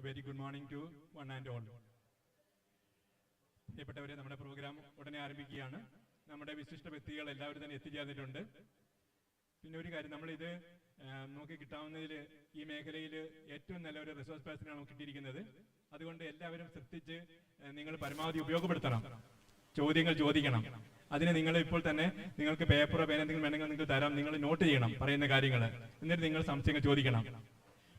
very good morning to one and all. പ്രിയപ്പെട്ടവരെ, നമ്മുടെ programme ഉടനെ ആരംഭിക്കുകയാണ്. നമ്മുടെ വിശിഷ്ട വ്യക്തികൾ എല്ലാവരും തന്നെ എത്തിച്ചേർന്നിട്ടുണ്ട്. പിന്നെ ഒരു കാര്യം, നമ്മളിത് നമുക്ക് കിട്ടാവുന്നതിൽ ഈ മേഖലയിൽ ഏറ്റവും നല്ല ഒരു റിസോഴ്സ് പേഴ്സണാണ് നമുക്ക് കിട്ടിയിരിക്കുന്നത്. അതുകൊണ്ട് എല്ലാവരും ശ്രദ്ധിച്ച് നിങ്ങൾ പരമാവധി ഉപയോഗപ്പെടുത്തണം, ചോദ്യങ്ങൾ ചോദിക്കണം. അതിന് നിങ്ങൾ ഇപ്പോൾ തന്നെ നിങ്ങൾക്ക് പേപ്പറോ പേന എന്തെങ്കിലും വേണമെങ്കിൽ നിങ്ങൾക്ക് തരാം. നിങ്ങൾ നോട്ട് ചെയ്യണം പറയുന്ന കാര്യങ്ങൾ, എന്നിട്ട് നിങ്ങൾ സംശയങ്ങൾ ചോദിക്കണം.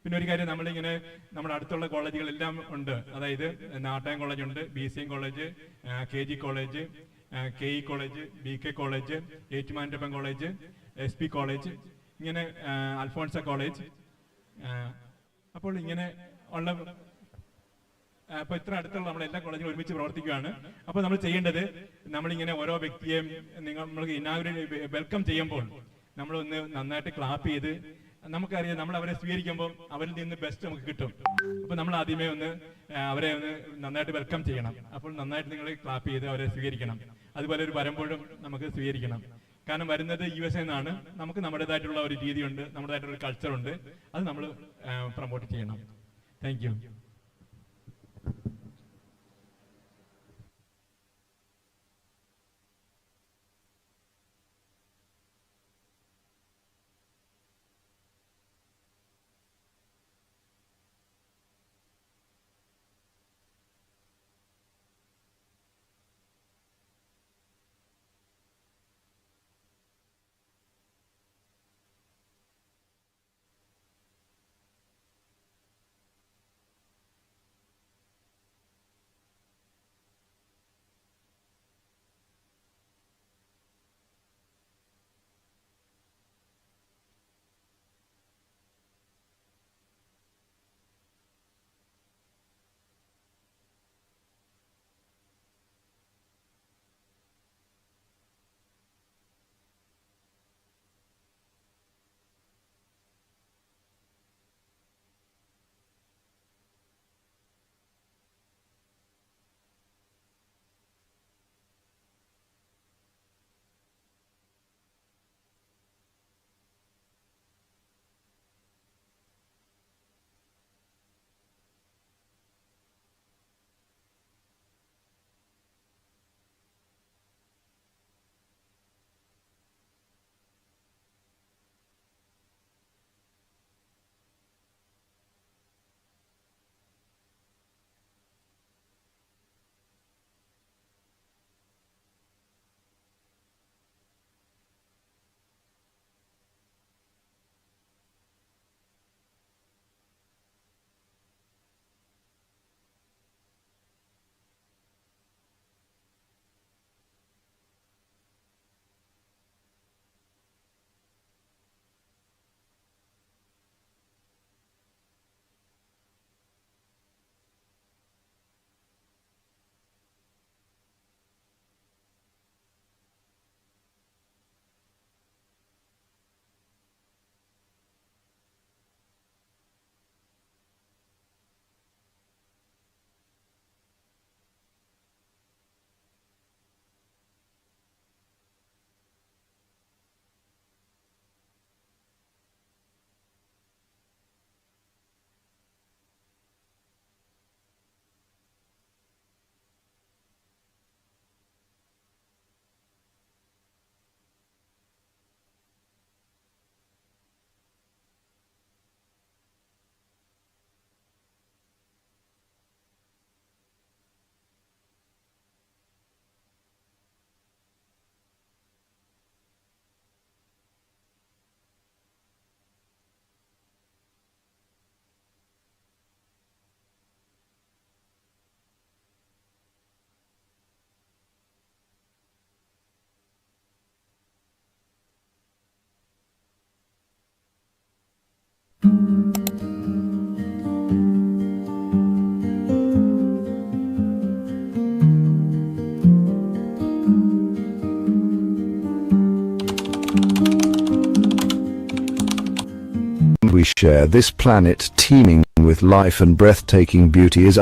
പിന്നെ ഒരു കാര്യം, നമ്മളിങ്ങനെ നമ്മുടെ അടുത്തുള്ള കോളേജുകളെല്ലാം ഉണ്ട്. അതായത് നാട്ടയം കോളേജ് ഉണ്ട്, BCM college, KG college, KE college, BK college, Ettumanoorappan college, SP college, ഇങ്ങനെ അൽഫോൺസ കോളേജ്. അപ്പോൾ ഇങ്ങനെ ഉള്ള അപ്പോൾ ഇത്ര അടുത്തുള്ള നമ്മുടെ എല്ലാ കോളേജുകളും ഒരുമിച്ച് പ്രവർത്തിക്കുകയാണ്. അപ്പോൾ നമ്മൾ ചെയ്യേണ്ടത്, നമ്മളിങ്ങനെ ഓരോ വ്യക്തിയെയും നമ്മൾക്ക് ഇനാഗുറേറ്റ് വെൽക്കം ചെയ്യുമ്പോൾ നമ്മളൊന്ന് നന്നായിട്ട് ക്ലാപ്പ് ചെയ്ത്, നമുക്കറിയാം നമ്മൾ അവരെ സ്വീകരിക്കുമ്പോൾ അവരിൽ നിന്ന് ബെസ്റ്റ് നമുക്ക് കിട്ടും. അപ്പോൾ നമ്മൾ ആദ്യമേ ഒന്ന് അവരെ ഒന്ന് നന്നായിട്ട് വെൽക്കം ചെയ്യണം. അപ്പോൾ നന്നായിട്ട് നിങ്ങൾ ക്ലാപ്പ് ചെയ്ത് അവരെ സ്വീകരിക്കണം. അതുപോലെ ഒരു വരുമ്പോഴും നമുക്ക് സ്വീകരിക്കണം. കാരണം വരുന്നത് USA നിന്നാണ്. നമുക്ക് നമ്മുടേതായിട്ടുള്ള ഒരു രീതിയുണ്ട്, നമ്മുടേതായിട്ടുള്ള ഒരു കൾച്ചറുണ്ട്. അത് നമ്മൾ പ്രൊമോട്ട് ചെയ്യണം. Thank you. We share this planet teeming with life and breathtaking beauty is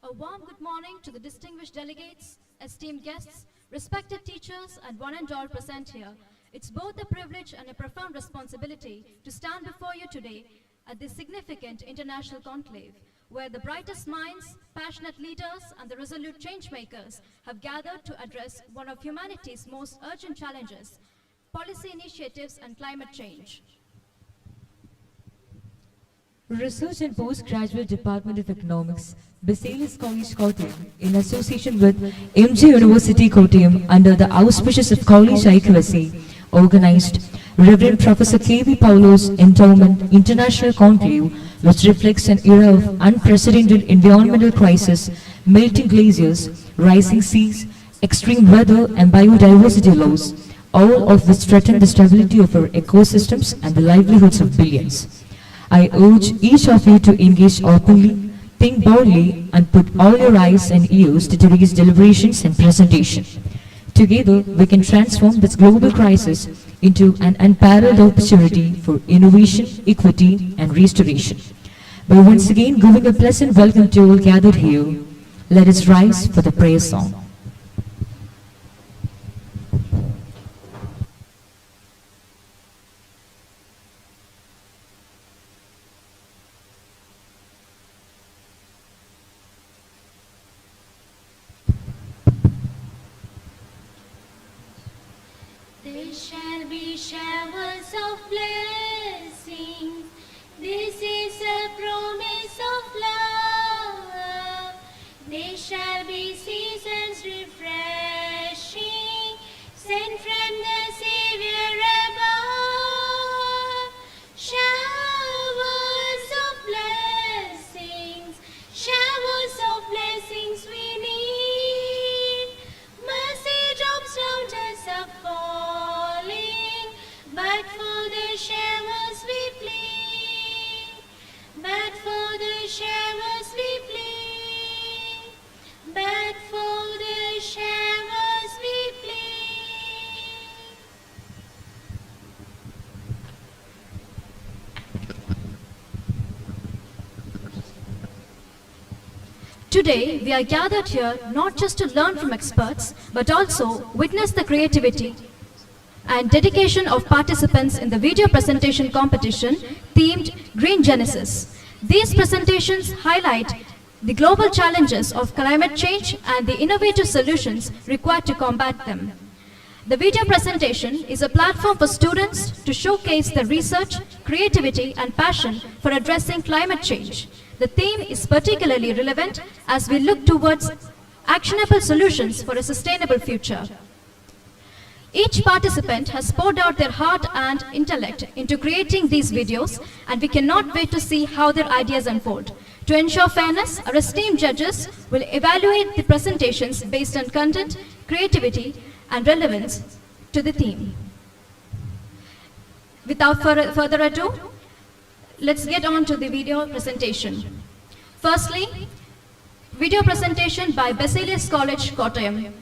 A warm good morning to the distinguished delegates, esteemed guests, respected teachers, and one and all present here. It's both a privilege and a profound responsibility to stand before you today at this significant international conclave, where the brightest minds, passionate leaders, and the resolute change-makers have gathered to address one of humanity's most urgent challenges, policy initiatives and climate change. Research and Postgraduate Department of Economics, Baselius College, Kottayam, in association with MJ University, Kottayam, under the auspices of College IQSC, organized Reverend Professor K.V. PAULOSE Endowment International Conclave, which reflects an era of unprecedented environmental crisis, melting glaciers, rising seas, extreme weather, and biodiversity loss, all of which threaten the stability of our ecosystems and the livelihoods of billions. I urge each of you to engage openly, think boldly, and put all your eyes and ears to today's deliberations and presentation. Together, we can transform this global crisis into an unparalleled opportunity for innovation, equity, and restoration. By once again giving a pleasant welcome to all gathered here, let us rise for the prayer song. There shall be showers of blessings. This is a promise of love. There shall be seasons refreshing, sent from the Savior above. Showers of blessings we need. Mercy drops round us are falling, but for the showers we plead. But for the showers we plead. But for the showers we plead. Today, we are gathered here not just to learn from experts, but also witness the creativity and dedication of participants in the video presentation competition themed Green Genesis. These presentations highlight the global challenges of climate change and the innovative solutions required to combat them. The video presentation is a platform for students to showcase their research, creativity, and passion for addressing climate change. The theme is particularly relevant as we look towards actionable solutions for a sustainable future. Each participant has poured out their heart and intellect into creating these videos, and we cannot wait to see how their ideas unfold. To ensure fairness, our esteemed judges will evaluate the presentations based on content, creativity, and relevance to the theme. Without further ado, let's get on to the video presentation. Firstly, video presentation by Baselius College, Kottayam.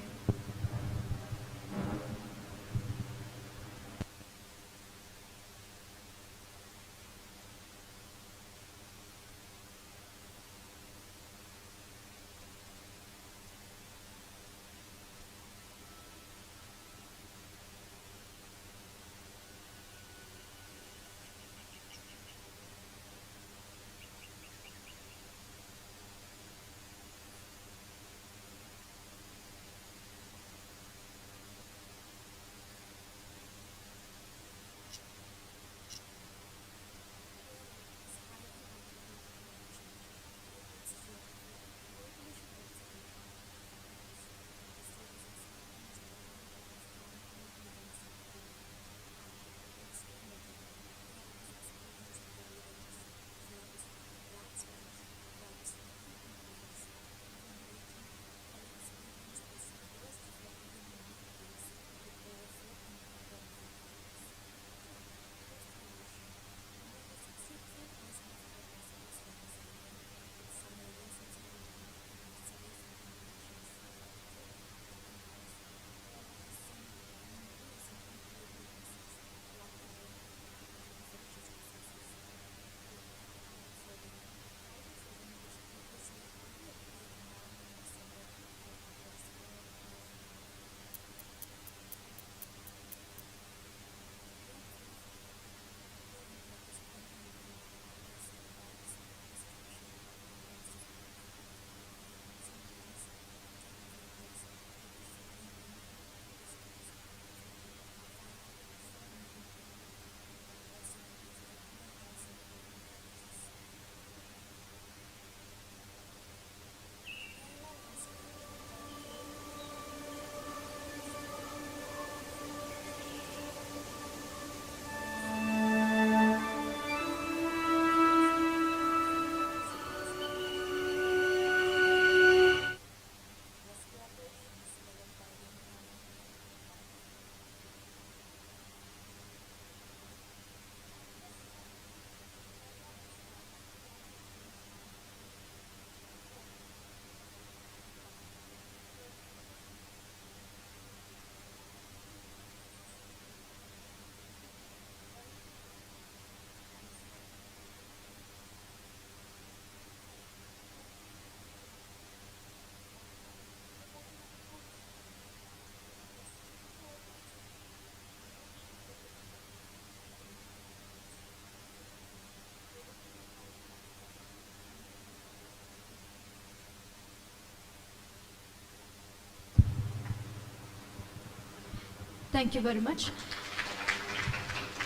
Thank you very much.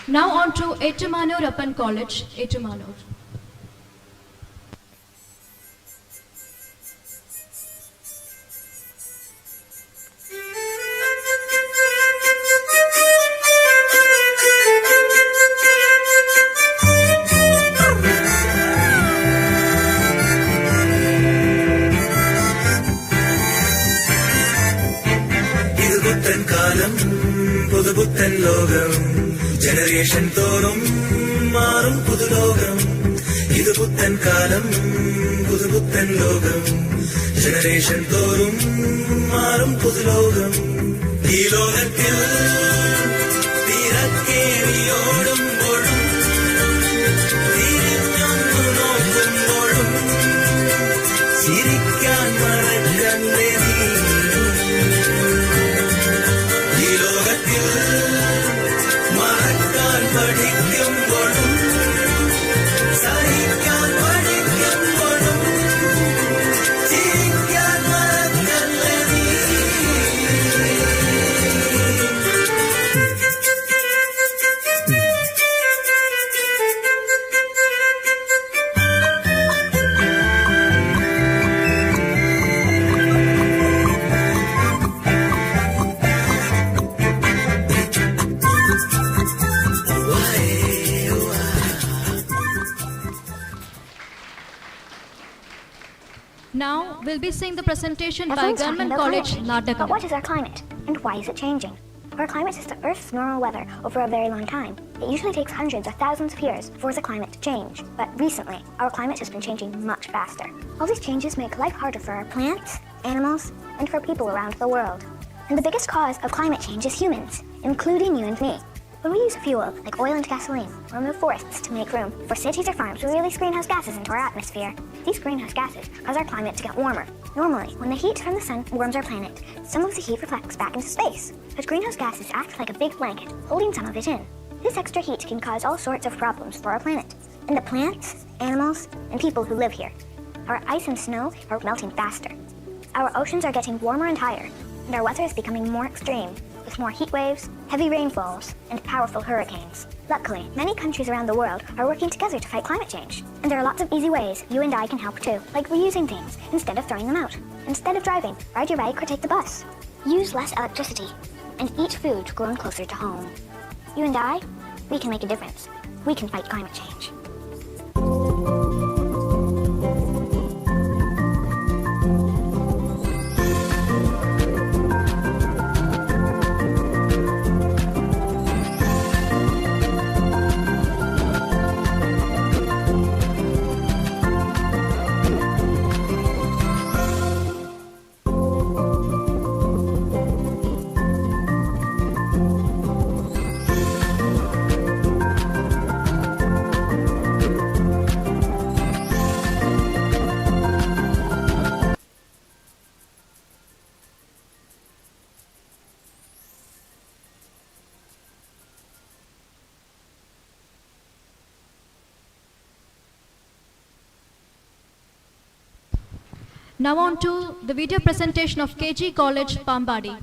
Now on to Ettumanur Appan College, Ettumanur. പുതുപുത്തൻ ലോകം generation തോറും മാറും പുതുലോകം ഇത് പുത്തൻ കാലം പുതുപുത്തൻ ലോകം generation തോറും മാറും പുതുലോകം ഈ ലോകത്തിൽ തിരക്കേറിയോടുമ്പോഴും തിരിഞ്ഞൊന്നു നോക്കുമ്പോഴും ചിരിക്കാൻ മറക്കല്ലേ ഈ ലോകത്തിൽ മറക്കാൻ പഠിക്കുമ്പോഴും സഹിക്കാൻ പഠിക്കുമ്പോഴും ചിരിക്കാൻ മറക്കല്ലേ Now we'll be seeing the presentation by Everyone's talking Government about College, climate change. But Nardagam. what is our climate? And why is it changing? Our climate is the Earth's normal weather over a very long time. It usually takes hundreds or thousands of years for the climate to change. But recently, our climate has been changing much faster. All these changes make life harder for our plants, animals, and for people around the world. And the biggest cause of climate change is humans, including you and me. When we use fuel, like oil and gasoline, or remove forests to make room for cities or farms, we release greenhouse gases into our atmosphere. These greenhouse gases cause our climate to get warmer. Normally, when the heat from the sun warms our planet, some of the heat reflects back into space. But greenhouse gases act like a big blanket, holding some of it in. This extra heat can cause all sorts of problems for our planet, and the plants, animals, and people who live here. Our ice and snow are melting faster. Our oceans are getting warmer and higher, and our weather is becoming more extreme, with more heat waves, heavy rainfalls, and powerful hurricanes. Luckily, many countries around the world are working together to fight climate change. And there are lots of easy ways you and I can help too, like reusing things instead of throwing them out. Instead of driving, ride your bike or take the bus. Use less electricity, and eat food grown closer to home. You and I, we can make a difference. We can fight climate change. Now on to the video presentation of KG College, Pambadi.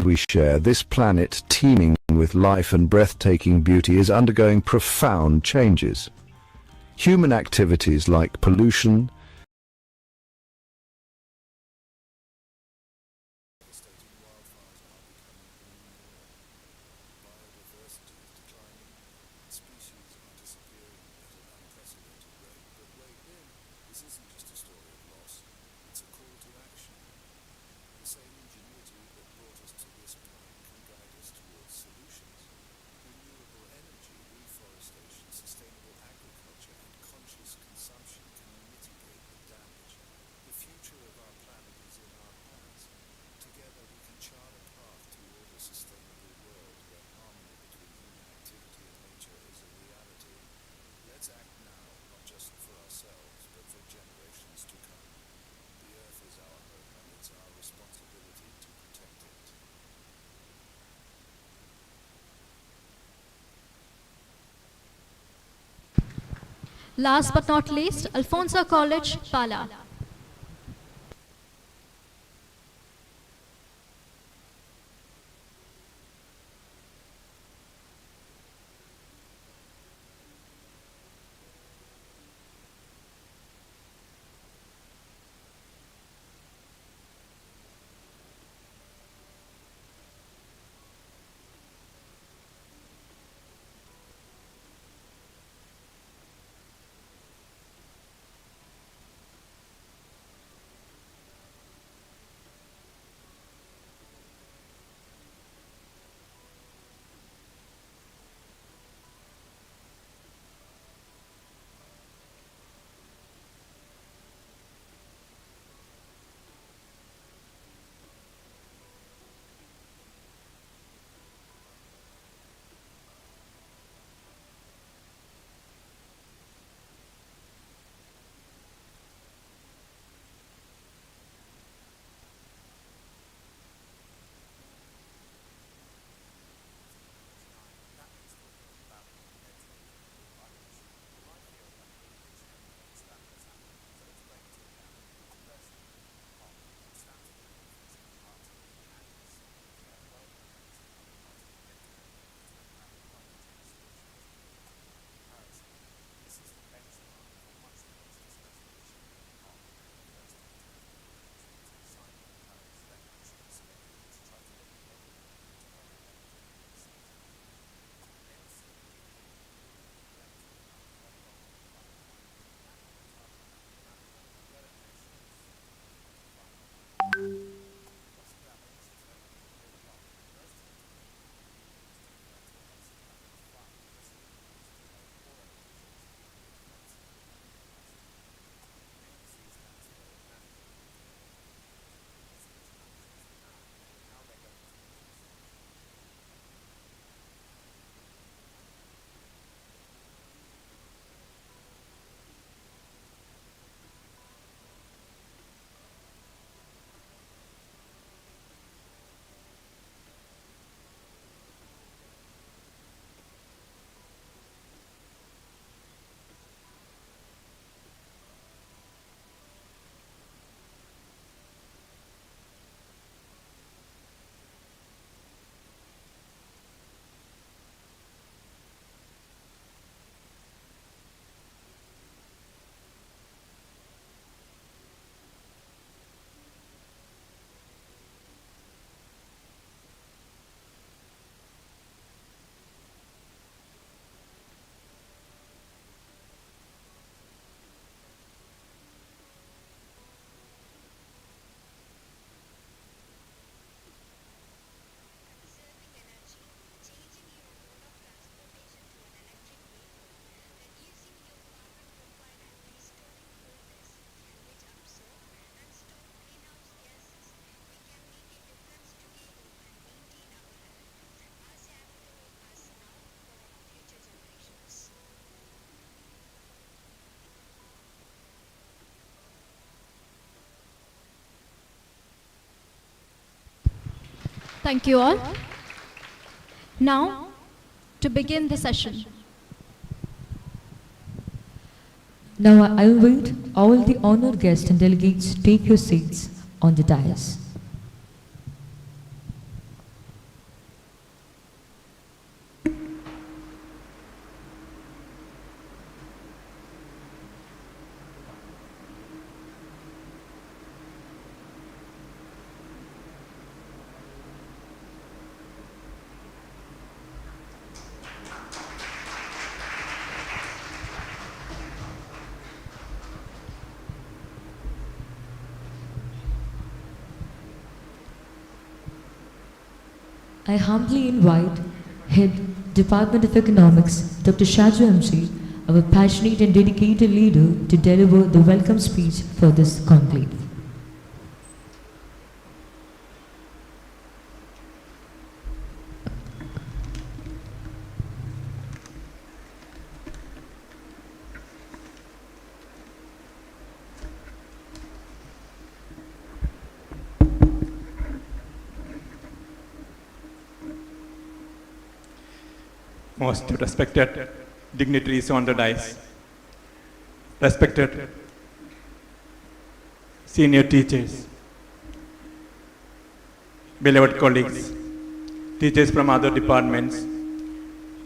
We share this planet teeming with life and breathtaking beauty is undergoing profound changes. Human activities like pollution, Last but not least, Alfonso College, Pala. Thank you all. Now, to begin the session. Now I invite all the honored guests and delegates to take your seats on the dais. I humbly invite Head, Department of Economics, Dr. Shaju MC, our passionate and dedicated leader, to deliver the welcome speech for this conclave. Most respected dignitaries on the dais, respected senior teachers, beloved colleagues, teachers from other departments,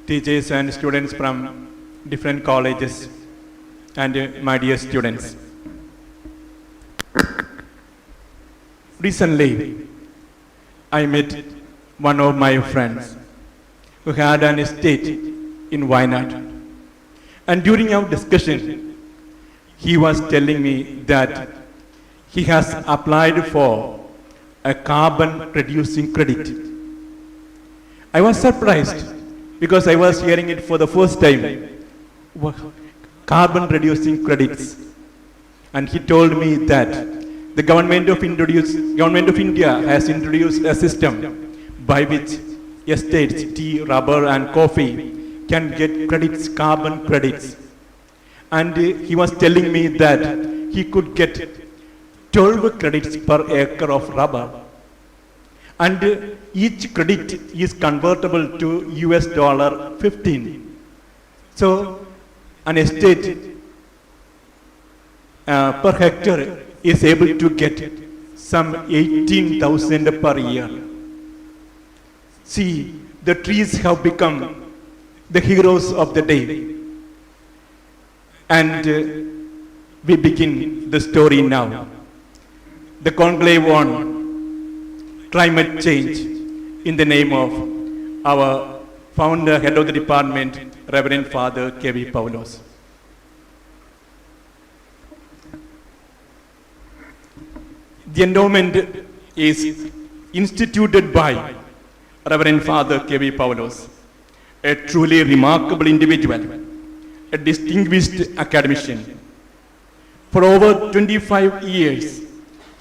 teachers and students from different colleges, and my dear students. Recently, I met one of my friends who had an estate in Wayanad. And during our discussion, he was telling me that he has applied for a carbon reducing credit. I was surprised because I was hearing it for the first time. Carbon reducing credits. And he told me that the government of India has introduced a system by which estates, tea, rubber and coffee can get credits, carbon credits. And he was telling me that he could get 12 credits per acre of rubber. And each credit is convertible to $15. So an estate per hectare is able to get some 18,000 per year. See, the trees have become the heroes of the day. And we begin the story now. The conclave on climate change in the name of our founder, head of the department, Reverend Father K.V. PAULOSE. The endowment is instituted by Reverend Father K.V. PAULOSE, a truly remarkable individual, a distinguished academician. For over 25 years,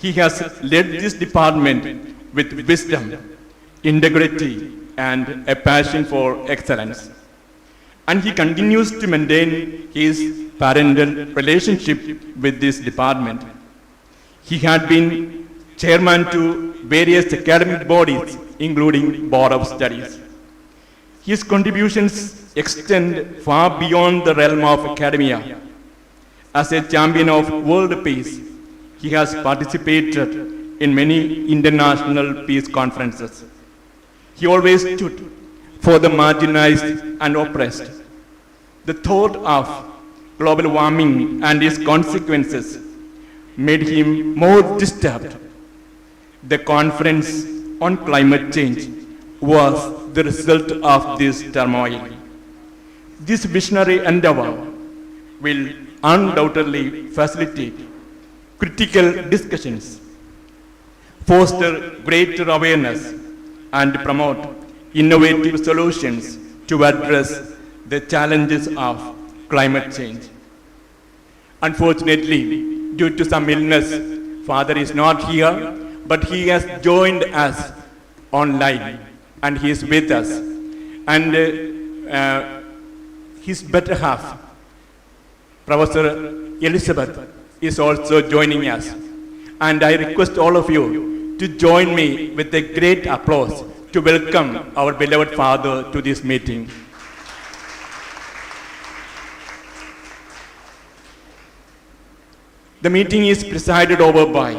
he has led this department with wisdom, integrity, and a passion for excellence. And he continues to maintain his parental relationship with this department. He had been chairman to various academic bodies, including Board of Studies. His contributions extend far beyond the realm of academia. As a champion of world peace, he has participated in many international peace conferences. He always stood for the marginalized and oppressed. The thought of global warming and its consequences made him more disturbed. The conference on climate change was the result of this turmoil. This visionary endeavor will undoubtedly facilitate critical discussions, foster greater awareness, and promote innovative solutions to address the challenges of climate change. Unfortunately, due to some illness, Father is not here, but he has joined us online and he is with us. And his better half, Professor Elizabeth, is also joining us. And I request all of you to join me with a great applause to welcome our beloved Father to this meeting. The meeting is presided over by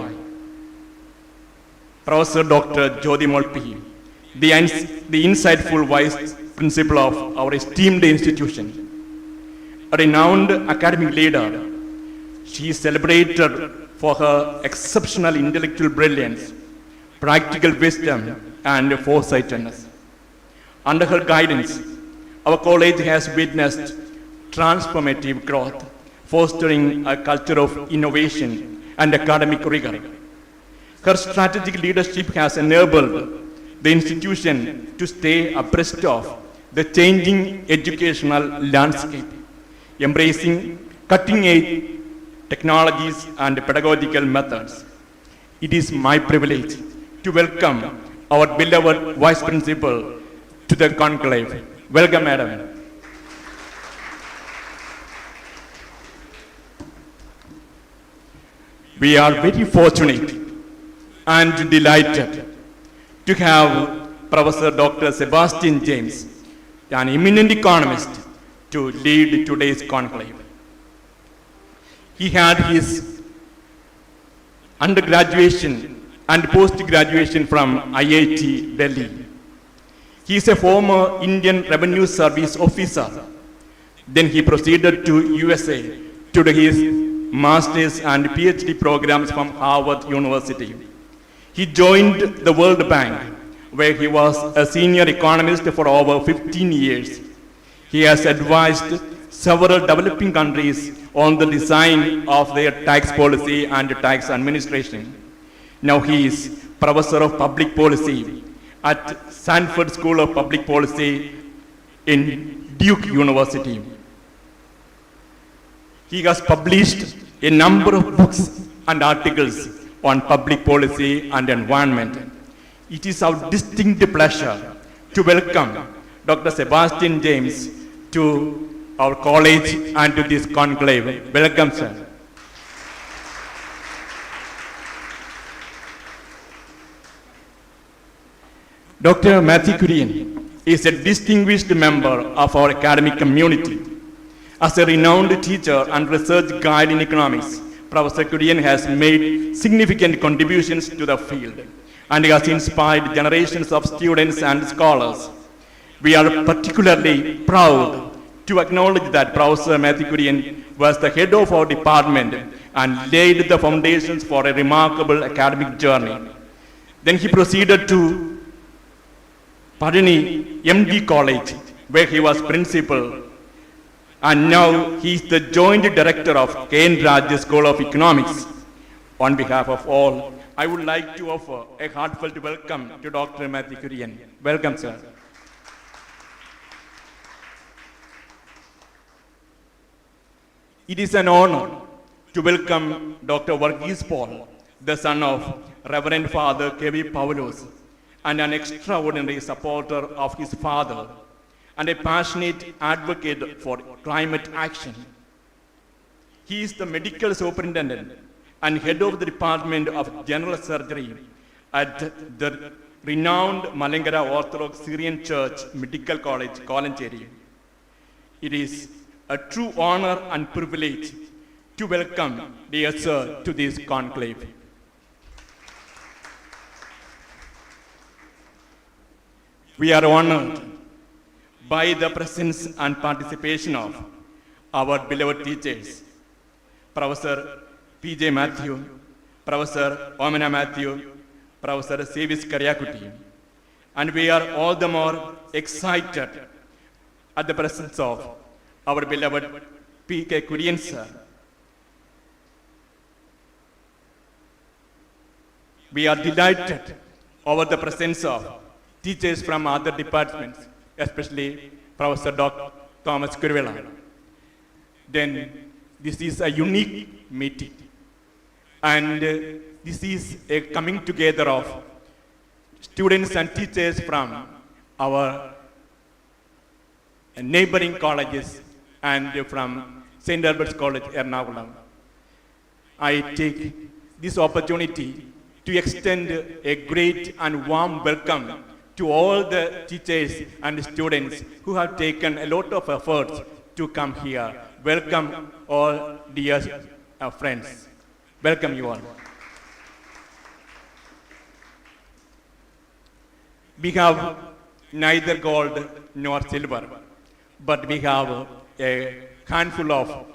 Professor Dr. Jyoti Molpi, the insightful Vice Principal of our esteemed institution. A renowned academic leader, she is celebrated for her exceptional intellectual brilliance, practical wisdom, and foresightedness. Under her guidance, our college has witnessed transformative growth, fostering a culture of innovation and academic rigor. Her strategic leadership has enabled the institution to stay abreast of the changing educational landscape, embracing cutting-edge technologies and pedagogical methods. It is my privilege to welcome our beloved Vice Principal to the conclave. Welcome, Madam. We are very fortunate and delighted to have Professor Dr. Sebastian James, an eminent economist, to lead today's conclave. He had his undergraduation and post-graduation from IIT Delhi. He is a former Indian Revenue Service officer. Then he proceeded to USA to do his master's and PhD programs from Harvard University. He joined the World Bank, where he was a senior economist for over 15 years. He has advised several developing countries on the design of their tax policy and tax administration. Now he is Professor of Public Policy at Sanford School of Public Policy in Duke University. He has published a number of books and articles on public policy and environment. It is our distinct pleasure to welcome Dr. Sebastian James to our college and to this conclave. Welcome, sir. Dr. Matthew Kurian is a distinguished member of our academic community. As a renowned teacher and research guide in economics, Professor Kurian has made significant contributions to the field and has inspired generations of students and scholars. We are particularly proud to acknowledge that Professor Matthew Kurian was the head of our department and laid the foundations for a remarkable academic journey. Then he proceeded to Padani MD College, where he was principal, and now he is the joint director of K.N. Raj School of Economics. On behalf of all, I would like to offer a heartfelt welcome to Dr. Matthew Kurian. Welcome, sir. It is an honor to welcome Dr. Varghese Paul, the son of Reverend Father K.V. PAULOSE, and an extraordinary supporter of his father, and a passionate advocate for climate action. He is the medical superintendent and head of the Department of General Surgery at the renowned Malangara Orthodox Syrian Church Medical College, Kolancheri. It is a true honor and privilege to welcome dear sir to this conclave. We are honored by the presence and participation of our beloved teachers, Professor P.J. Matthew, Professor Omena Matthew, Professor Sevis Karyakuti, and we are all the more excited at the presence of our beloved P.K. Kurian sir. We are delighted over the presence of teachers from other departments, especially Professor Dr. Thomas Kurvela. Then this is a unique meeting, and this is a coming together of students and teachers from our neighboring colleges and from St. Albert's College, Ernakulam. I take this opportunity to extend a great and warm welcome to all the teachers and students who have taken a lot of efforts to come here. Welcome all dear friends. Welcome you all. We have neither gold nor silver, but we have a handful of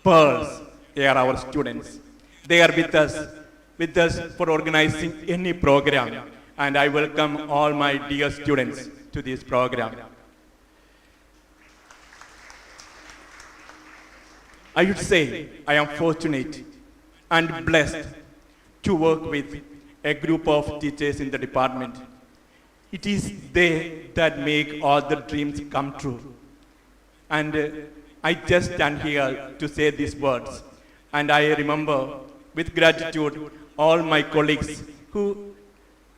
pearls. They are our students. They are with us for organizing any program, and I welcome all my dear students to this program. I would say I am fortunate and blessed to work with a group of teachers in the department. It is they that make all the dreams come true. And I just stand here to say these words. And I remember with gratitude all my colleagues who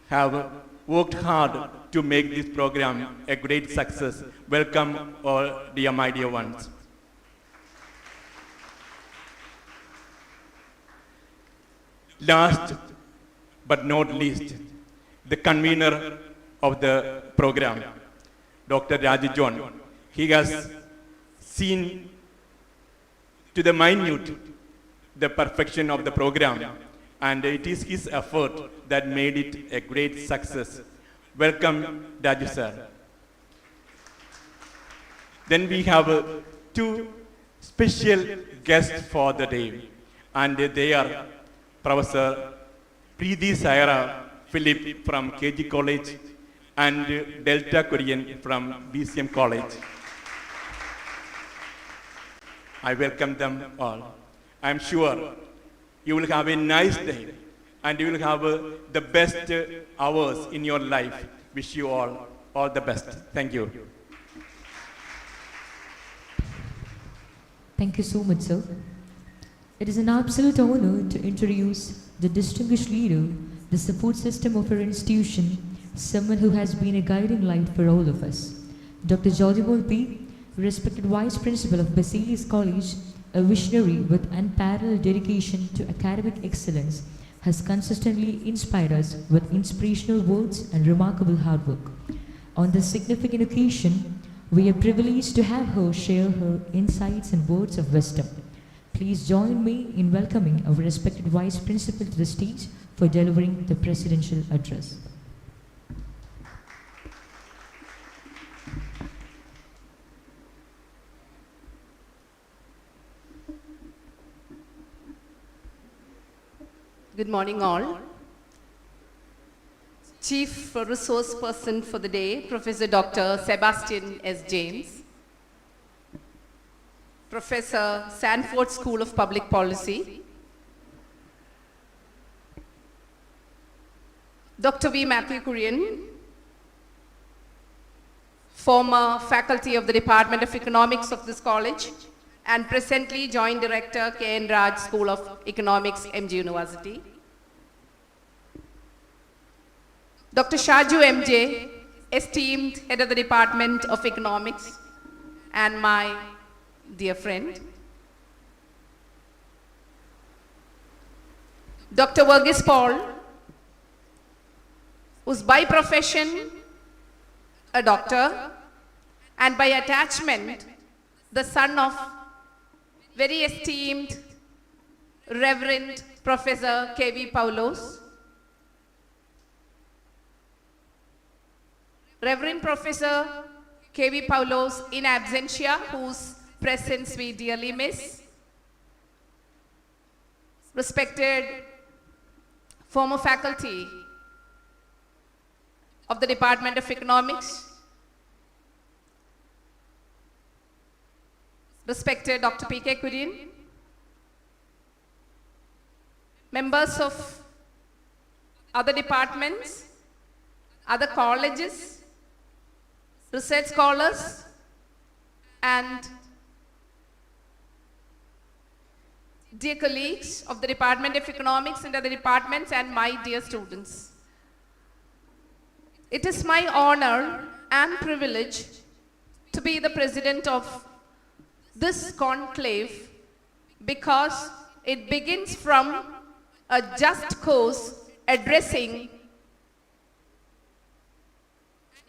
have worked hard to make this program a great success. Welcome all, dear my dear ones. Last but not least, the convener of the program, Dr. Raji John. He has seen to the minute the perfection of the program, and it is his effort that made it a great success. Welcome, Raji sir. Then we have two special guests for the day, and they are Professor Preeti Saira Philip from KG College and Delta Korean from BCM College. I welcome them all. I am sure you will have a nice day and you will have the best hours in your life. Wish you all the best. Thank you. Thank you so much, sir. It is an absolute honor to introduce the distinguished leader, the support system of our institution, someone who has been a guiding light for all of us. Dr. Jodhibol P., respected Vice Principal of Baselius College, a visionary with unparalleled dedication to academic excellence, has consistently inspired us with inspirational words and remarkable hard work. On this significant occasion, we are privileged to have her share her insights and words of wisdom. Please join me in welcoming our respected Vice Principal to the stage for delivering the presidential address. Good morning all. Chief Resource Person for the day, Professor Dr. Sebastian S. James. Professor, Sanford School of Public Policy. Dr. V. Matthew Kurian, former faculty of the Department of Economics of this college and presently Joint Director, K.N. Raj School of Economics, MG University. Dr. Shaju MJ, esteemed head of the Department of Economics and my dear friend. Dr. Verghese Paul, who's by profession a doctor and by attachment the son of very esteemed Reverend Professor K.V. PAULOSE. Reverend Professor K.V. PAULOSE in absentia, whose presence we dearly miss. Respected former faculty of the Department of Economics. Respected Dr. P.K. Kurian. Members of other departments, other colleges, research scholars, and dear colleagues of the Department of Economics and other departments, and my dear students. It is my honor and privilege to be the president of this conclave because it begins from a just cause addressing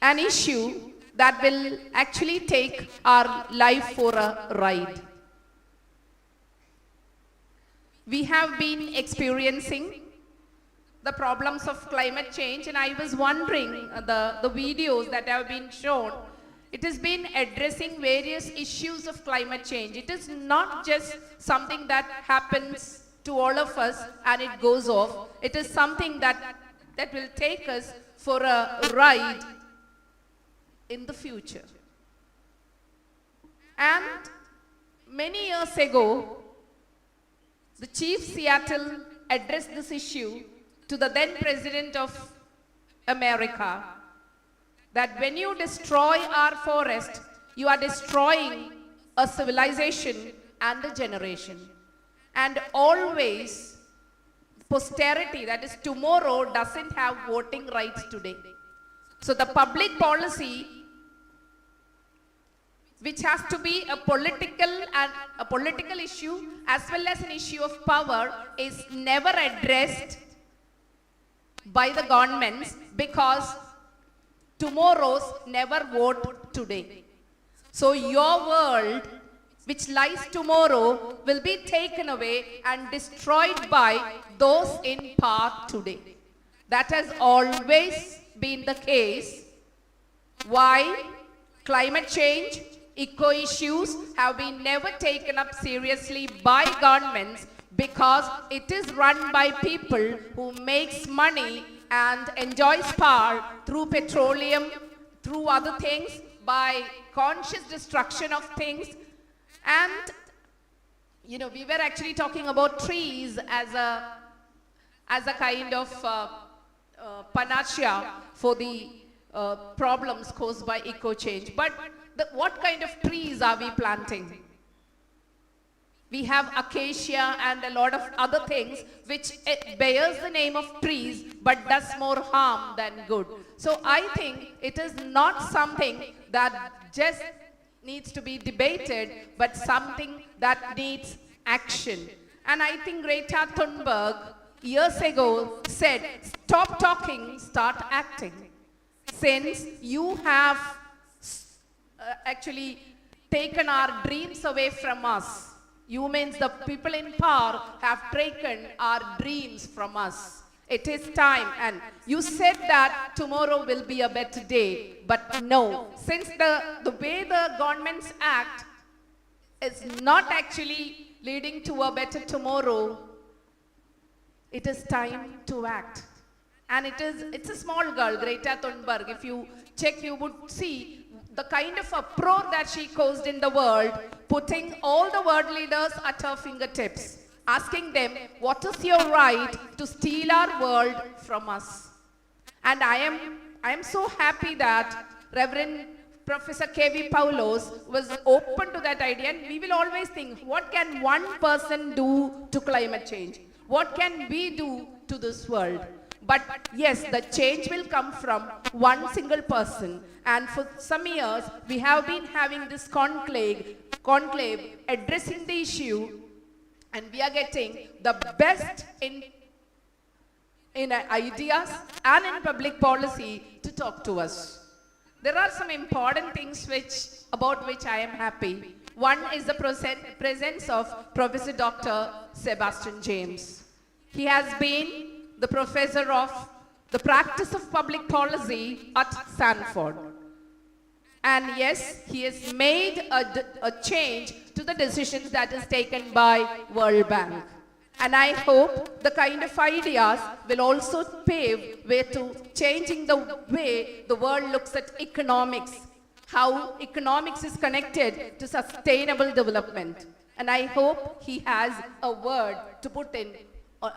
an issue that will actually take our life for a ride. We have been experiencing the problems of climate change, and I was wondering, the videos that have been shown, it has been addressing various issues of climate change. It is not just something that happens to all of us and it goes off. It is something that will take us for a ride in the future. And many years ago, the Chief Seattle addressed this issue to the then President of America, that when you destroy our forest, you are destroying a civilization and a generation. And always, posterity, that is tomorrow, doesn't have voting rights today. So the public policy, which has to be a political issue as well as an issue of power, is never addressed by the governments because tomorrow's never vote today. So your world, which lies tomorrow, will be taken away and destroyed by those in power today. That has always been the case. Why? Climate change, eco issues have been never taken up seriously by governments because it is run by people who makes money and enjoys power through petroleum, through other things, by conscious destruction of things. And we were actually talking about trees as a kind of panacea for the problems caused by eco change. But what kind of trees are we planting? We have acacia and a lot of other things which bears the name of trees but does more harm than good. So I think it is not something that just needs to be debated, but something that needs action. And I think Greta Thunberg years ago said, stop talking, start acting. Since you have actually taken our dreams away from us, you means the people in power have taken our dreams from us. It is time, and you said that tomorrow will be a better day, but no, since the way the governments act is not actually leading to a better tomorrow, it is time to act. And it's a small girl, Greta Thunberg. If you check, you would see the kind of uproar that she caused in the world, putting all the world leaders at her fingertips, asking them, what is your right to steal our world from us? And I am so happy that Reverend Professor K.V. PAULOSE was open to that idea, and we will always think, what can one person do to climate change? What can we do to this world? But yes, the change will come from one single person. And for some years, we have been having this conclave addressing the issue, and we are getting the best in ideas and in public policy to talk to us. There are some important things about which I am happy. One is the presence of Professor Dr. Sebastian James. He has been the professor of the practice of public policy at Stanford. And yes, he has made a change to the decisions that is taken by World Bank. And I hope the kind of ideas will also pave way to changing the way the world looks at economics, how economics is connected to sustainable development. And I hope he has a word to put in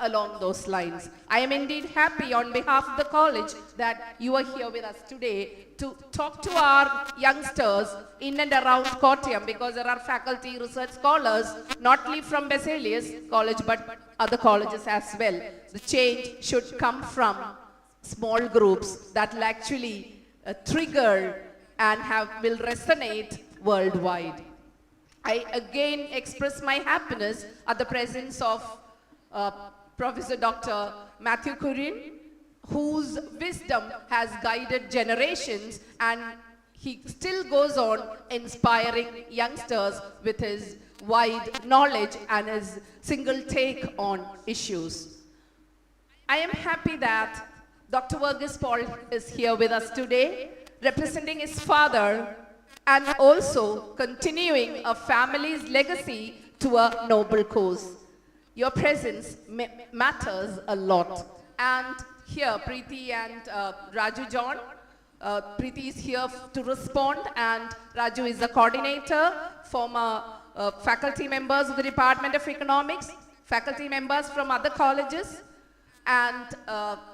along those lines. I am indeed happy on behalf of the college that you are here with us today to talk to our youngsters in and around Kottayam, because there are faculty, research scholars, not only from Baselius College but other colleges as well. The change should come from small groups that will actually trigger and will resonate worldwide. I again express my happiness at the presence of Professor Dr. Matthew Curran, whose wisdom has guided generations, and he still goes on inspiring youngsters with his wide knowledge and his single take on issues. I am happy that Dr. Verghese Paul is here with us today, representing his father and also continuing a family's legacy to a noble cause. Your presence matters a lot. And here, Preeti and Raju John. Preeti is here to respond, and Raju is the coordinator, former faculty members of the Department of Economics, faculty members from other colleges. and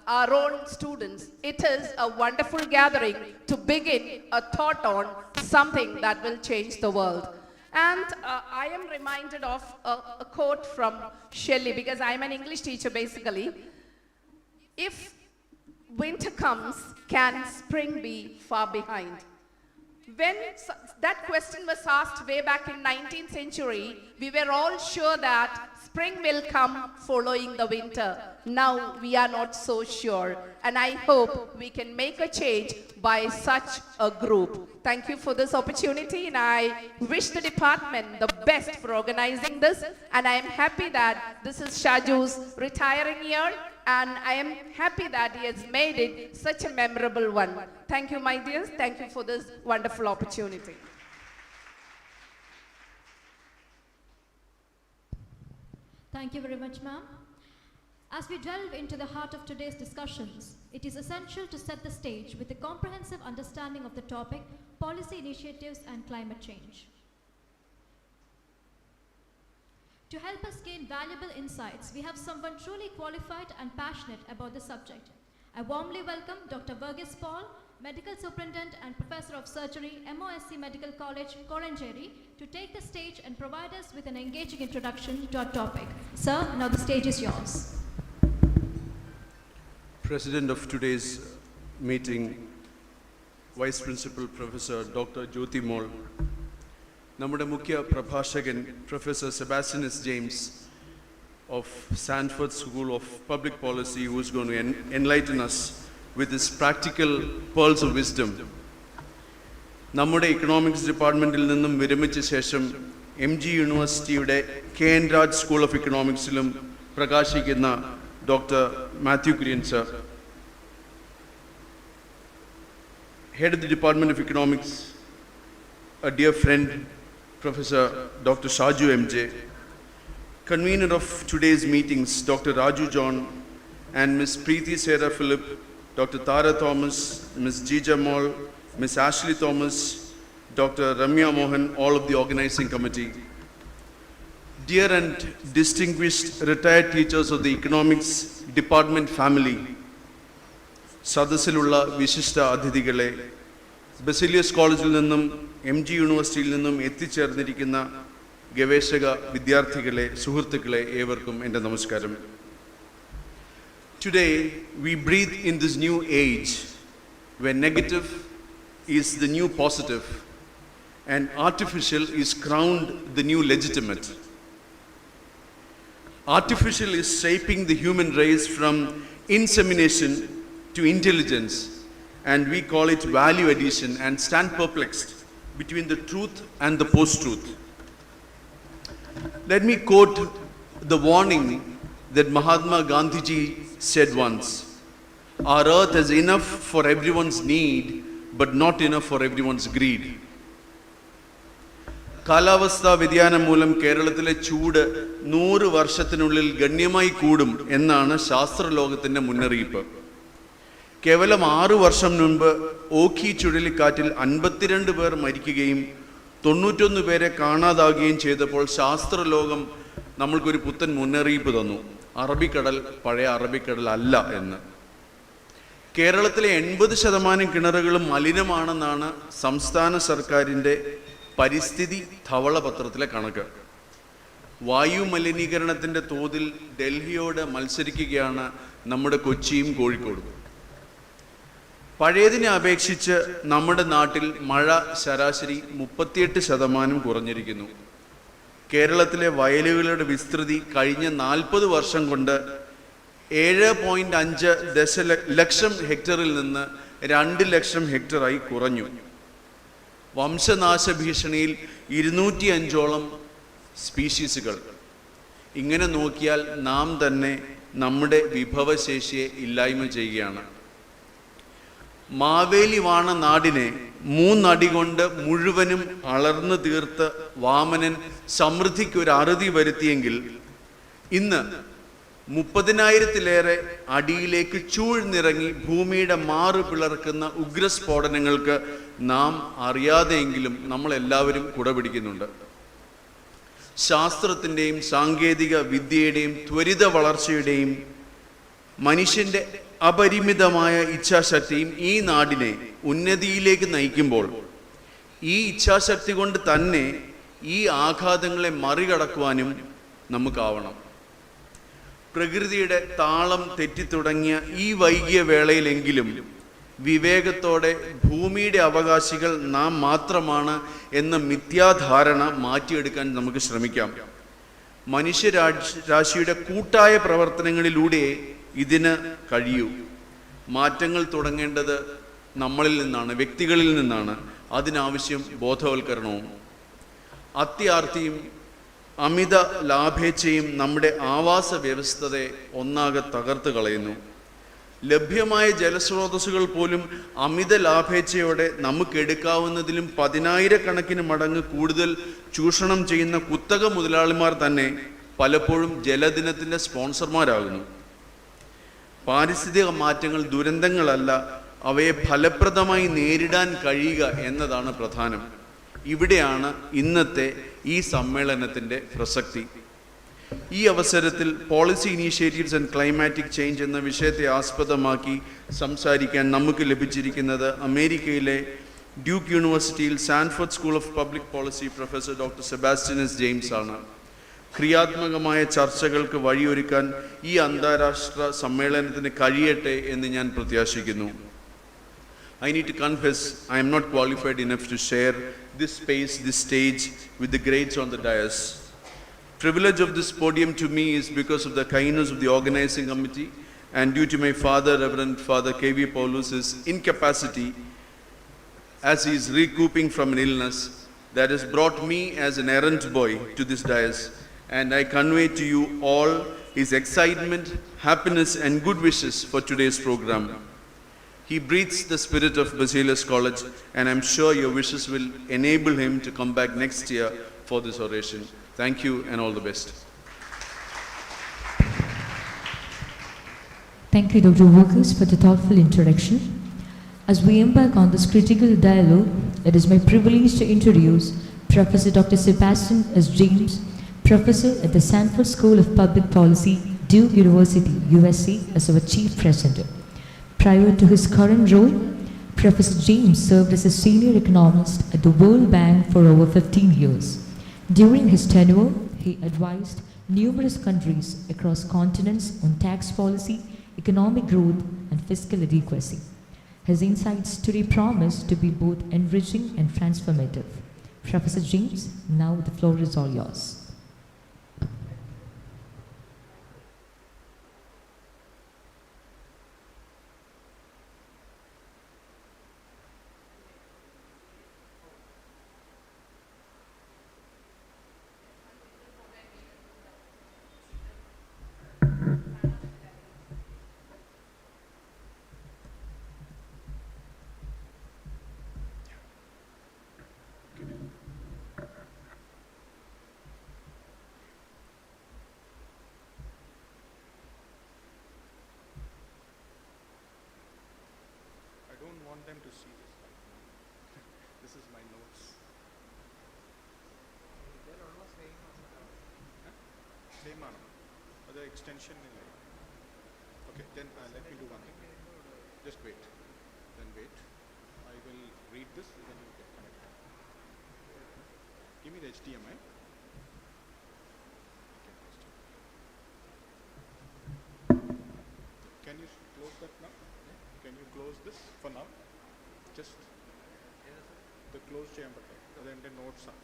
our own students. It is a wonderful gathering to begin a thought on something that will change the world. And I am reminded of a quote from Shelley, because I'm an English teacher basically. If winter comes, can spring be far behind? When that question was asked way back in 19th century, we were all sure that spring will come following the winter. Now we are not so sure, and I hope we can make a change by such a group. Thank you for this opportunity, and I wish the department the best for organizing this, and I am happy that this is Shaju's retiring year, and I am happy that he has made it such a memorable one. Thank you, my dears. Thank you for this wonderful opportunity. Thank you very much, ma'am. As we delve into the heart of today's discussions, it is essential to set the stage with a comprehensive understanding of the topic, policy initiatives and climate change. To help us gain valuable insights, we have someone truly qualified and passionate about the subject. I warmly welcome Dr. Verghese Paul, Medical Superintendent and Professor of Surgery, MOSC Medical College, Koranjeri, to take the stage and provide us with an engaging introduction to our topic. Sir, now the stage is yours. President of today's meeting, Vice Principal Professor Dr. Jyoti Mol, നമ്മുടെ മുഖ്യ പ്രഭാഷകൻ Professor Baselius James of Sanford School of Public Policy, who is going to enlighten us with his practical pearls of wisdom. നമ്മുടെ economics departmentൽ നിന്നും വിരമിച്ച ശേഷം MG യൂണിവേഴ്സിറ്റിയുടെ K.N. Raj School of Economicsലും പ്രകാശിക്കുന്ന Dr. Matthew Kurian sir, Head of the Department of Economics, a dear friend, Professor Dr. Shaju MJ, convener of today's meetings, Dr. Raju John, and Ms. Preeti Sarah Philip, Dr. Tara Thomas, Ms. Jija Mall, Ms. Ashley Thomas, Dr. Ramya Mohan, all of the organizing committee. Dear and distinguished retired teachers of the economics department family, സദസ്സിലുള്ള വിശിഷ്ട അതിഥികളെ, Baselius കോളേജിൽ നിന്നും MG യൂണിവേഴ്സിറ്റിയിൽ നിന്നും എത്തിച്ചേർന്നിരിക്കുന്ന ഗവേഷക വിദ്യാർത്ഥികളെ, സുഹൃത്തുക്കളെ, ഏവർക്കും എൻ്റെ നമസ്കാരം. Today we breathe in this new age where negative is the new positive and artificial is crowned the new legitimate. Artificial is shaping the human race from insemination to intelligence, and we call it value addition, and stand perplexed between the truth and the post-truth. Let me quote the warning that Mahatma Gandhiji said once: "Our earth has enough for everyone's need, but not enough for everyone's greed." കാലാവസ്ഥാ വ്യതിയാനം മൂലം കേരളത്തിലെ ചൂട് 100 വർഷത്തിനുള്ളിൽ ഗണ്യമായി കൂടും എന്നാണ് ശാസ്ത്രലോകത്തിൻ്റെ മുന്നറിയിപ്പ്. കേവലം 6 വർഷം മുൻപ് ഓഖി ചുഴലിക്കാറ്റിൽ 52 പേർ മരിക്കുകയും 91 പേരെ കാണാതാകുകയും ചെയ്തപ്പോൾ ശാസ്ത്രലോകം നമ്മൾക്കൊരു പുത്തൻ മുന്നറിയിപ്പ് തന്നു: അറബിക്കടൽ പഴയ അറബിക്കടൽ അല്ല എന്ന്. കേരളത്തിലെ 80% കിണറുകളും മലിനമാണെന്നാണ് സംസ്ഥാന സർക്കാരിൻ്റെ പരിസ്ഥിതി ധവളപത്രത്തിലെ കണക്ക്. വായു മലിനീകരണത്തിൻ്റെ തോതിൽ ഡൽഹിയോട് മത്സരിക്കുകയാണ് നമ്മുടെ കൊച്ചിയും കോഴിക്കോടും. പഴയതിനെ അപേക്ഷിച്ച് നമ്മുടെ നാട്ടിൽ മഴ ശരാശരി 38% കുറഞ്ഞിരിക്കുന്നു. കേരളത്തിലെ വയലുകളുടെ വിസ്തൃതി കഴിഞ്ഞ 40 വർഷം കൊണ്ട് 7.5 ദശലക്ഷം ഹെക്ടറിൽ നിന്ന് 2 ലക്ഷം ഹെക്ടറായി കുറഞ്ഞു. വംശനാശ ഭീഷണിയിൽ 205ഓളം സ്പീഷീസുകൾ. ഇങ്ങനെ നോക്കിയാൽ നാം തന്നെ നമ്മുടെ വിഭവശേഷിയെ ഇല്ലായ്മ ചെയ്യുകയാണ്. മാവേലി വാണ നാടിനെ 3 അടി കൊണ്ട് മുഴുവനും അളർന്നു തീർത്ത് വാമനൻ സമൃദ്ധിക്കൊരു അറുതി വരുത്തിയെങ്കിൽ ഇന്ന് 30,000-ലേറെ അടിയിലേക്ക് ചൂഴ്ന്നിറങ്ങി ഭൂമിയുടെ മാറു പിളർക്കുന്ന ഉഗ്രസ്ഫോടനങ്ങൾക്ക് നാം അറിയാതെയെങ്കിലും നമ്മളെല്ലാവരും കുടപിടിക്കുന്നുണ്ട്. ശാസ്ത്രത്തിൻ്റെയും സാങ്കേതിക വിദ്യയുടെയും ത്വരിത വളർച്ചയുടെയും മനുഷ്യൻ്റെ അപരിമിതമായ ഇച്ഛാശക്തിയും ഈ നാടിനെ ഉന്നതിയിലേക്ക് നയിക്കുമ്പോൾ ഈ ഇച്ഛാശക്തി കൊണ്ട് തന്നെ ഈ ആഘാതങ്ങളെ മറികടക്കുവാനും നമുക്കാവണം. പ്രകൃതിയുടെ താളം തെറ്റിത്തുടങ്ങിയ ഈ വൈകിയ വേളയിലെങ്കിലും വിവേകത്തോടെ ഭൂമിയുടെ അവകാശികൾ നാം മാത്രമാണ് എന്ന മിഥ്യാധാരണ മാറ്റിയെടുക്കാൻ നമുക്ക് ശ്രമിക്കാം. മനുഷ്യരാശിയുടെ കൂട്ടായ പ്രവർത്തനങ്ങളിലൂടെ ഇതിന് കഴിയൂ. മാറ്റങ്ങൾ തുടങ്ങേണ്ടത് നമ്മളിൽ നിന്നാണ്, വ്യക്തികളിൽ നിന്നാണ്. അതിനാവശ്യം ബോധവൽക്കരണവും. അത്യാർത്തിയും അമിത ലാഭേച്ഛയും നമ്മുടെ ആവാസ വ്യവസ്ഥയെ ഒന്നാകെ തകർത്ത് കളയുന്നു. ലഭ്യമായ ജലസ്രോതസ്സുകൾ പോലും അമിത ലാഭേച്ഛയോടെ നമുക്കെടുക്കാവുന്നതിലും 10,000 മടങ്ങ് കൂടുതൽ ചൂഷണം ചെയ്യുന്ന കുത്തക മുതലാളിമാർ തന്നെ പലപ്പോഴും ജലദിനത്തിൻ്റെ സ്പോൺസർമാരാകുന്നു. പാരിസ്ഥിതിക മാറ്റങ്ങൾ ദുരന്തങ്ങളല്ല, അവയെ ഫലപ്രദമായി നേരിടാൻ കഴിയുക എന്നതാണ് പ്രധാനം. ഇവിടെയാണ് ഇന്നത്തെ ഈ സമ്മേളനത്തിൻ്റെ പ്രസക്തി. ഈ അവസരത്തിൽ policy initiatives and climatic change എന്ന വിഷയത്തെ ആസ്പദമാക്കി സംസാരിക്കാൻ നമുക്ക് ലഭിച്ചിരിക്കുന്നത് അമേരിക്കയിലെ ഡ്യൂക്ക് യൂണിവേഴ്സിറ്റിയിൽ Sanford school of public policy professor doctor Sebastianus James ആണ്. ക്രിയാത്മകമായ ചർച്ചകൾക്ക് വഴിയൊരുക്കാൻ ഈ അന്താരാഷ്ട്ര സമ്മേളനത്തിന് കഴിയട്ടെ എന്ന് ഞാൻ പ്രത്യാശിക്കുന്നു. I need to confess, I am not qualified enough to share this space, this stage with the greats on the dais. Privilege of this podium to me is because of the kindness of the organizing committee and due to my father, Reverend Father K.V. PAULOSE's incapacity as he is recouping from an illness that has brought me as an errand boy to this dais, and I convey to you all his excitement, happiness and good wishes for today's program. He breathes the spirit of Baselius College, and I'm sure your wishes will enable him to come back next year for this oration. Thank you and all the best. Thank you, Dr. Workers, for the thoughtful introduction. As we embark on this critical dialogue, it is my privilege to introduce Professor Dr. Sebastian S. James, Professor at the Sanford School of Public Policy, Duke University, USA, as our Chief Presenter. Prior to his current role, Professor James served as a senior economist at the World Bank for over 15 years. During his tenure, he advised numerous countries across continents on tax policy, economic growth, and fiscal adequacy. His insights today promise to be both enriching and transformative. Professor James, now the floor is all yours. I don't want them to see this. This is my notes. Same on the extension. Okay, then let me do one thing. Just wait. Then wait. I will read this and then you can connect. Give me the HDMI. Can you close that now? Can you close this for now? Just the closed chamber. Then the notes are.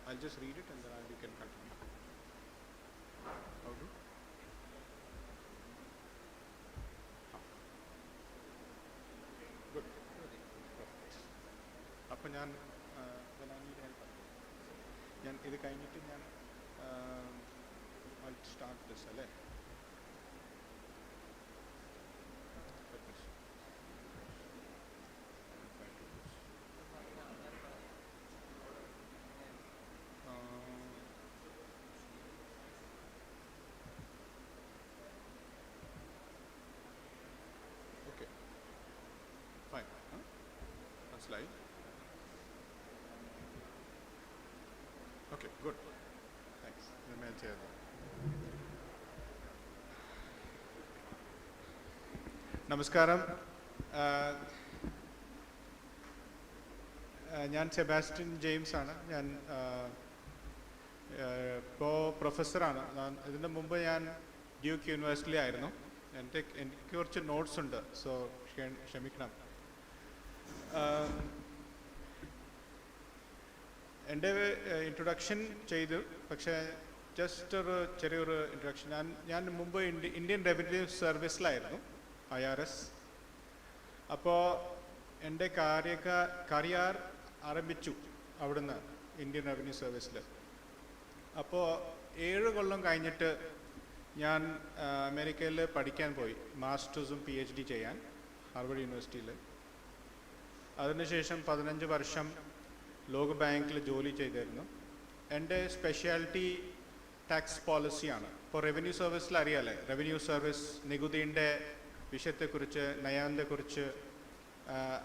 I'll just read it and then we can continue. How do? Good. Perfect. അപ്പോൾ ഞാൻ ഞാൻ ഇത് കഴിഞ്ഞിട്ട് ഞാൻ I'll start this അല്ലേ? Okay. Fine. One slide. Okay, good. Thanks. Then I'll share that. നമസ്കാരം. ഞാൻ Sebastian James ആണ്. ഞാൻ ഇപ്പോൾ പ്രൊഫസറാണ്. ഇതിന് മുമ്പ് ഞാൻ ഡ്യൂക്ക് യൂണിവേഴ്സിറ്റി ആയിരുന്നു. എനിക്ക് കുറച്ച് നോട്ട്സ് ഉണ്ട്, സോ ക്ഷമിക്കണം. എൻ്റെ ഇൻട്രൊഡക്ഷൻ ചെയ്തു, പക്ഷേ ജസ്റ്റ് ഒരു ചെറിയൊരു ഇൻട്രൊഡക്ഷൻ. ഞാൻ മുമ്പ് ഇന്ത്യൻ റവന്യൂ സർവീസിലായിരുന്നു, IRS. അപ്പോൾ എൻ്റെ കരിയർ ആരംഭിച്ചു അവിടുന്ന്, ഇന്ത്യൻ റവന്യൂ സർവീസിൽ. അപ്പോൾ 7 കൊല്ലം കഴിഞ്ഞിട്ട് ഞാൻ അമേരിക്കയിൽ പഠിക്കാൻ പോയി, മാസ്റ്റേഴ്സും PhD ചെയ്യാൻ ഹാർവർഡ് യൂണിവേഴ്സിറ്റിയിൽ. അതിനുശേഷം 15 വർഷം ലോക ബാങ്കിൽ ജോലി ചെയ്തിരുന്നു. എൻ്റെ സ്പെഷ്യാലിറ്റി ടാക്സ് പോളിസിയാണ്. ഇപ്പോൾ റവന്യൂ സർവീസിൽ അറിയാമല്ലേ, റവന്യൂ സർവീസ് നികുതിൻ്റെ വിഷയത്തെക്കുറിച്ച്, നയത്തെക്കുറിച്ച്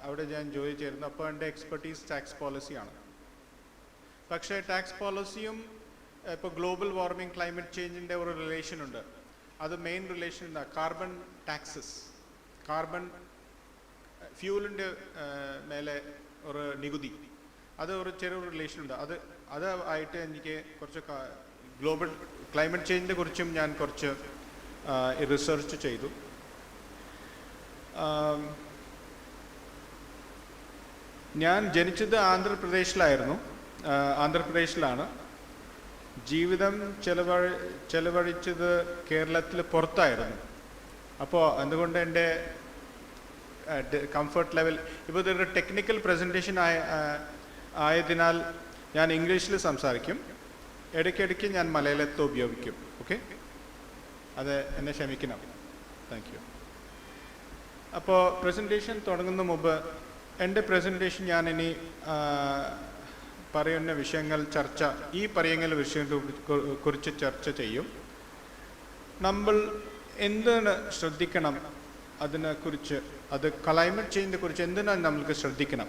അവിടെ ഞാൻ ജോലി ചെയ്തിരുന്നു. അപ്പോൾ എൻ്റെ എക്സ്പെർട്ടീസ് ടാക്സ് പോളിസിയാണ്. പക്ഷേ ടാക്സ് പോളിസിയും ഇപ്പോൾ ഗ്ലോബൽ വാർമിംഗ്, ക്ലൈമറ്റ് ചേഞ്ചിൻ്റെ ഒരു റിലേഷൻ ഉണ്ട്. അത് മെയിൻ റിലേഷൻ എന്താ, കാർബൺ ടാക്സസ്, കാർബൺ ഫ്യൂലിൻ്റെ മേലെ ഒരു നികുതി, അത് ഒരു ചെറിയൊരു റിലേഷൻ ഉണ്ട്. അത് ആയിട്ട് എനിക്ക് കുറച്ച് ഗ്ലോബൽ ക്ലൈമറ്റ് ചേഞ്ചിനെ കുറിച്ചും ഞാൻ കുറച്ച് റിസർച്ച് ചെയ്തു. ഞാൻ ജനിച്ചത് ആന്ധ്രാപ്രദേശിലാണ്. ജീവിതം ചെലവഴിച്ചത് കേരളത്തിൽ പുറത്തായിരുന്നു. അപ്പോൾ അതുകൊണ്ട് എൻ്റെ കംഫർട്ട് ലെവൽ, ഇപ്പോൾ ഇതൊരു ടെക്നിക്കൽ പ്രസൻറ്റേഷൻ ആയതിനാൽ ഞാൻ ഇംഗ്ലീഷിൽ സംസാരിക്കും. ഇടയ്ക്കിടയ്ക്ക് ഞാൻ മലയാളത്തെ ഉപയോഗിക്കും. ഓക്കെ, അത് എന്നെ ക്ഷമിക്കണം. Thank you. അപ്പോൾ പ്രസൻറ്റേഷൻ തുടങ്ങുന്ന മുമ്പ് എൻ്റെ പ്രസൻറ്റേഷൻ ഞാൻ ഇനി പറയുന്ന വിഷയങ്ങൾ പറയുന്ന വിഷയത്തെ കുറിച്ച് ചർച്ച ചെയ്യും. നമ്മൾ എന്താണ് ശ്രദ്ധിക്കണം അതിനെക്കുറിച്ച്, അത് ക്ലൈമറ്റ് ചേഞ്ചിനെ കുറിച്ച് എന്തിനാണ് നമ്മൾക്ക് ശ്രദ്ധിക്കണം,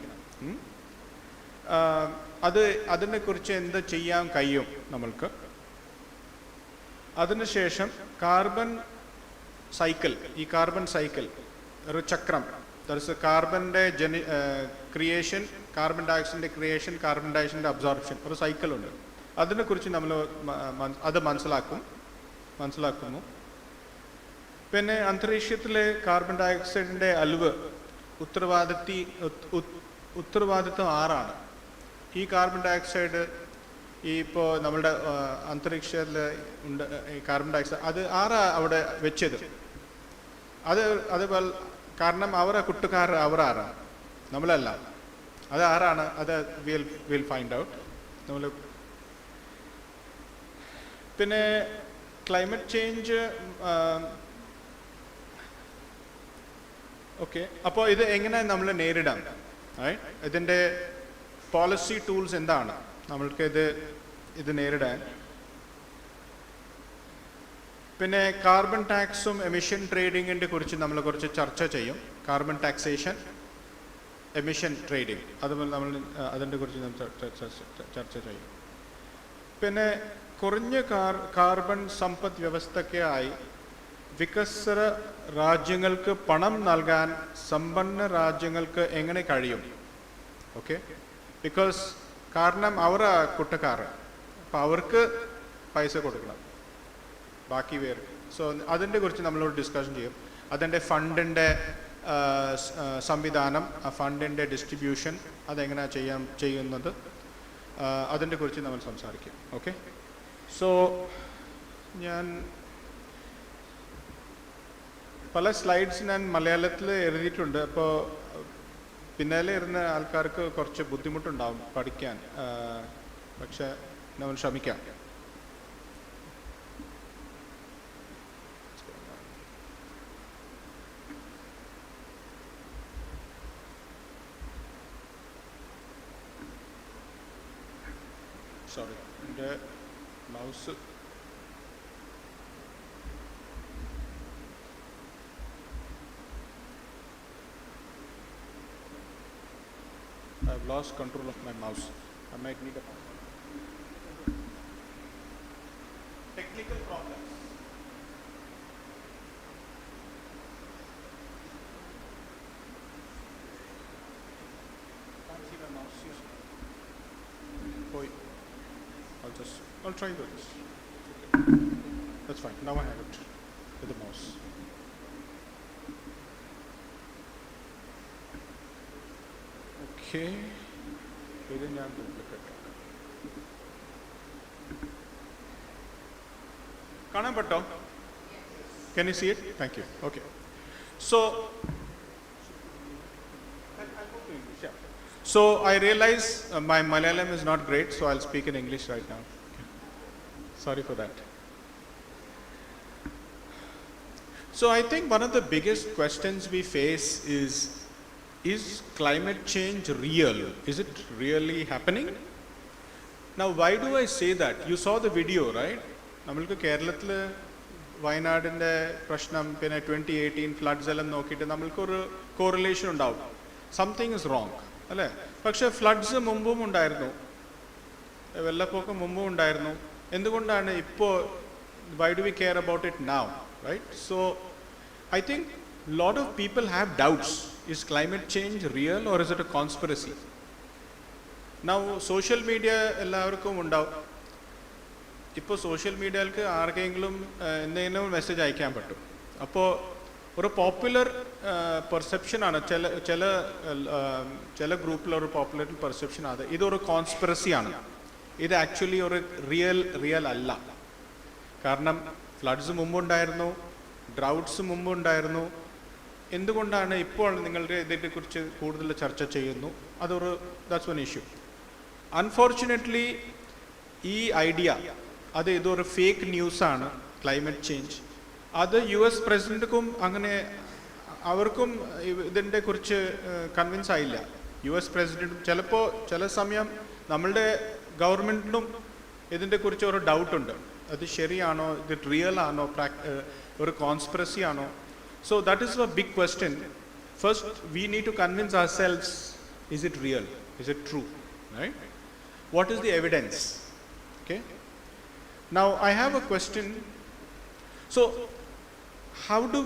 അതിനെക്കുറിച്ച് എന്ത് ചെയ്യാൻ കഴിയും നമ്മൾക്ക്. അതിനുശേഷം കാർബൺ സൈക്കിൾ ഒരു ചക്രം, കാർബണിൻ്റെ ക്രിയേഷൻ, കാർബൺ ഡയോക്സൈഡിൻ്റെ ക്രിയേഷൻ, കാർബൺ ഡയോക്സൈഡിൻ്റെ അബ്സോർപ്ഷൻ, ഒരു സൈക്കിളുണ്ട്. അതിനെക്കുറിച്ച് നമ്മൾ അത് മനസ്സിലാക്കുന്നു. പിന്നെ അന്തരീക്ഷത്തിലെ കാർബൺ ഡയോക്സൈഡിൻ്റെ അളവ് ഉത്തരവാദിത്വം 6ആണ്. ഈ കാർബൺ ഡയോക്സൈഡ് ഇപ്പോൾ നമ്മുടെ അന്തരീക്ഷത്തിൽ ഉണ്ട്, ഈ കാർബൺ ഡയോക്സൈഡ് അത് 6 അവിടെ വെച്ചത്. അതുപോലെ കാരണം അവരെ കൂട്ടുകാർ അവരാണ്, നമ്മളല്ല. അത് 6ആണ്. അത് വിൽ ഫൈൻഡ് ഔട്ട് നമ്മൾ. പിന്നെ ക്ലൈമറ്റ് ചേഞ്ച്, ഓക്കെ. അപ്പോൾ ഇത് എങ്ങനെ നമ്മൾ നേരിടാം, ഇതിൻ്റെ പോളിസി ടൂൾസ് എന്താണ് നമ്മൾക്ക് ഇത് നേരിടാൻ. പിന്നെ കാർബൺ ടാക്സും എമിഷൻ ട്രേഡിങ്ങിൻ്റെ കുറിച്ച് നമ്മൾ കുറച്ച് ചർച്ച ചെയ്യും. കാർബൺ ടാക്സേഷൻ, എമിഷൻ ട്രേഡിങ്, അതുപോലെ നമ്മൾ അതിൻ്റെ കുറിച്ച് ചർച്ച ചെയ്യും. പിന്നെ കുറഞ്ഞ കാർബൺ സമ്പദ് വ്യവസ്ഥയ്ക്കായി വികസ്വര രാജ്യങ്ങൾക്ക് പണം നൽകാൻ സമ്പന്ന രാജ്യങ്ങൾക്ക് എങ്ങനെ കഴിയും. ഓക്കെ, കാരണം അവരാ കൂട്ടക്കാർ, അപ്പോൾ അവർക്ക് പൈസ കൊടുക്കണം, ബാക്കി വേറെ. സോ അതിൻ്റെ കുറിച്ച് നമ്മളോട് ഡിസ്കഷൻ ചെയ്യും. അതിൻ്റെ ഫണ്ടിൻ്റെ സംവിധാനം, ആ ഫണ്ടിൻ്റെ ഡിസ്ട്രിബ്യൂഷൻ, അതെങ്ങനെയാണ് ചെയ്യുന്നത്, അതിൻ്റെ കുറിച്ച് നമ്മൾ സംസാരിക്കും. ഓക്കെ, സോ ഞാൻ പല സ്ലൈഡ്സ് ഞാൻ മലയാളത്തിൽ എഴുതിയിട്ടുണ്ട്. അപ്പോൾ പിന്നാലെ ഇരുന്ന ആൾക്കാർക്ക് കുറച്ച് ബുദ്ധിമുട്ടുണ്ടാവും പഠിക്കാൻ, പക്ഷെ നമ്മൾ ശ്രമിക്കാം. സോറി, എൻ്റെ mouse I've lost control of my mouse. I might need a technical problems. I'll try this. That's fine. Now I have it with the mouse. Okay. Can you see it? Thank you. Okay. So, I realize my Malayalam is not great, so I'll speak in English right now. Okay. Sorry for that. So I think one of the biggest questions we face is climate change real? Is it really happening? Now, why do I say that? You saw the video, right? Namalku Keralathil വയനാടിൻ്റെ പ്രശ്നം പിന്നെ 2018 floods എല്ലാം നോക്കിയിട്ട് നമ്മൾക്കൊരു correlation ഉണ്ടാവും. Something is wrong അല്ലേ? പക്ഷേ floods മുമ്പും ഉണ്ടായിരുന്നു, വെള്ളപ്പൊക്കം മുമ്പും ഉണ്ടായിരുന്നു. എന്തുകൊണ്ടാണ് ഇപ്പോൾ why do we care about it now, right? So I think lot of people have doubts. Is climate change real or is it a conspiracy? Now social media എല്ലാവർക്കും ഉണ്ടാവും. ഇപ്പോൾ സോഷ്യൽ മീഡിയയിലേക്ക് ആർക്കെങ്കിലും എന്തെങ്കിലും മെസ്സേജ് അയക്കാൻ പറ്റും. അപ്പോൾ ഒരു പോപ്പുലർ പെർസെപ്ഷനാണ് ചില ഗ്രൂപ്പിലൊരു പോപ്പുലർ പെർസെപ്ഷനാണ് ഇതൊരു കോൺസ്പിറസിയാണ്. ഇത് ആക്ച്വലി ഒരു റിയൽ അല്ല. കാരണം ഫ്ലഡ്സ് മുമ്പുണ്ടായിരുന്നു, ഡ്രൗട്ട്സ് മുമ്പുണ്ടായിരുന്നു. എന്തുകൊണ്ടാണ് ഇപ്പോൾ നിങ്ങളുടെ ഇതിനെക്കുറിച്ച് കൂടുതൽ ചർച്ച ചെയ്യുന്നു? അതൊരു ദാറ്റ്സ് വൺ ഇഷ്യൂ. അൺഫോർച്ചുനേറ്റ്ലി ഈ ഐഡിയ അത് ഇതൊരു ഫേക്ക് ന്യൂസാണ് ക്ലൈമറ്റ് ചേഞ്ച്. അത് US പ്രസിഡൻറ്റും അങ്ങനെ അവർക്കും ഇതിൻ്റെ കുറിച്ച് കൺവിൻസ് ആയില്ല. US പ്രസിഡൻറ്റും ചിലപ്പോൾ ചില സമയം നമ്മളുടെ ഗവൺമെൻറ്റിനും ഇതിൻ്റെ കുറിച്ച് ഒരു ഡൗട്ടുണ്ട്, അത് ശരിയാണോ, ഇത് റിയൽ ആണോ, ഒരു കോൺസ്പിറസി ആണോ. So that is a big question. First we need to convince ourselves, is it real, is it true, right? What is the evidence? Okay. Now I have a question. So how do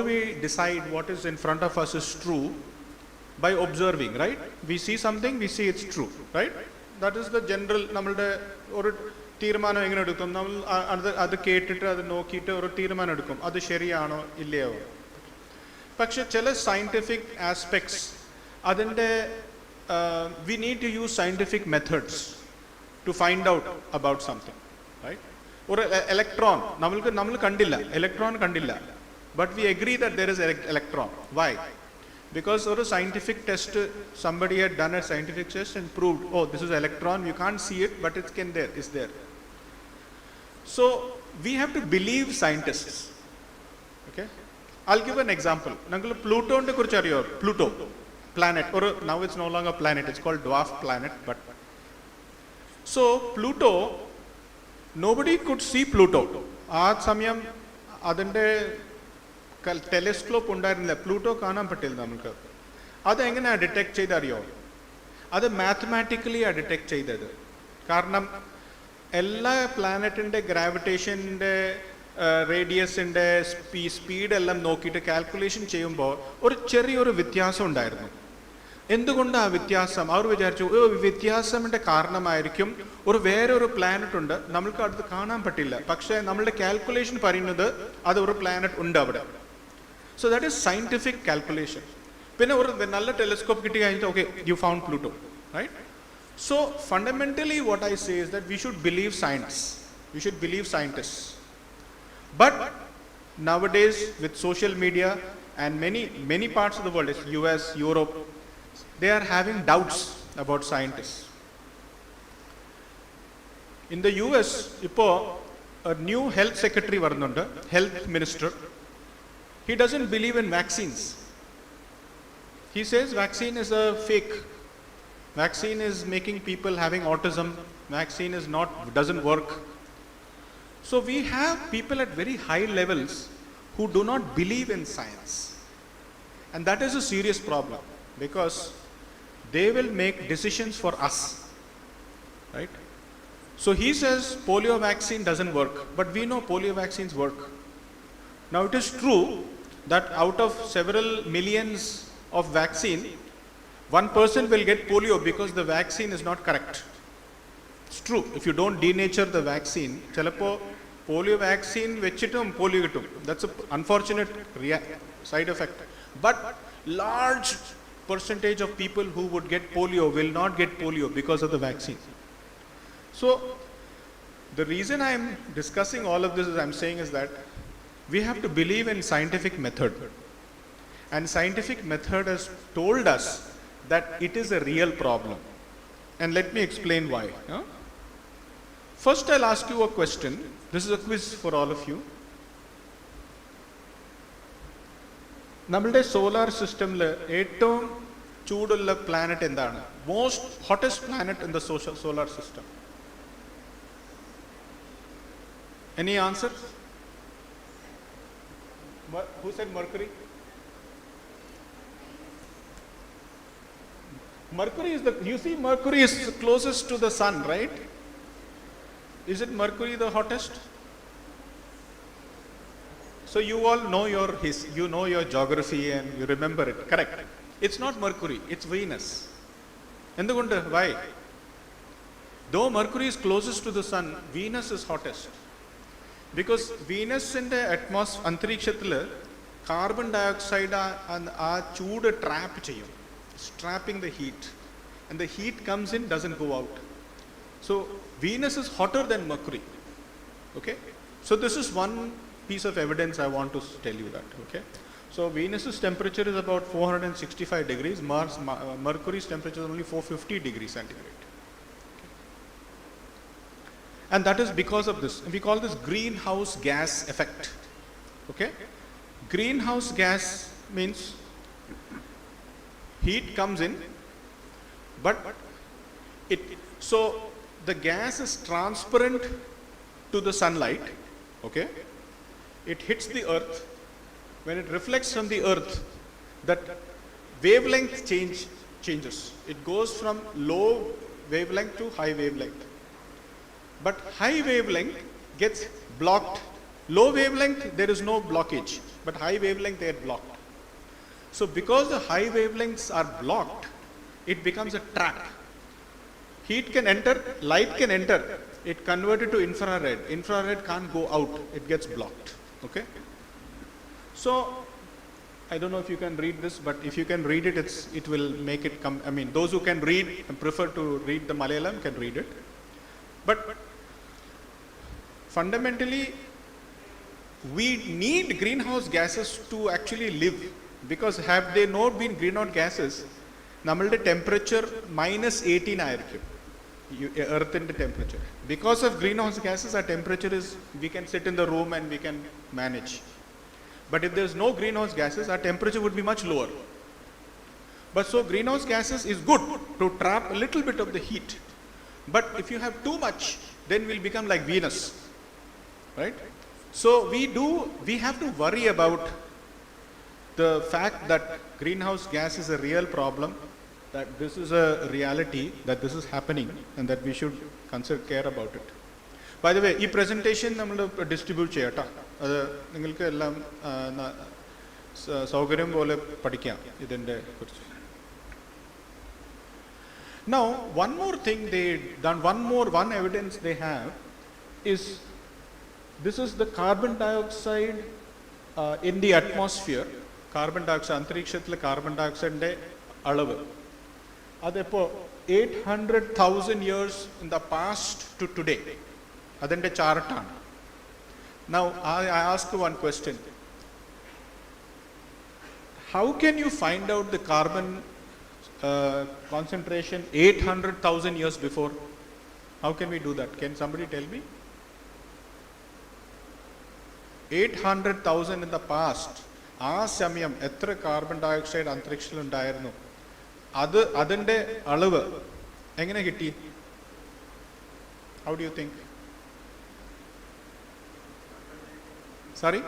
we decide what is in front of us is true? By observing, right? We see something, we see it's true, right? That is the general നമ്മളുടെ ഒരു തീരുമാനം എങ്ങനെ എടുക്കും? നമ്മൾ അത് കേട്ടിട്ട് അത് നോക്കിയിട്ട് ഒരു തീരുമാനം എടുക്കും, അത് ശരിയാണോ ഇല്ലയോ. പക്ഷെ ചില സയൻറ്റിഫിക് ആസ്പെക്ട്സ് അതിൻ്റെ we need to use scientific methods to find out about something, right? ഒരു electron നമ്മൾ കണ്ടില്ല, electron കണ്ടില്ല, but we agree that there is an electron. Why? Because ഒരു scientific test, somebody had done a scientific test and proved, oh, this is electron, you can't see it, but it's there. So we have to believe scientists. Okay, I'll give an example. നിങ്ങൾ പ്ലൂട്ടോന്റെ കുറിച്ച് അറിയോ? Pluto planet, or now it's no longer planet, it's called dwarf planet. But so Pluto, nobody could see Pluto. ആ സമയം അതിൻ്റെ telescope ഉണ്ടായിരുന്നില്ല, Pluto കാണാൻ പറ്റില്ല നമുക്ക്. അതെങ്ങനെയാണ് ഡിറ്റക്ട് ചെയ്തറിയോ? അത് മാത്തമാറ്റിക്കലിയാണ് ഡിറ്റക്ട് ചെയ്തത്. കാരണം എല്ലാ പ്ലാനറ്റിൻ്റെ ഗ്രാവിറ്റേഷൻ്റെ റേഡിയസിൻ്റെ സ്പീഡെല്ലാം നോക്കിയിട്ട് കാൽക്കുലേഷൻ ചെയ്യുമ്പോൾ ഒരു ചെറിയൊരു വ്യത്യാസം ഉണ്ടായിരുന്നു. എന്തുകൊണ്ട് ആ വ്യത്യാസം? അവർ വിചാരിച്ചു വ്യത്യാസത്തിൻ്റെ കാരണമായിരിക്കും ഒരു വേറൊരു പ്ലാനറ്റ് ഉണ്ട്, നമ്മൾക്ക് അടുത്ത് കാണാൻ പറ്റില്ല, പക്ഷേ നമ്മളുടെ കാൽക്കുലേഷൻ പറയുന്നത് അത് ഒരു പ്ലാനറ്റ് ഉണ്ട് അവിടെ. So that is scientific calculation. പിന്നെ ഒരു നല്ല ടെലിസ്കോപ്പ് കിട്ടി കഴിഞ്ഞിട്ട് okay, you found Pluto, right? So fundamentally what I say is that we should believe science, we should believe scientist. But nowadays with social media and many parts of the world, US, Europe, they are having doubts about scientists. In the US, ipo a new health secretary varunundu, health minister. He doesn't believe in vaccines. He says vaccine is a fake. Vaccine is making people having autism. Vaccine is doesn't work. So we have people at very high levels who do not believe in science, and that is a serious problem because they will make decisions for us, right? So he says polio vaccine doesn't work, but we know polio vaccines work. Now it is true that out of several millions of vaccine, one person will get polio because the vaccine is not correct. It's true. If you don't denature the vaccine, chalappo polio vaccine vechittum polio kittum. That's an unfortunate side effect. But large percentage of people who would get polio will not get polio because of the vaccine. So the reason I am discussing all of this is I'm saying is that we have to believe in scientific method. And scientific method has told us that it is a real problem. And let me explain why. First, I'll ask you a question. This is a quiz for all of you. Nammade solar system le ettom choodulla planet endana? Most hottest planet in the solar system. Any answer? Who said Mercury? Mercury is you see Mercury is closest to the sun, right? Is it Mercury the hottest? So you all know you know your geography and you remember it, correct? It's not Mercury, it's Venus. Why? Though Mercury is closest to the sun, Venus is hottest. Because Venus in the atmosphere, antarikshathil, carbon dioxide and choodu trap cheyum. It's trapping the heat. And the heat comes in, doesn't go out. So Venus is hotter than Mercury. Okay? So this is one piece of evidence I want to tell you that. Okay? So Venus's temperature is about 465 degrees. Mercury's temperature is only 450 degrees centigrade. And that is because of this. We call this greenhouse gas effect. Okay? Greenhouse gas means heat comes in, but so the gas is transparent to the sunlight. Okay? It hits the earth. When it reflects from the earth, that wavelength changes. It goes from low wavelength to high wavelength. But high wavelength gets blocked. Low wavelength, there is no blockage. But high wavelength, they get blocked. So because the high wavelengths are blocked, it becomes a trap. Heat can enter, light can enter. It converted to infrared. Infrared can't go out. It gets blocked. Okay? So, I don't know if you can read this, but if you can read it, it will make it come. I mean, those who can read and prefer to read the Malayalam can read it. But fundamentally, we need greenhouse gases to actually live, because have they not been greenhouse gases, nammude temperature minus 18 aayirikkum, earthinte temperature. Because of greenhouse gases, our temperature is, we can sit in the room and we can manage. But if there is no greenhouse gases, our temperature would be much lower. But so greenhouse gases is good to trap a little bit of the heat. But if you have too much, then we'll become like Venus, right? So we have to worry about the fact that greenhouse gas is a real problem, that this is a reality, that this is happening, and that we should care about it. By the way, this presentation we distribute cheyata. Adu ningalku ellam saukaryam pole padikam idinte kurichu. Now, one more thing one evidence they have is, this is the carbon dioxide in the atmosphere. Carbon dioxide, antarikshathile carbon dioxide inde alavu. Adepo 800,000 years in the past to today. Adinte chart aanu. Now, I ask you one question. How can you find out the carbon concentration 800,000 years before? How can we do that? Can somebody tell me? 800,000 in the past. ആ സമയം എത്ര carbon dioxide അന്തരീക്ഷത്തിൽ ഉണ്ടായിരുന്നു? അതിൻ്റെ അളവ് എങ്ങനെ കിട്ടി? How do you think? Sorry?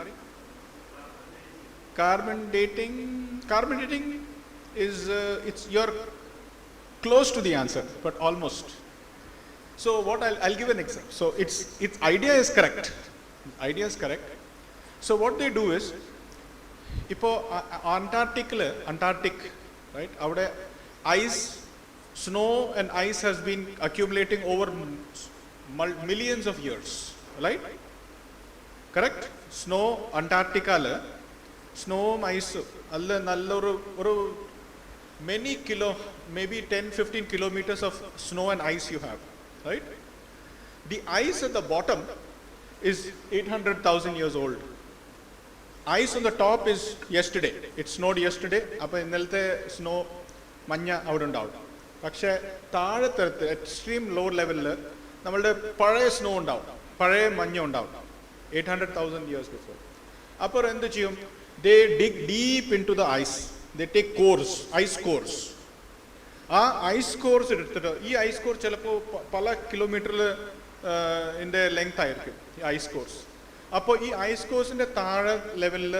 Carbon dating is you're close to the answer, but almost. So what I'll give an example. So its idea is correct. So what they do is, ipo Antarctic, right? Avade ice, snow and ice has been accumulating over millions of years, right? Correct? Snow, Antarctica, snow, ice, many maybe 10-15 kilometers of snow and ice you have, right? The ice at the bottom is 800,000 years old. Ice on the top is yesterday. It snowed yesterday. അപ്പോൾ ഇന്നലത്തെ snow മഞ്ഞ അവിടെ ഉണ്ടാവും. പക്ഷേ താഴത്തെ extreme law ലെവലിൽ നമ്മളുടെ പഴയ സ്നോ ഉണ്ടാവും, പഴയ മഞ്ഞ ഉണ്ടാവും. 800,000 years before. അപ്പോൾ എന്ത് ചെയ്യും? They dig deep into the ice. They take cores, ice cores. ആ ഐസ് കോർസ് എടുത്തിട്ട് ഈ ഐസ് കോർ ചിലപ്പോൾ പല കിലോമീറ്ററിൽ ഇതിൻ്റെ ലെങ്ത് ആയിരിക്കും ഈ ഐസ് കോർസ്. അപ്പോൾ ഈ ഐസ് കോഴ്സിൻ്റെ താഴെ ലെവലിൽ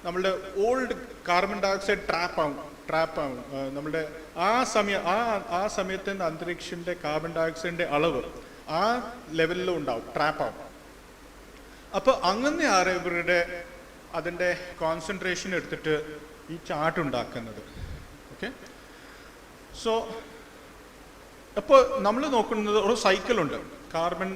നമ്മളുടെ ഓൾഡ് കാർബൺ ഡയോക്സൈഡ് ട്രാപ്പ് ആവും. നമ്മളുടെ ആ സമയത്ത് അന്തരീക്ഷൻ്റെ കാർബൺ ഡയോക്സൈഡിൻ്റെ അളവ് ആ ലെവലിലും ഉണ്ടാവും, ട്രാപ്പ് ആവും. അപ്പോൾ അങ്ങനെയാണ് ഇവരുടെ അതിൻ്റെ കോൺസെൻട്രേഷൻ എടുത്തിട്ട് ഈ ചാർട്ട് ഉണ്ടാക്കുന്നത്. ഓക്കെ, സോ അപ്പോൾ നമ്മൾ നോക്കുന്നത് ഒരു സൈക്കിളുണ്ട്. കാർബൺ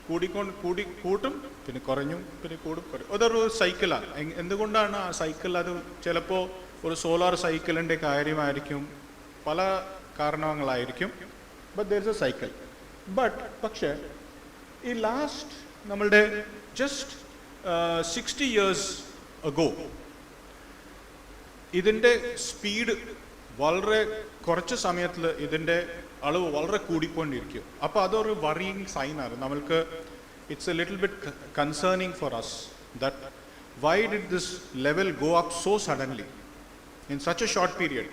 കൂട്ടും പിന്നെ കുറഞ്ഞും പിന്നെ കൂടും. അതൊരു സൈക്കിളാണ്. എന്തുകൊണ്ടാണ് ആ സൈക്കിൾ? അത് ചിലപ്പോൾ ഒരു സോളാർ സൈക്കിളിൻ്റെ കാര്യമായിരിക്കും, പല കാരണങ്ങളായിരിക്കും. But there is a cycle. പക്ഷേ ഈ ലാസ്റ്റ് നമ്മളുടെ ജസ്റ്റ് 60 years ago ഇതിൻ്റെ സ്പീഡ് വളരെ കുറച്ച് സമയത്തിൽ ഇതിൻ്റെ അളവ് വളരെ കൂടിക്കൊണ്ടിരിക്കും. അപ്പോൾ അതൊരു വറിയിങ് സൈനാണ് നമ്മൾക്ക്. It's a little bit concerning for us that why did this level go up so suddenly in such a short period.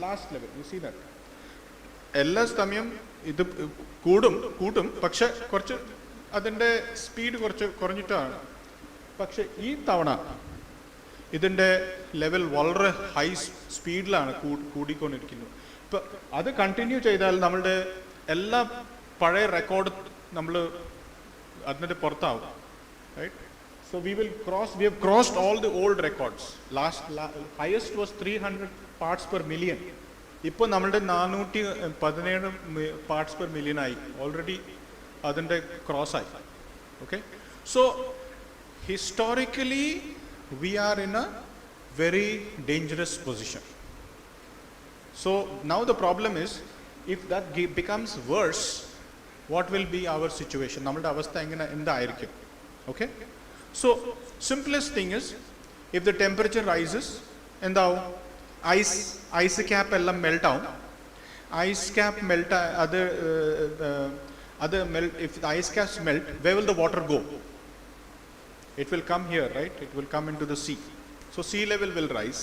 Last level you see that എല്ലാ സമയം ഇത് കൂട്ടും, പക്ഷെ കുറച്ച് അതിൻ്റെ സ്പീഡ് കുറച്ച് കുറഞ്ഞിട്ടാണ്. പക്ഷെ ഈ തവണ ഇതിൻ്റെ ലെവൽ വളരെ ഹൈ സ്പീഡിലാണ് കൂടിക്കൊണ്ടിരിക്കുന്നത്. ഇപ്പം അത് കണ്ടിന്യൂ ചെയ്താൽ നമ്മളുടെ എല്ലാ പഴയ റെക്കോർഡ് നമ്മൾ അതിൻ്റെ പുറത്താവും, right? So we have crossed all the old records. Highest was 300 parts per million. ഇപ്പോൾ നമ്മളുടെ 417 parts per million ആയി, ഓൾറെഡി അതിൻ്റെ ക്രോസ് ആയി. Okay, so historically we are in a very dangerous position. So now the problem is, if that becomes worse, what will be our situation? Nammude avastha engane endayirikkum. Okay, so simplest thing is, if the temperature rises and the ice cap ellam melt down, ice cap melt other melt. If the ice caps melt, where will the water go? It will come here, right? It will come into the sea. So sea level will rise.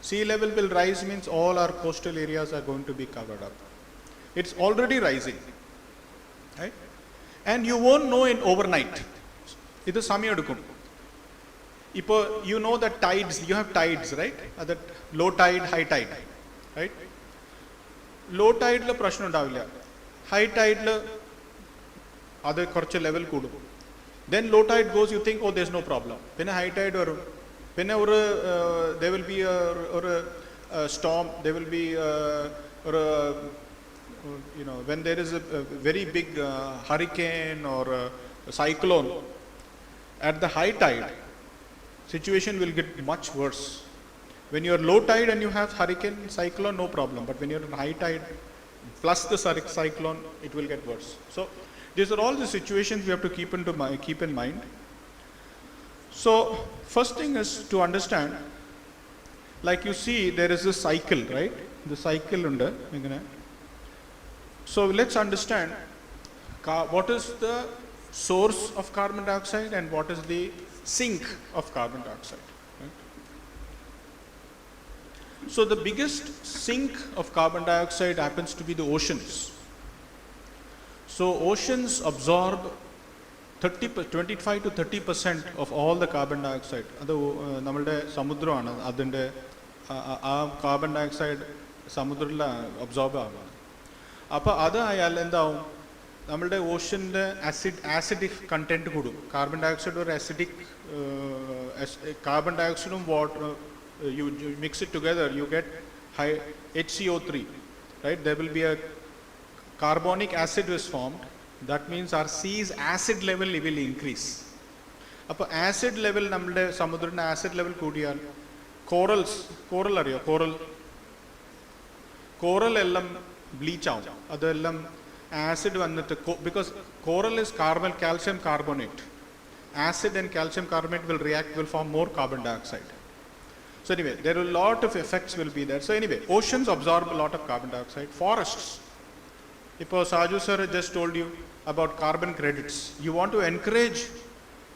Sea level will rise means all our coastal areas are going to be covered up. It's already rising, right? And you won't know in overnight. Idu samyam edukkum. Ipo you know that tides, you have tides, right? That low tide, high tide, right? Low tide la prashna undavilla. High tide la adu korchu level koodum. Then low tide goes, you think, oh, there's no problem. When a high tide or when there will be a storm, there will be when there is a very big hurricane or a cyclone, at the high tide, situation will get much worse. When you are low tide and you have hurricane, cyclone, no problem. But when you are in high tide plus the cyclone, it will get worse. So these are all the situations we have to keep in mind. So first thing is to understand, like you see, there is a cycle, right? The cycle under. So let's understand what is the source of carbon dioxide and what is the sink of carbon dioxide. Right? So the biggest sink of carbon dioxide happens to be the oceans. So oceans absorb 25 to 30% of all the carbon dioxide. Adu nammude samudraana adinte aa carbon dioxide samudrala absorb aavana. Appo adu ayal endavum nammude ocean the acidic content koodum. Carbon dioxide or acidic carbon dioxide and water you mix it together, you get high HCO3. right? There will be a carbonic acid is formed. That means our sea's acid level will increase. Appo acid level nammade samudradinte acid level koodiyal coral ariyo coral ellam bleach avum adellam acid vannittu because coral is calcium carbonate. Acid and calcium carbonate will react, will form more carbon dioxide. So anyway, there are a lot of effects will be there. So anyway, oceans absorb a lot of carbon dioxide. Forests, Saju sir just told you about carbon credits. You want to encourage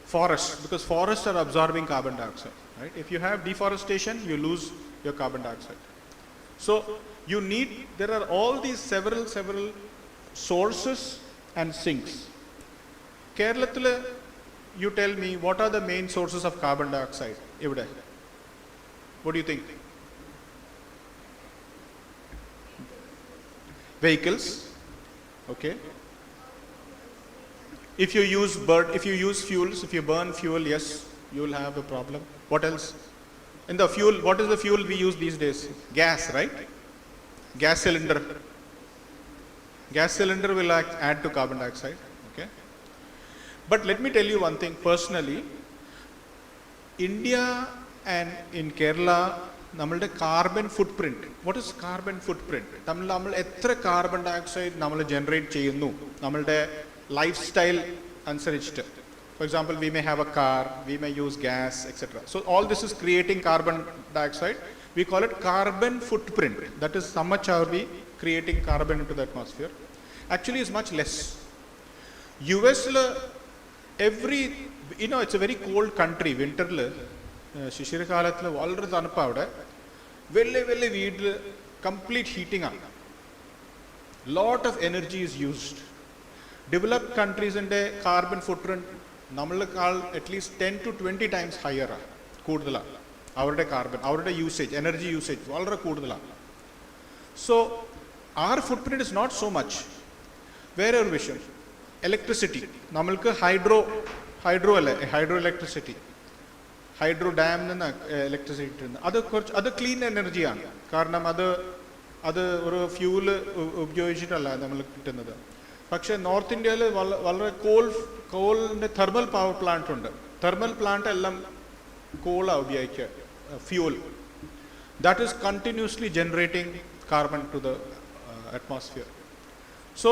forests because forests are absorbing carbon dioxide, right? If you have deforestation, you lose your carbon dioxide. So you need, there are all these several sources and sinks. Keralathile, you tell me what are the main sources of carbon dioxide? What do you think? Vehicles, okay. If you use fuels, if you burn fuel, yes, you will have a problem. What else? In the fuel, what is the fuel we use these days? Gas, right? Gas cylinder. Gas cylinder will add to carbon dioxide, okay. But let me tell you one thing personally. India and in Kerala, namalde carbon footprint. What is carbon footprint? Namal etra carbon dioxide namal generate cheyunnu. Namalde lifestyle ansarichittu. For example, we may have a car, we may use gas, etc. So all this is creating carbon dioxide. We call it carbon footprint. That is how much are we creating carbon into the atmosphere. Actually, it's much less. US, it's a very cold country. Winter, Shishira Kalathla, Walra Tanapavda, Velle weed, complete heating up. Lot of energy is used. Developed countries in the carbon footprint, at least 10 to 20 times higher. Kudala. Our carbon, our usage, energy usage, Walra Kudala. So, our footprint is not so much. Where are vision? Electricity. Namalka hydroelectricity. Hydro dam electricity. Other clean energy. Karnam other fuel പക്ഷേ north ഇന്ത്യയിൽ വളരെ കോളിൻ്റെ thermal power plant ഉണ്ട്. Thermal plant എല്ലാം കോളാണ് ഉപയോഗിക്കുക, fuel. That is continuously generating carbon to the atmosphere. So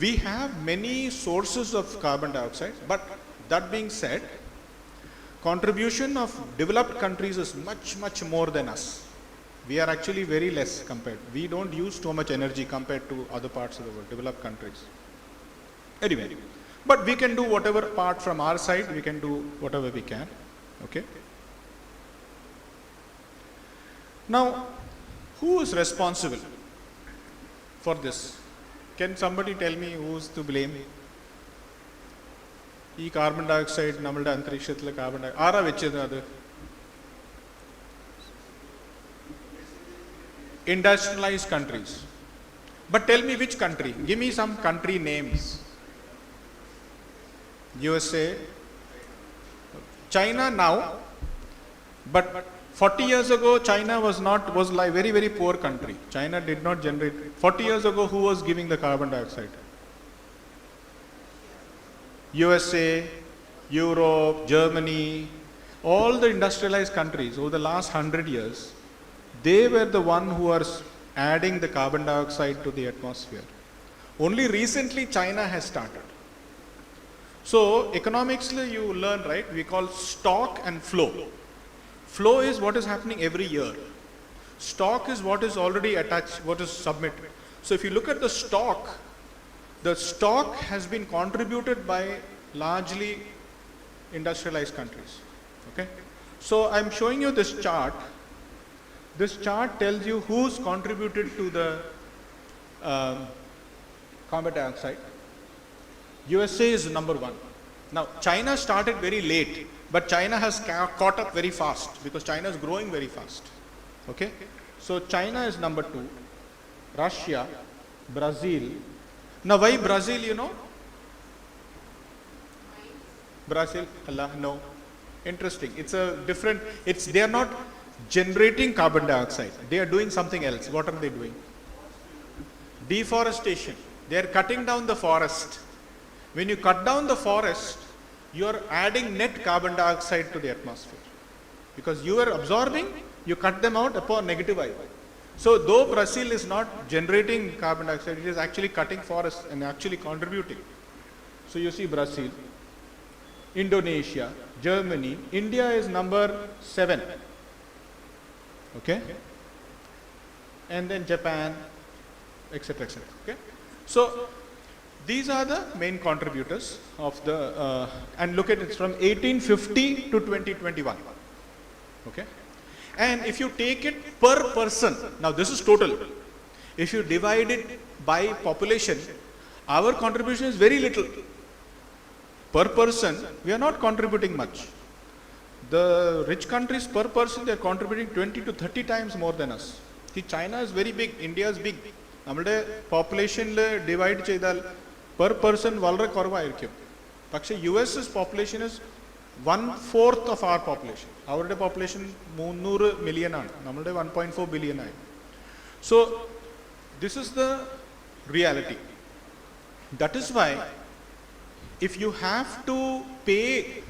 we have many sources of carbon dioxide, but that being said, contribution of developed countries is much more than us. We are actually very less compared. We don't use too much energy compared to other parts of the world, developed countries. Anyway, but we can do whatever part from our side, we can do whatever we can. Okay. Now, who is responsible for this? Can somebody tell me who is to blame? This carbon dioxide, namalde antarikshathile carbon dioxide, aara vechadu adu? Industrialized countries. But tell me which country? Give me some country names. USA, China now, but 40 years ago China was like very poor country. China did not generate. 40 years ago, who was giving the carbon dioxide? USA, Europe, Germany, all the industrialized countries over the last 100 years, they were the one who are adding the carbon dioxide to the atmosphere. Only recently China has started. So economics you learn, right? We call stock and flow. Flow is what is happening every year. Stock is what is already attached, what is submitted. So if you look at the stock has been contributed by largely industrialized countries. Okay? So I'm showing you this chart. This chart tells you who's contributed to the carbon dioxide. USA is number 1. Now, China started very late, but China has caught up very fast because China is growing very fast. Okay? So, China is number 2. Russia, Brazil. Now, why Brazil, you know? Brazil? Allah, no. Interesting. It's a different, they are not generating carbon dioxide. They are doing something else. What are they doing? deforestation. They are cutting down the forest. When you cut down the forest, you are adding net carbon dioxide to the atmosphere. Because you are absorbing, you cut them out upon negative I. So though Brazil is not generating carbon dioxide, it is actually cutting forests and actually contributing. So you see Brazil, Indonesia, Germany, India is number 7. Okay? And then Japan, etc., etc. Okay? So these are the main contributors of the, and look at it from 1850 to 2021. Okay? And if you take it per person, now this is total. If you divide it by population, our contribution is very little. Per person, we are not contributing much. The rich countries per person, they are contributing 20 to 30 times more than us. See, China is very big, India is big. Our population divide cheyidal per person valare korvaayirikkum. Pakshe US's population is 1/4 of our population. Our population 300 million aanu. Nammade 1.4 billion aanu. So this is the reality. That is why if you have to pay,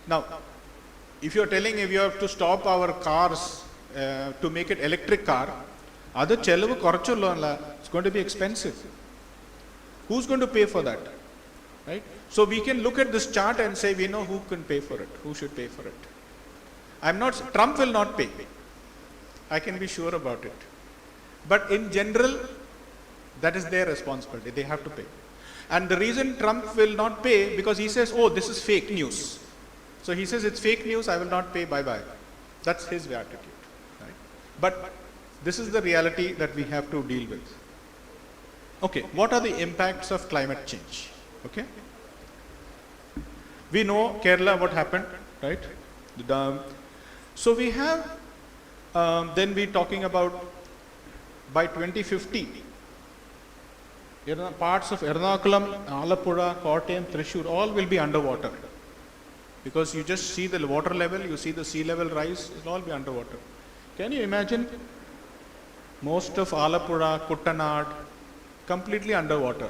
now if you are telling if you have to stop our cars to make it electric car, adu chelavu korachullo, it's going to be expensive. Who's going to pay for that? Right? So we can look at this chart and say we know who can pay for it, who should pay for it. Trump will not pay. I can be sure about it. But in general, that is their responsibility. They have to pay. And the reason Trump will not pay, because he says, oh, this is fake news. So he says, it's fake news, I will not pay, bye-bye. That's his attitude. Right? But this is the reality that we have to deal with. Okay, what are the impacts of climate change? Okay. We know Kerala, what happened, right? So we have, then we're talking about by 2050, parts of Ernakulam, Alappuzha, Kottayam, Thrissur, all will be underwater. Because you just see the water level, you see the sea level rise, it will all be underwater. Can you imagine most of Alappuzha, Kuttanad, completely underwater?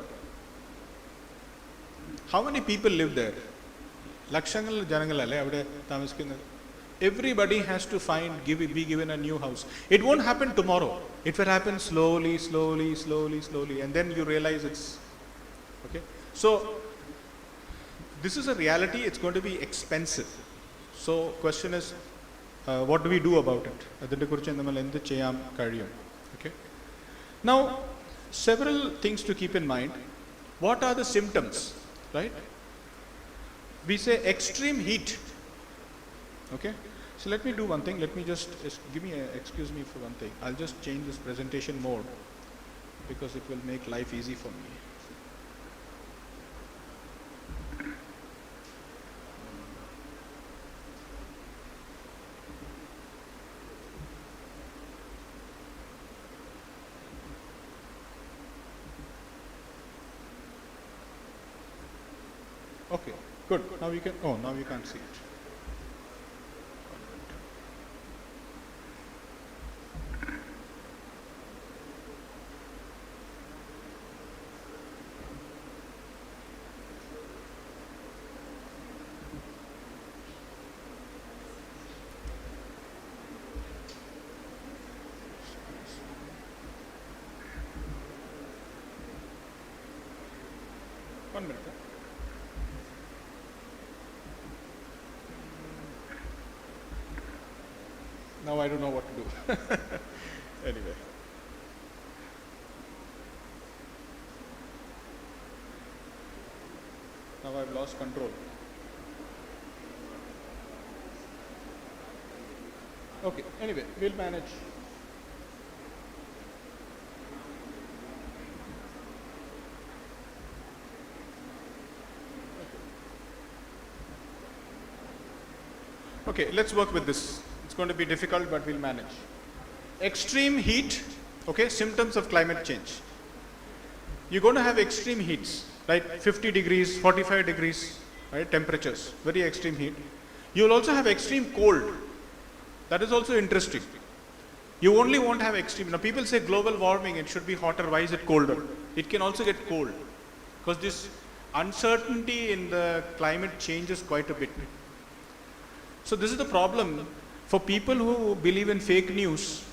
How many people live there? Lakshangal Janangalalle avade tamasikkunnu. Everybody has to be given a new house. It won't happen tomorrow. It will happen slowly, slowly, slowly, slowly, and then you realize it's okay. So this is a reality. It's going to be expensive. So question is, what do we do about it? Okay. Now, several things to keep in mind. What are the symptoms? Right? We say extreme heat. Okay. So let me do one thing. Let me just excuse me for one thing. I'll just change this presentation mode because it will make life easy for me. Okay, good. Now we can, oh, now you can't see it. One minute. Now I don't know what to do. Anyway. Now I've lost control. Okay, anyway, we'll manage. Okay, let's work with this. It's going to be difficult, but we'll manage. Extreme heat, okay, symptoms of climate change. You're going to have extreme heats, right? 50 degrees, 45 degrees, right? Temperatures, very extreme heat. You'll also have extreme cold. That is also interesting. You only won't have extreme. Now people say global warming, it should be hotter, why is it colder? It can also get cold because this uncertainty in the climate changes quite a bit. So this is the problem for people who believe in fake news.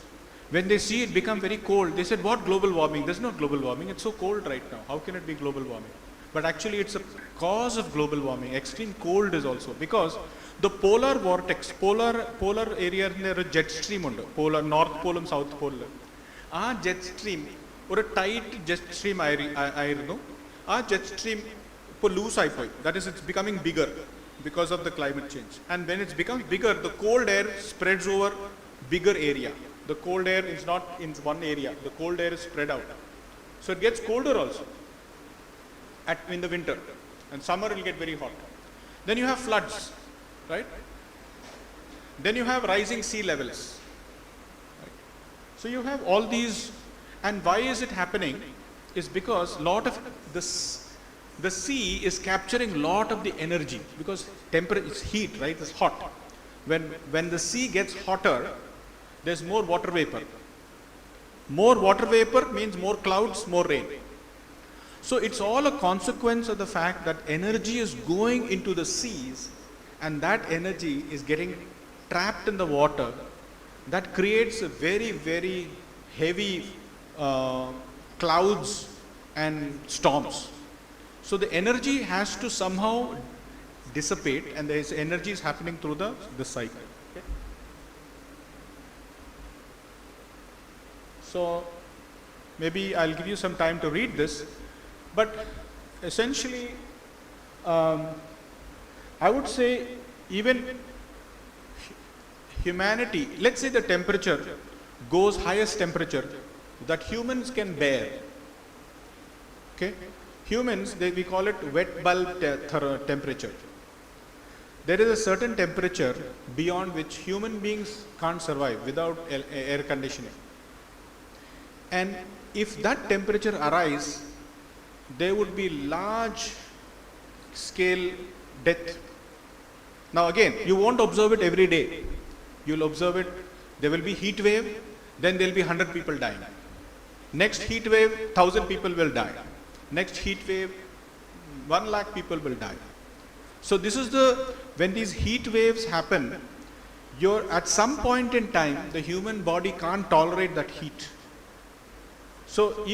When they see it become very cold, they said, what global warming? There's no global warming, it's so cold right now. How can it be global warming? But actually it's a cause of global warming. Extreme cold is also because the polar vortex, polar area there a jet stream under polar north pole and south pole. Jet stream or a tight jet stream jet stream loose that is it's becoming bigger because of the climate change. And when it becomes bigger, the cold air spreads over bigger area. The cold air is not in one area, the cold air is spread out. So it gets colder also in the winter, and summer will get very hot. Then you have floods, right? Then you have rising sea levels. Right? So you have all these, and why is it happening? Is because lot of the sea is capturing lot of the energy because temperature is heat, right? It's hot. When the sea gets hotter, there's more water vapor. More water vapor means more clouds, more rain. So it's all a consequence of the fact that energy is going into the seas and that energy is getting trapped in the water. That creates a very, very heavy clouds and storms. So the energy has to somehow dissipate, and there is energy is happening through the cycle. Okay? So maybe I'll give you some time to read this, but essentially I would say even humanity, let's say the temperature goes highest temperature that humans can bear. Okay? Humans, we call it wet bulb temperature. There is a certain temperature beyond which human beings can't survive without air conditioning. And if that temperature arises, there would be large scale death. Now again, you won't observe it every day. You'll observe it, there will be heat wave, then there will be 100 people dying. Next heat wave, 1,000 people will die. Next heat wave, 1 lakh people will die. So this is when these heat waves happen, at some point in time, the human body can't tolerate that heat. So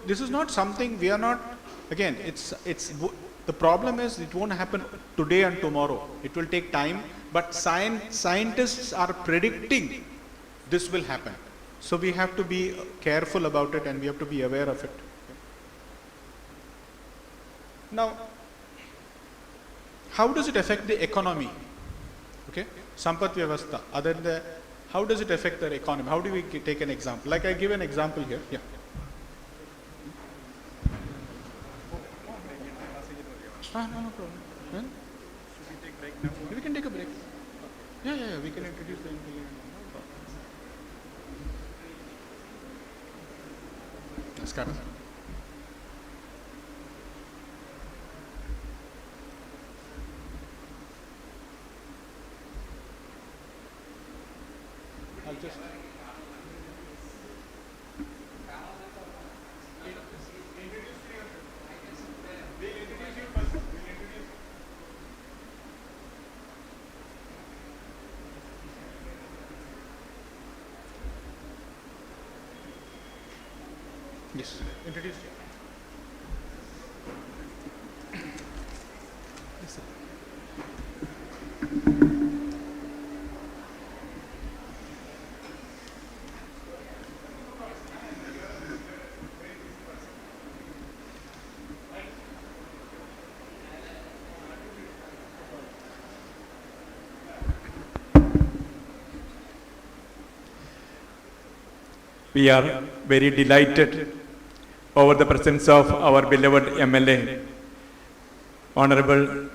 this is not something we are not, again, the problem is it won't happen today and tomorrow. It will take time, but scientists are predicting this will happen. So we have to be careful about it and we have to be aware of it. Now, how does it affect the economy? Okay, Sampat Vyavastha, other than how does it affect the economy? How do we take an example? Like I give an example here. Yeah. No problem. Should we take break now? We can take a break. Yeah, we can introduce the Namaskar. I'll just yes, introduce you. Yes, sir. We are very delighted over the presence of our beloved MLA, Honorable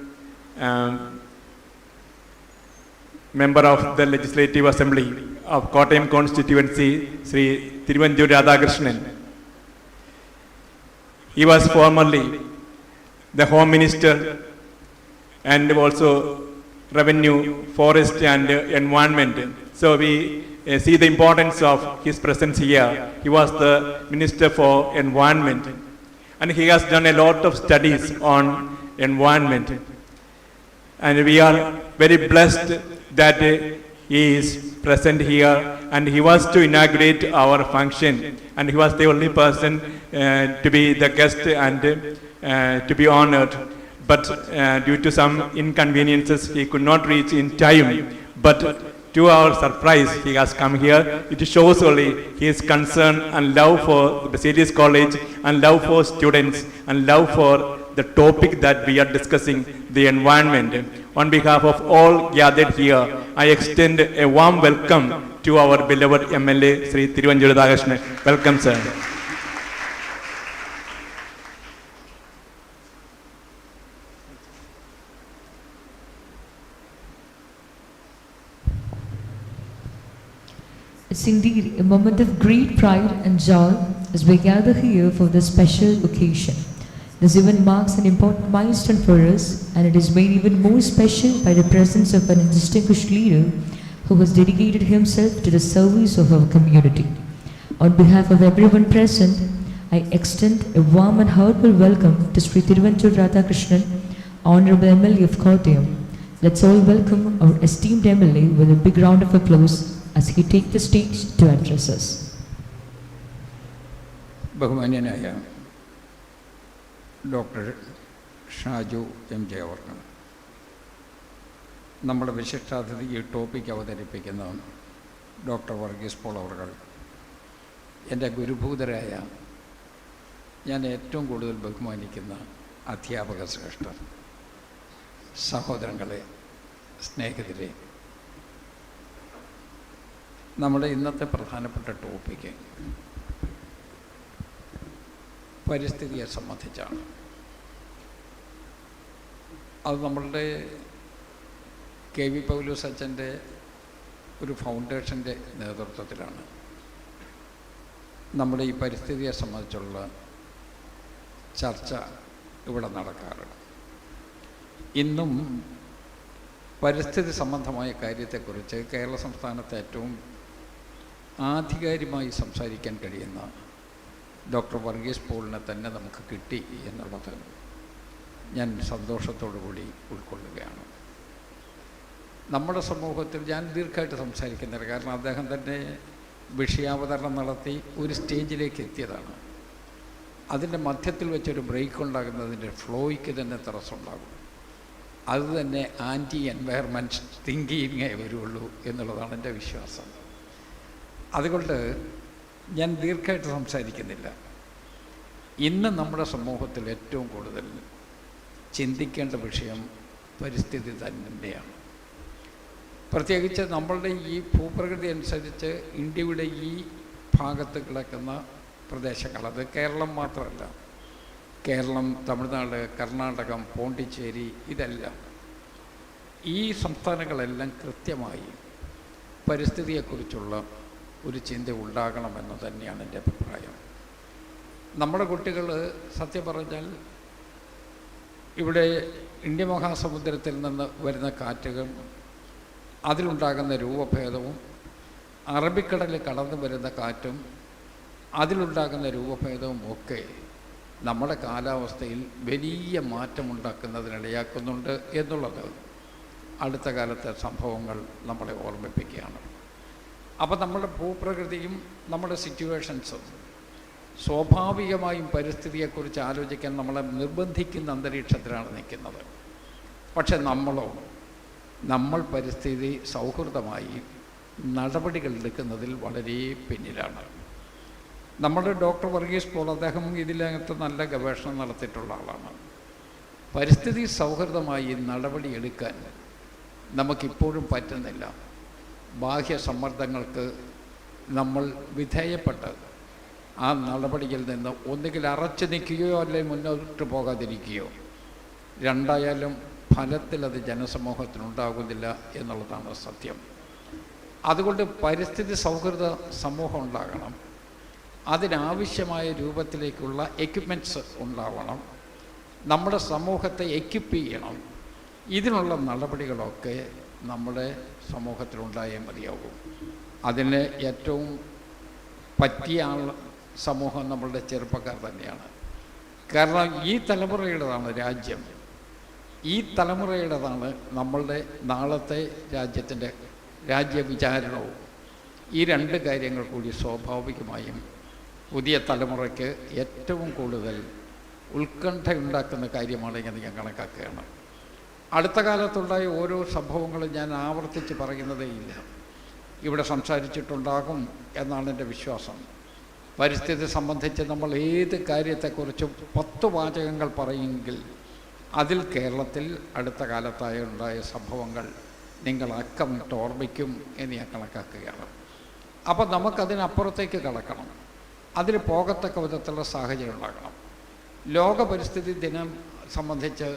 Member of the Legislative Assembly of Kottayam Constituency, Sri Thiruvanjur Radhakrishnan. He was formerly the Home Minister and also Revenue, Forest and Environment. So we see the importance of his presence here. He was the Minister for Environment, and he has done a lot of studies on environment. And we are very blessed that he is present here, and he was to inaugurate our function, and he was the only person to be the guest and to be honored. But due to some inconveniences, he could not reach in time. But to our surprise, he has come here. It shows only his concern and love for the Baselius College, and love for students, and love for the topic that we are discussing, the environment. On behalf of all gathered here, I extend a warm welcome to our beloved MLA, Sri Thiruvanjuru Radhakrishnan. Welcome, sir. It's indeed a moment of great pride and joy as we gather here for this special occasion. This event marks an important milestone for us, and it is made even more special by the presence of an distinguished leader who has dedicated himself to the service of our community. On behalf of everyone present, I extend a warm and heartfelt welcome to Sri Thiruvanjuru Radhakrishnan, Honorable MLA of Kottayam. Let's all welcome our esteemed MLA with a big round of applause as he takes the stage to address us. ബഹുമാന്യനായ doctor Shaju M J അവർക്ക്, നമ്മുടെ വിശിഷ്ടാതിഥി ഈ topic അവതരിപ്പിക്കുന്ന doctor Varghese Paul അവർ, എൻ്റെ ഗുരുഭൂതരായ, ഞാൻ ഏറ്റവും കൂടുതൽ ബഹുമാനിക്കുന്ന അധ്യാപക ശ്രേഷ്ഠർ, സഹോദരങ്ങളെ, സ്നേഹിതരെ, നമ്മുടെ ഇന്നത്തെ പ്രധാനപ്പെട്ട ടോപ്പിക്ക് പരിസ്ഥിതിയെ സംബന്ധിച്ചാണ്. അത് നമ്മളുടെ കെ വി പൗലോസ് അച്ഛൻ്റെ ഒരു ഫൗണ്ടേഷൻ്റെ നേതൃത്വത്തിലാണ് നമ്മുടെ ഈ പരിസ്ഥിതിയെ സംബന്ധിച്ചുള്ള ചർച്ച ഇവിടെ നടക്കാറ്. ഇന്നും പരിസ്ഥിതി സംബന്ധമായ കാര്യത്തെക്കുറിച്ച് കേരള സംസ്ഥാനത്തെ ഏറ്റവും ആധികാരികമായി സംസാരിക്കാൻ കഴിയുന്ന ഡോക്ടർ വർഗീസ് പോളിനെ തന്നെ നമുക്ക് കിട്ടി എന്നുള്ളത് ഞാൻ സന്തോഷത്തോടു കൂടി ഉൾക്കൊള്ളുകയാണ്. നമ്മുടെ സമൂഹത്തിൽ ഞാൻ ദീർഘമായിട്ട് സംസാരിക്കുന്നില്ല, കാരണം അദ്ദേഹം തന്നെ വിഷയാവതരണം നടത്തി ഒരു സ്റ്റേജിലേക്ക് എത്തിയതാണ്. അതിൻ്റെ മധ്യത്തിൽ വെച്ചൊരു ബ്രേക്ക് ഉണ്ടാകുന്നതിൻ്റെ ഫ്ലോയ്ക്ക് തന്നെ തടസ്സമുണ്ടാകും. അത് തന്നെ ആൻറ്റി എൻവയർമെൻറ്റ് തിങ്കിങ്ങേ വരുള്ളൂ എന്നുള്ളതാണ് എൻ്റെ വിശ്വാസം. അതുകൊണ്ട് ഞാൻ ദീർഘമായിട്ട് സംസാരിക്കുന്നില്ല. ഇന്ന് നമ്മുടെ സമൂഹത്തിൽ ഏറ്റവും കൂടുതൽ ചിന്തിക്കേണ്ട വിഷയം പരിസ്ഥിതി തന്നെയാണ്. പ്രത്യേകിച്ച് നമ്മളുടെ ഈ ഭൂപ്രകൃതി അനുസരിച്ച് ഇന്ത്യയുടെ ഈ ഭാഗത്ത് കിടക്കുന്ന പ്രദേശങ്ങൾ, അത് കേരളം മാത്രമല്ല, കേരളം, തമിഴ്നാട്, കർണാടകം, പോണ്ടിച്ചേരി, ഇതെല്ലാം, ഈ സംസ്ഥാനങ്ങളെല്ലാം കൃത്യമായി പരിസ്ഥിതിയെക്കുറിച്ചുള്ള ഒരു ചിന്ത ഉണ്ടാകണമെന്ന് തന്നെയാണ് എൻ്റെ അഭിപ്രായം. നമ്മുടെ കുട്ടികൾ സത്യം പറഞ്ഞാൽ ഇവിടെ ഇന്ത്യ മഹാസമുദ്രത്തിൽ നിന്ന് വരുന്ന കാറ്റുകൾ, അതിലുണ്ടാകുന്ന രൂപഭേദവും, അറബിക്കടലിൽ കടന്നു വരുന്ന കാറ്റും അതിലുണ്ടാകുന്ന രൂപഭേദവും ഒക്കെ നമ്മുടെ കാലാവസ്ഥയിൽ വലിയ മാറ്റമുണ്ടാക്കുന്നതിനിടയാക്കുന്നുണ്ട് എന്നുള്ളത് അടുത്ത കാലത്തെ സംഭവങ്ങൾ നമ്മളെ ഓർമ്മിപ്പിക്കുകയാണ്. അപ്പോൾ നമ്മുടെ ഭൂപ്രകൃതിയും നമ്മുടെ സിറ്റുവേഷൻസും സ്വാഭാവികമായും പരിസ്ഥിതിയെക്കുറിച്ച് ആലോചിക്കാൻ നമ്മളെ നിർബന്ധിക്കുന്ന അന്തരീക്ഷത്തിലാണ് നിൽക്കുന്നത്. പക്ഷെ നമ്മൾ പരിസ്ഥിതി സൗഹൃദമായി നടപടികൾ എടുക്കുന്നതിൽ വളരെ പിന്നിലാണ്. നമ്മുടെ ഡോക്ടർ വർഗീസ് പോൾ, അദ്ദേഹം ഇതിനകത്ത് നല്ല ഗവേഷണം നടത്തിയിട്ടുള്ള ആളാണ്. പരിസ്ഥിതി സൗഹൃദമായി നടപടിയെടുക്കാൻ നമുക്കിപ്പോഴും പറ്റുന്നില്ല. ബാഹ്യ സമ്മർദ്ദങ്ങൾക്ക് നമ്മൾ വിധേയപ്പെട്ട് ആ നടപടിയിൽ നിന്ന് ഒന്നുകിൽ അറച്ചു നിൽക്കുകയോ അല്ലെങ്കിൽ മുന്നോട്ട് പോകാതിരിക്കുകയോ, രണ്ടായാലും ഫലത്തിൽ അത് ജനസമൂഹത്തിനുണ്ടാകുന്നില്ല എന്നുള്ളതാണ് സത്യം. അതുകൊണ്ട് പരിസ്ഥിതി സൗഹൃദ സമൂഹം ഉണ്ടാകണം. അതിനാവശ്യമായ രൂപത്തിലേക്കുള്ള എക്യുപ്മെൻറ്റ്സ് ഉണ്ടാവണം. നമ്മുടെ സമൂഹത്തെ എക്യുപ്പ് ചെയ്യണം. ഇതിനുള്ള നടപടികളൊക്കെ നമ്മുടെ സമൂഹത്തിലുണ്ടായേ മതിയാകും. അതിന് ഏറ്റവും പറ്റിയ സമൂഹം നമ്മളുടെ ചെറുപ്പക്കാർ തന്നെയാണ്. കാരണം ഈ തലമുറയുടേതാണ് രാജ്യം, ഈ തലമുറയുടേതാണ് നമ്മളുടെ നാളത്തെ രാജ്യത്തിൻ്റെ രാജ്യവിചാരണവും. ഈ രണ്ട് കാര്യങ്ങൾ കൂടി സ്വാഭാവികമായും പുതിയ തലമുറയ്ക്ക് ഏറ്റവും കൂടുതൽ ഉത്കണ്ഠയുണ്ടാക്കുന്ന കാര്യമാണ് എന്ന് ഞാൻ കണക്കാക്കുകയാണ്. അടുത്ത കാലത്തുണ്ടായ ഓരോ സംഭവങ്ങളും ഞാൻ ആവർത്തിച്ച് പറയുന്നതേയില്ല, ഇവിടെ സംസാരിച്ചിട്ടുണ്ടാകും എന്നാണ് എൻ്റെ വിശ്വാസം. പരിസ്ഥിതി സംബന്ധിച്ച് നമ്മൾ ഏത് കാര്യത്തെക്കുറിച്ചും 10 വാചകങ്ങൾ പറയുമെങ്കിൽ അതിൽ കേരളത്തിൽ അടുത്ത കാലത്തായി ഉണ്ടായ സംഭവങ്ങൾ നിങ്ങൾ അക്കമിട്ട് ഓർമ്മിക്കും എന്ന് ഞാൻ കണക്കാക്കുകയാണ്. അപ്പോൾ നമുക്കതിനപ്പുറത്തേക്ക് കടക്കണം, അതിൽ പോകത്തക്ക വിധത്തിലുള്ള സാഹചര്യം ഉണ്ടാകണം. ലോക പരിസ്ഥിതി ദിനം സംബന്ധിച്ച്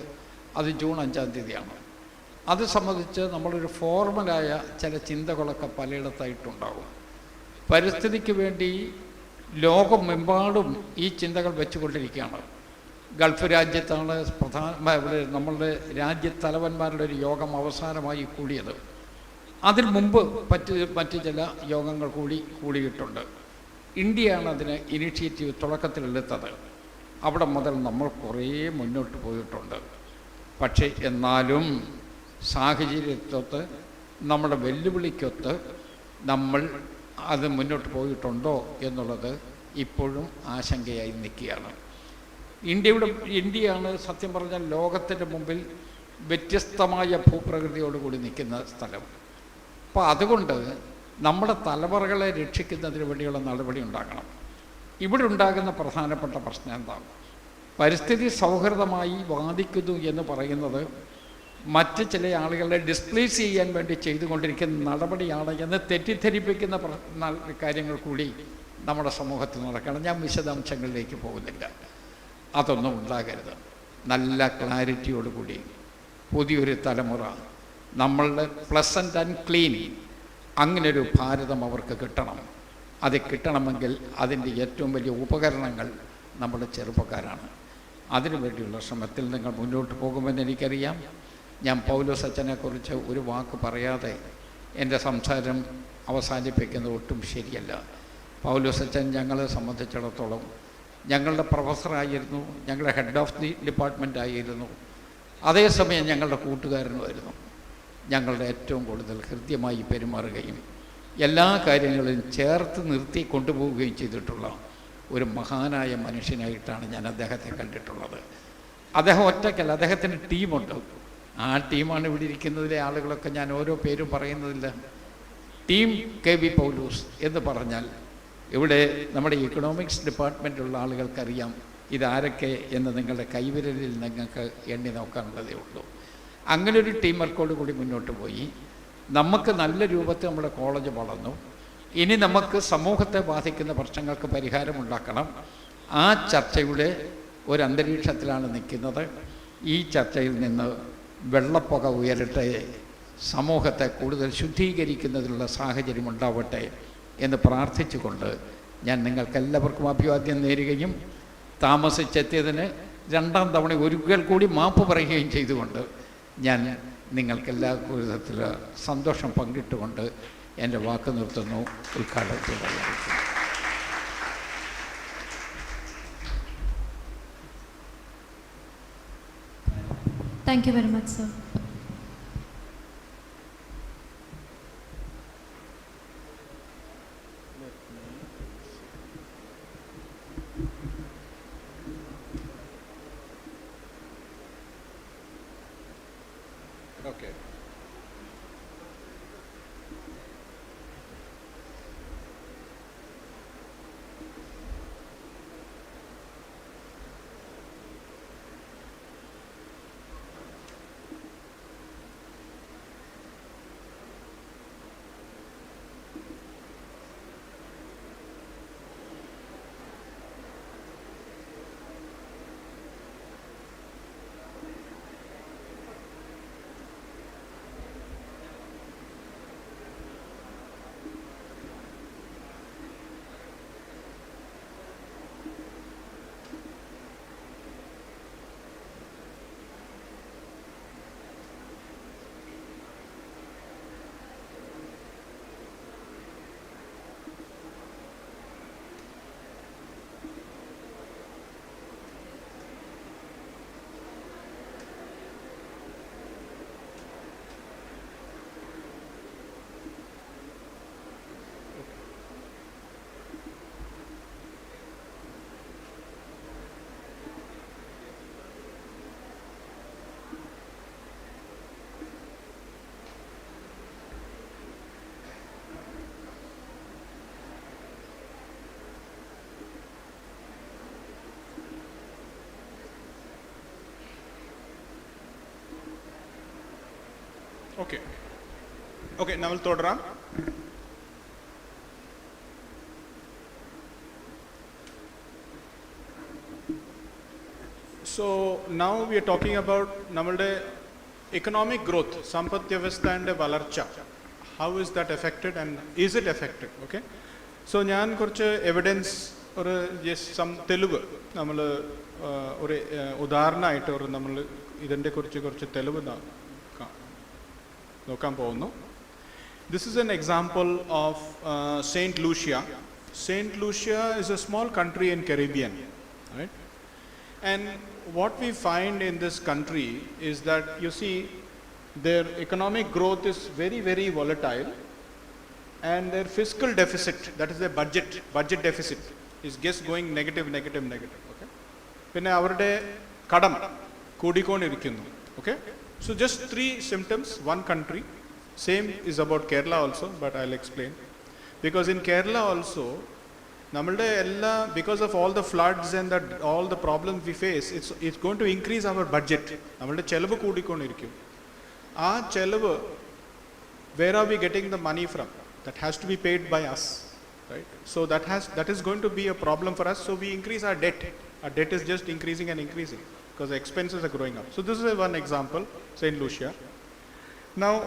അത് ജൂൺ 5-ാം തീയതിയാണ്. അത് സംബന്ധിച്ച് നമ്മളൊരു ഫോർമലായ ചില ചിന്തകളൊക്കെ പലയിടത്തായിട്ടുണ്ടാകും. പരിസ്ഥിതിക്ക് വേണ്ടി ലോകമെമ്പാടും ഈ ചിന്തകൾ വെച്ചുകൊണ്ടിരിക്കുകയാണ്. ഗൾഫ് രാജ്യത്താണ് നമ്മളുടെ രാജ്യത്തലവന്മാരുടെ ഒരു യോഗം അവസാനമായി കൂടിയത്. അതിൽ മുമ്പ് മറ്റ് ചില യോഗങ്ങൾ കൂടിയിട്ടുണ്ട്. ഇന്ത്യയാണ് അതിന് ഇനിഷ്യേറ്റീവ് തുടക്കത്തിലെടുത്തത്. അവിടെ മുതൽ നമ്മൾ കുറേ മുന്നോട്ട് പോയിട്ടുണ്ട്. പക്ഷേ എന്നാലും സാഹചര്യത്തൊത്ത് നമ്മുടെ വെല്ലുവിളിക്കൊത്ത് നമ്മൾ അത് മുന്നോട്ട് പോയിട്ടുണ്ടോ എന്നുള്ളത് ഇപ്പോഴും ആശങ്കയായി നിൽക്കുകയാണ്. ഇന്ത്യയാണ് സത്യം പറഞ്ഞാൽ ലോകത്തിൻ്റെ മുമ്പിൽ വ്യത്യസ്തമായ ഭൂപ്രകൃതിയോടുകൂടി നിൽക്കുന്ന സ്ഥലം. അപ്പോൾ അതുകൊണ്ട് നമ്മുടെ തലമുറകളെ രക്ഷിക്കുന്നതിന് വേണ്ടിയുള്ള നടപടി ഉണ്ടാകണം. ഇവിടെ ഉണ്ടാകുന്ന പ്രധാനപ്പെട്ട പ്രശ്നം എന്താണ്? പരിസ്ഥിതി സൗഹൃദമായി വാദിക്കുന്നു എന്ന് പറയുന്നത് മറ്റ് ചില ആളുകളെ ഡിസ്പ്ലേസ് ചെയ്യാൻ വേണ്ടി ചെയ്തുകൊണ്ടിരിക്കുന്ന നടപടിയാണ് എന്ന് തെറ്റിദ്ധരിപ്പിക്കുന്ന കാര്യങ്ങൾ കൂടി നമ്മുടെ സമൂഹത്തിൽ നടക്കണം. ഞാൻ വിശദാംശങ്ങളിലേക്ക് പോകുന്നില്ല, അതൊന്നും ഉണ്ടാകരുത്. നല്ല ക്ലാരിറ്റിയോടുകൂടി പുതിയൊരു തലമുറ നമ്മളുടെ പ്ലസൻ്റ് ആൻഡ് ക്ലീൻ അങ്ങനൊരു ഭാരതം അവർക്ക് കിട്ടണം. അത് കിട്ടണമെങ്കിൽ അതിൻ്റെ ഏറ്റവും വലിയ ഉപകരണങ്ങൾ നമ്മുടെ ചെറുപ്പക്കാരാണ്. അതിനുവേണ്ടിയുള്ള ശ്രമത്തിൽ നിങ്ങൾ മുന്നോട്ട് പോകുമെന്ന് എനിക്കറിയാം. ഞാൻ പൗലോസ് അച്ഛനെക്കുറിച്ച് ഒരു വാക്ക് പറയാതെ എൻ്റെ സംസാരം അവസാനിപ്പിക്കുന്നത് ഒട്ടും ശരിയല്ല. പൗലോസ് അച്ഛൻ ഞങ്ങളെ സംബന്ധിച്ചിടത്തോളം ഞങ്ങളുടെ പ്രൊഫസറായിരുന്നു, ഞങ്ങളുടെ ഹെഡ് ഓഫ് ദി ഡിപ്പാർട്ട്മെൻ്റ് ആയിരുന്നു, അതേസമയം ഞങ്ങളുടെ കൂട്ടുകാരനുമായിരുന്നു. ഞങ്ങളുടെ ഏറ്റവും കൂടുതൽ ഹൃദ്യമായി പെരുമാറുകയും എല്ലാ കാര്യങ്ങളും ചേർത്ത് നിർത്തി കൊണ്ടുപോവുകയും ചെയ്തിട്ടുള്ള ഒരു മഹാനായ മനുഷ്യനായിട്ടാണ് ഞാൻ അദ്ദേഹത്തെ കണ്ടിട്ടുള്ളത്. അദ്ദേഹം ഒറ്റയ്ക്കല്ല, അദ്ദേഹത്തിന് ടീമുണ്ട്. ആ ടീമാണ് ഇവിടെ ഇരിക്കുന്നതിലെ ആളുകളൊക്കെ ഞാൻ ഓരോ പേരും പറയുന്നതില്ല. ടീം കെ വി പൗലോസ് എന്ന് പറഞ്ഞാൽ ഇവിടെ നമ്മുടെ ഇക്കണോമിക്സ് ഡിപ്പാർട്ട്മെൻറ്റിലുള്ള ആളുകൾക്കറിയാം ഇതാരൊക്കെ എന്ന് നിങ്ങളുടെ കൈവിരലിൽ നിങ്ങൾക്ക് എണ്ണി നോക്കാനുള്ളതേ ഉള്ളൂ. അങ്ങനെ ഒരു ടീം വർക്കോട് കൂടി മുന്നോട്ട് പോയി നമുക്ക് നല്ല രൂപത്തിൽ നമ്മുടെ കോളേജ് വളർന്നു. ഇനി നമുക്ക് സമൂഹത്തെ ബാധിക്കുന്ന പ്രശ്നങ്ങൾക്ക് പരിഹാരമുണ്ടാക്കണം. ആ ചർച്ചയുടെ ഒരു അന്തരീക്ഷത്തിലാണ് നിൽക്കുന്നത്. ഈ ചർച്ചയിൽ നിന്ന് വെള്ളപ്പുക ഉയരട്ടെ, സമൂഹത്തെ കൂടുതൽ ശുദ്ധീകരിക്കുന്നതിനുള്ള സാഹചര്യം ഉണ്ടാവട്ടെ എന്ന് പ്രാർത്ഥിച്ചുകൊണ്ട് ഞാൻ നിങ്ങൾക്കെല്ലാവർക്കും അഭിവാദ്യം നേരുകയും താമസിച്ചെത്തിയതിന് 2ാം തവണ ഒരിക്കൽ കൂടി മാപ്പ് പറയുകയും ചെയ്തുകൊണ്ട് ഞാൻ നിങ്ങൾക്കെല്ലാ വിധത്തിൽ സന്തോഷം പങ്കിട്ടുകൊണ്ട് എൻ്റെ വാക്ക് നിർത്തുന്നു. ഉദ്ഘാടനത്തോടെ Thank you very much, sir. Okay. Okay. Okay, now we'll Todram. So now we are talking about Namalde economic growth, Sampatyavastha and Valarcha. How is that affected and is it affected? Okay. So Nyan Kurcha evidence or just some Telugu. Namal or Udarna or Namal Idende Kurcha Kurcha Telugu. This is an example of Saint Lucia. Saint Lucia is a small country in Caribbean, right? And what we find in this country is that you see their economic growth is very, very volatile, and their fiscal deficit, that is their budget deficit, is just going negative. Okay? Pinne avarde kadam koodikonu irikkunnu. Okay? So just 3 symptoms, one country. Same is about Kerala also, but I'll explain. Because in Kerala also, because of all the floods and all the problems we face, it's going to increase our budget. Chelavu koodikonu irikkum. Chelavu, where are we getting the money from? That has to be paid by us, right? So that is going to be a problem for us. So we increase our debt. Our debt is just increasing and increasing because the expenses are growing up. So this is one example, Saint Lucia. Now,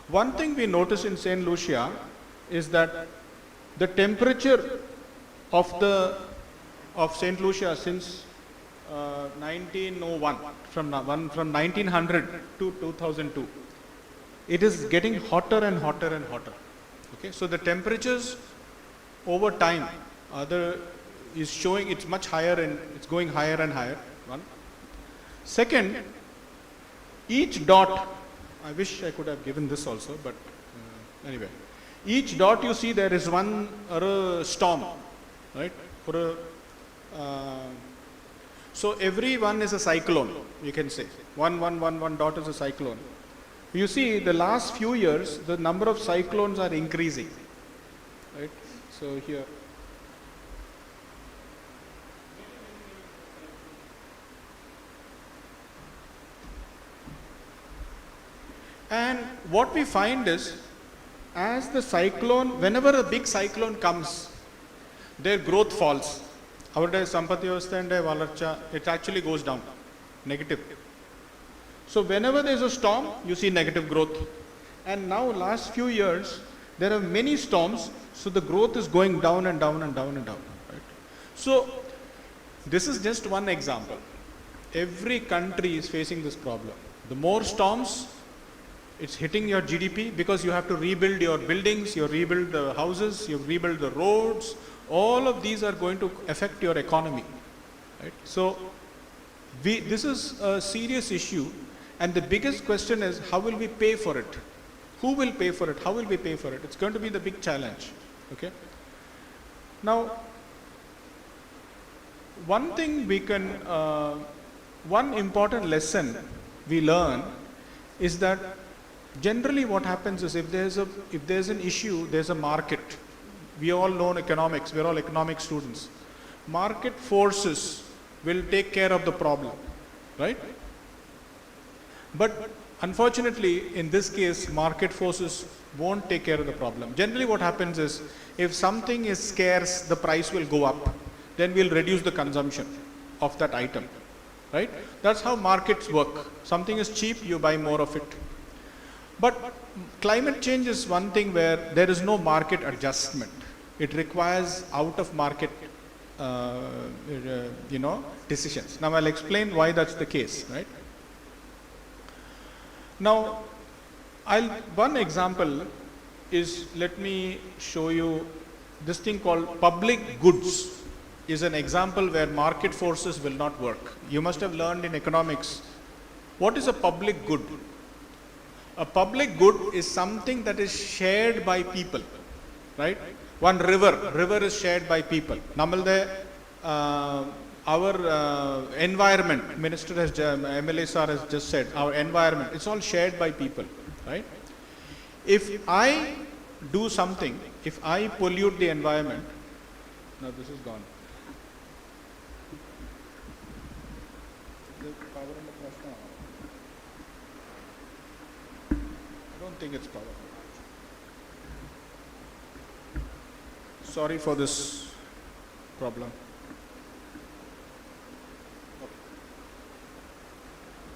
one thing we notice in Saint Lucia is that the temperature of Saint Lucia since 1901, from 1900 to 2002, it is getting hotter and hotter and hotter. Okay, so the temperatures over time is showing it's much higher and it's going higher and higher. One. Second, each dot, I wish I could have given this also, but anyway, each dot you see there is one storm, right? So every one is a cyclone, you can say. One dot is a cyclone. You see, the last few years, the number of cyclones are increasing, right? So here. And what we find is, as the cyclone, whenever a big cyclone comes, their growth falls. Our Sampatyavastha and Valarcha, it actually goes down, negative. So whenever there is a storm, you see negative growth. And now last few years, there are many storms, so the growth is going down and down and down and down. Right? So this is just one example. Every country is facing this problem. The more storms, it's hitting your GDP because you have to rebuild your buildings, you rebuild the houses, you rebuild the roads. All of these are going to affect your economy. Right? So this is a serious issue, and the biggest question is, how will we pay for it? Who will pay for it? How will we pay for it? It's going to be the big challenge. Okay. Now, one thing we can, one important lesson we learn is that generally what happens is if there's an issue, there's a market. We all know economics, we're all economic students. Market forces will take care of the problem, right? But unfortunately, in this case, market forces won't take care of the problem. Generally what happens is, if something is scarce, the price will go up. Then we'll reduce the consumption of that item, right? That's how markets work. Something is cheap, you buy more of it. But climate change is one thing where there is no market adjustment. It requires out of market, decisions. Now I'll explain why that's the case, right? Now, one example is, let me show you this thing called public goods is an example where market forces will not work. You must have learned in economics, what is a public good? A public good is something that is shared by people, right? One river is shared by people. Namalde, our environment, Minister has, MLA sir has just said, our environment, it's all shared by people, right? If I do something, if I pollute the environment, now this is gone. don't think it's power. Sorry for this problem. Okay.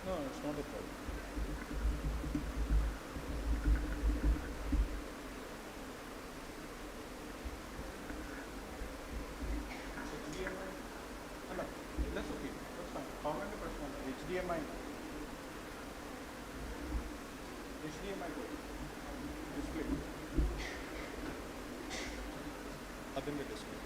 No, it's not a problem. HDMI? No, that's okay. That's fine. HDMI. HDMI display. Adinde display.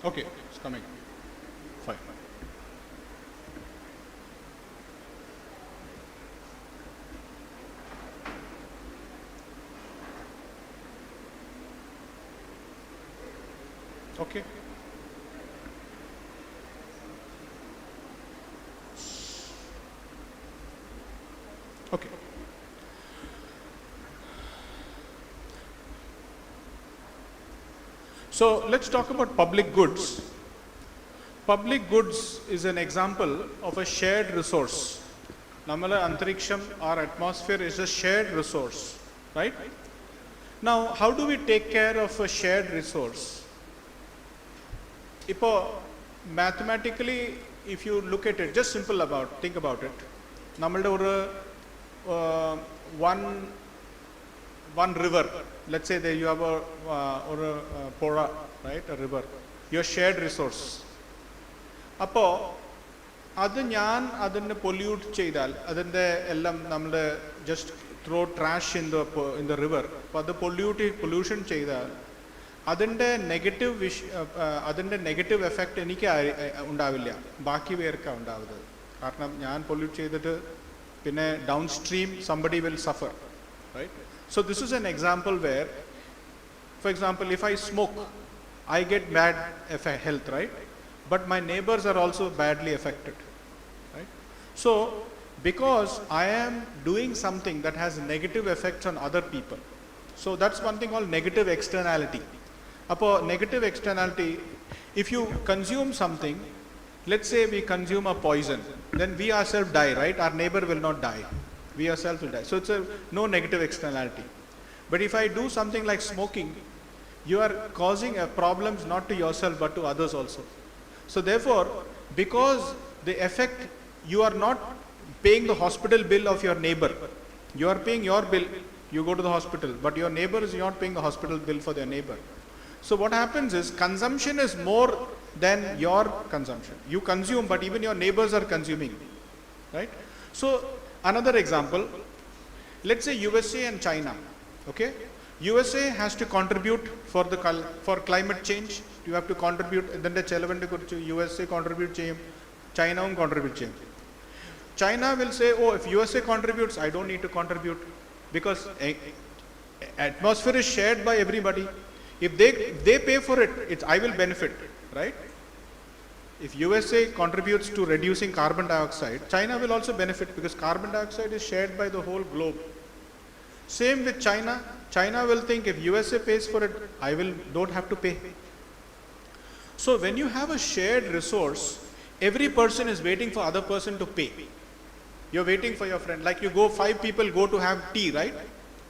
Okay, it's coming. Fine. Okay. Okay. So let's talk about public goods. Public goods is an example of a shared resource. Namala antariksham, our atmosphere is a shared resource, right? Now, how do we take care of a shared resource? Mathematically, if you look at it, just think about it. Namalda one river, let's say that you have a pora, right, a river, your shared resource. Appo, adenne pollute cheydal, adenne just throw trash in the river. But the pollution cheydal, adenne negative effect enike undavilla. Baki verka undavadu. Karanam njan pollute cheydittu pinne downstream somebody will suffer, right? So this is an example where, for example, if I smoke, I get bad health, right? But my neighbors are also badly affected, right? So because I am doing something that has negative effects on other people, so that's one thing called negative externality. Apo negative externality, if you consume something, let's say we consume a poison, then we ourselves die, right? Our neighbor will not die. We ourselves will die. So it's no negative externality. But if I do something like smoking, you are causing problems not to yourself but to others also. So therefore, because the effect, you are not paying the hospital bill of your neighbor. You are paying your bill, you go to the hospital, but your neighbor is not paying the hospital bill for their neighbor. So what happens is, consumption is more than your consumption. You consume, but even your neighbors are consuming, right? So another example, let's say USA and China, okay? USA has to contribute for climate change. You have to contribute, then the USA contribute, China contribute. China will say, oh, if USA contributes, I don't need to contribute, because atmosphere is shared by everybody. If they pay for it, I will benefit, right? If USA contributes to reducing carbon dioxide, China will also benefit, because carbon dioxide is shared by the whole globe. Same with China. China will think, if USA pays for it, I don't have to pay. So when you have a shared resource, every person is waiting for other person to pay. You're waiting for your friend. Like you go, 5 people go to have tea, right?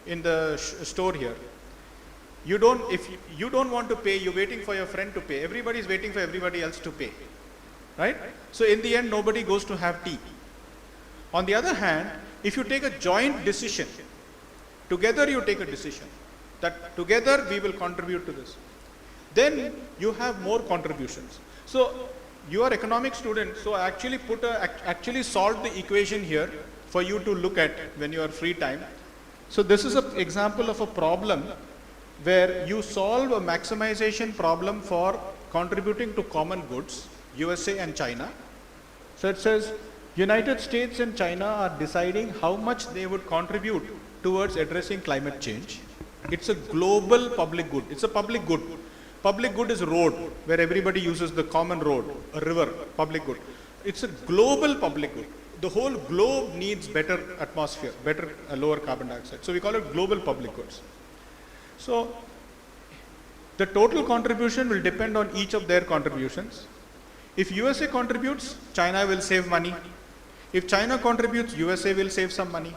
In the store here. If you don't want to pay, you're waiting for your friend to pay. Everybody is waiting for everybody else to pay, right? So in the end, nobody goes to have tea. On the other hand, if you take a joint decision, together you take a decision, that together we will contribute to this, then you have more contributions. So you are economic student, so I actually actually solved the equation here for you to look at when you are free time. So this is an example of a problem where you solve a maximization problem for contributing to common goods, USA and China. So it says United States and China are deciding how much they would contribute towards addressing climate change. It's a global public good. It's a public good. Public good is a road where everybody uses the common road, a river, public good. It's a global public good. The whole globe needs better atmosphere, better lower carbon dioxide. So we call it global public goods. So the total contribution will depend on each of their contributions. If USA contributes, China will save money. If China contributes, USA will save some money.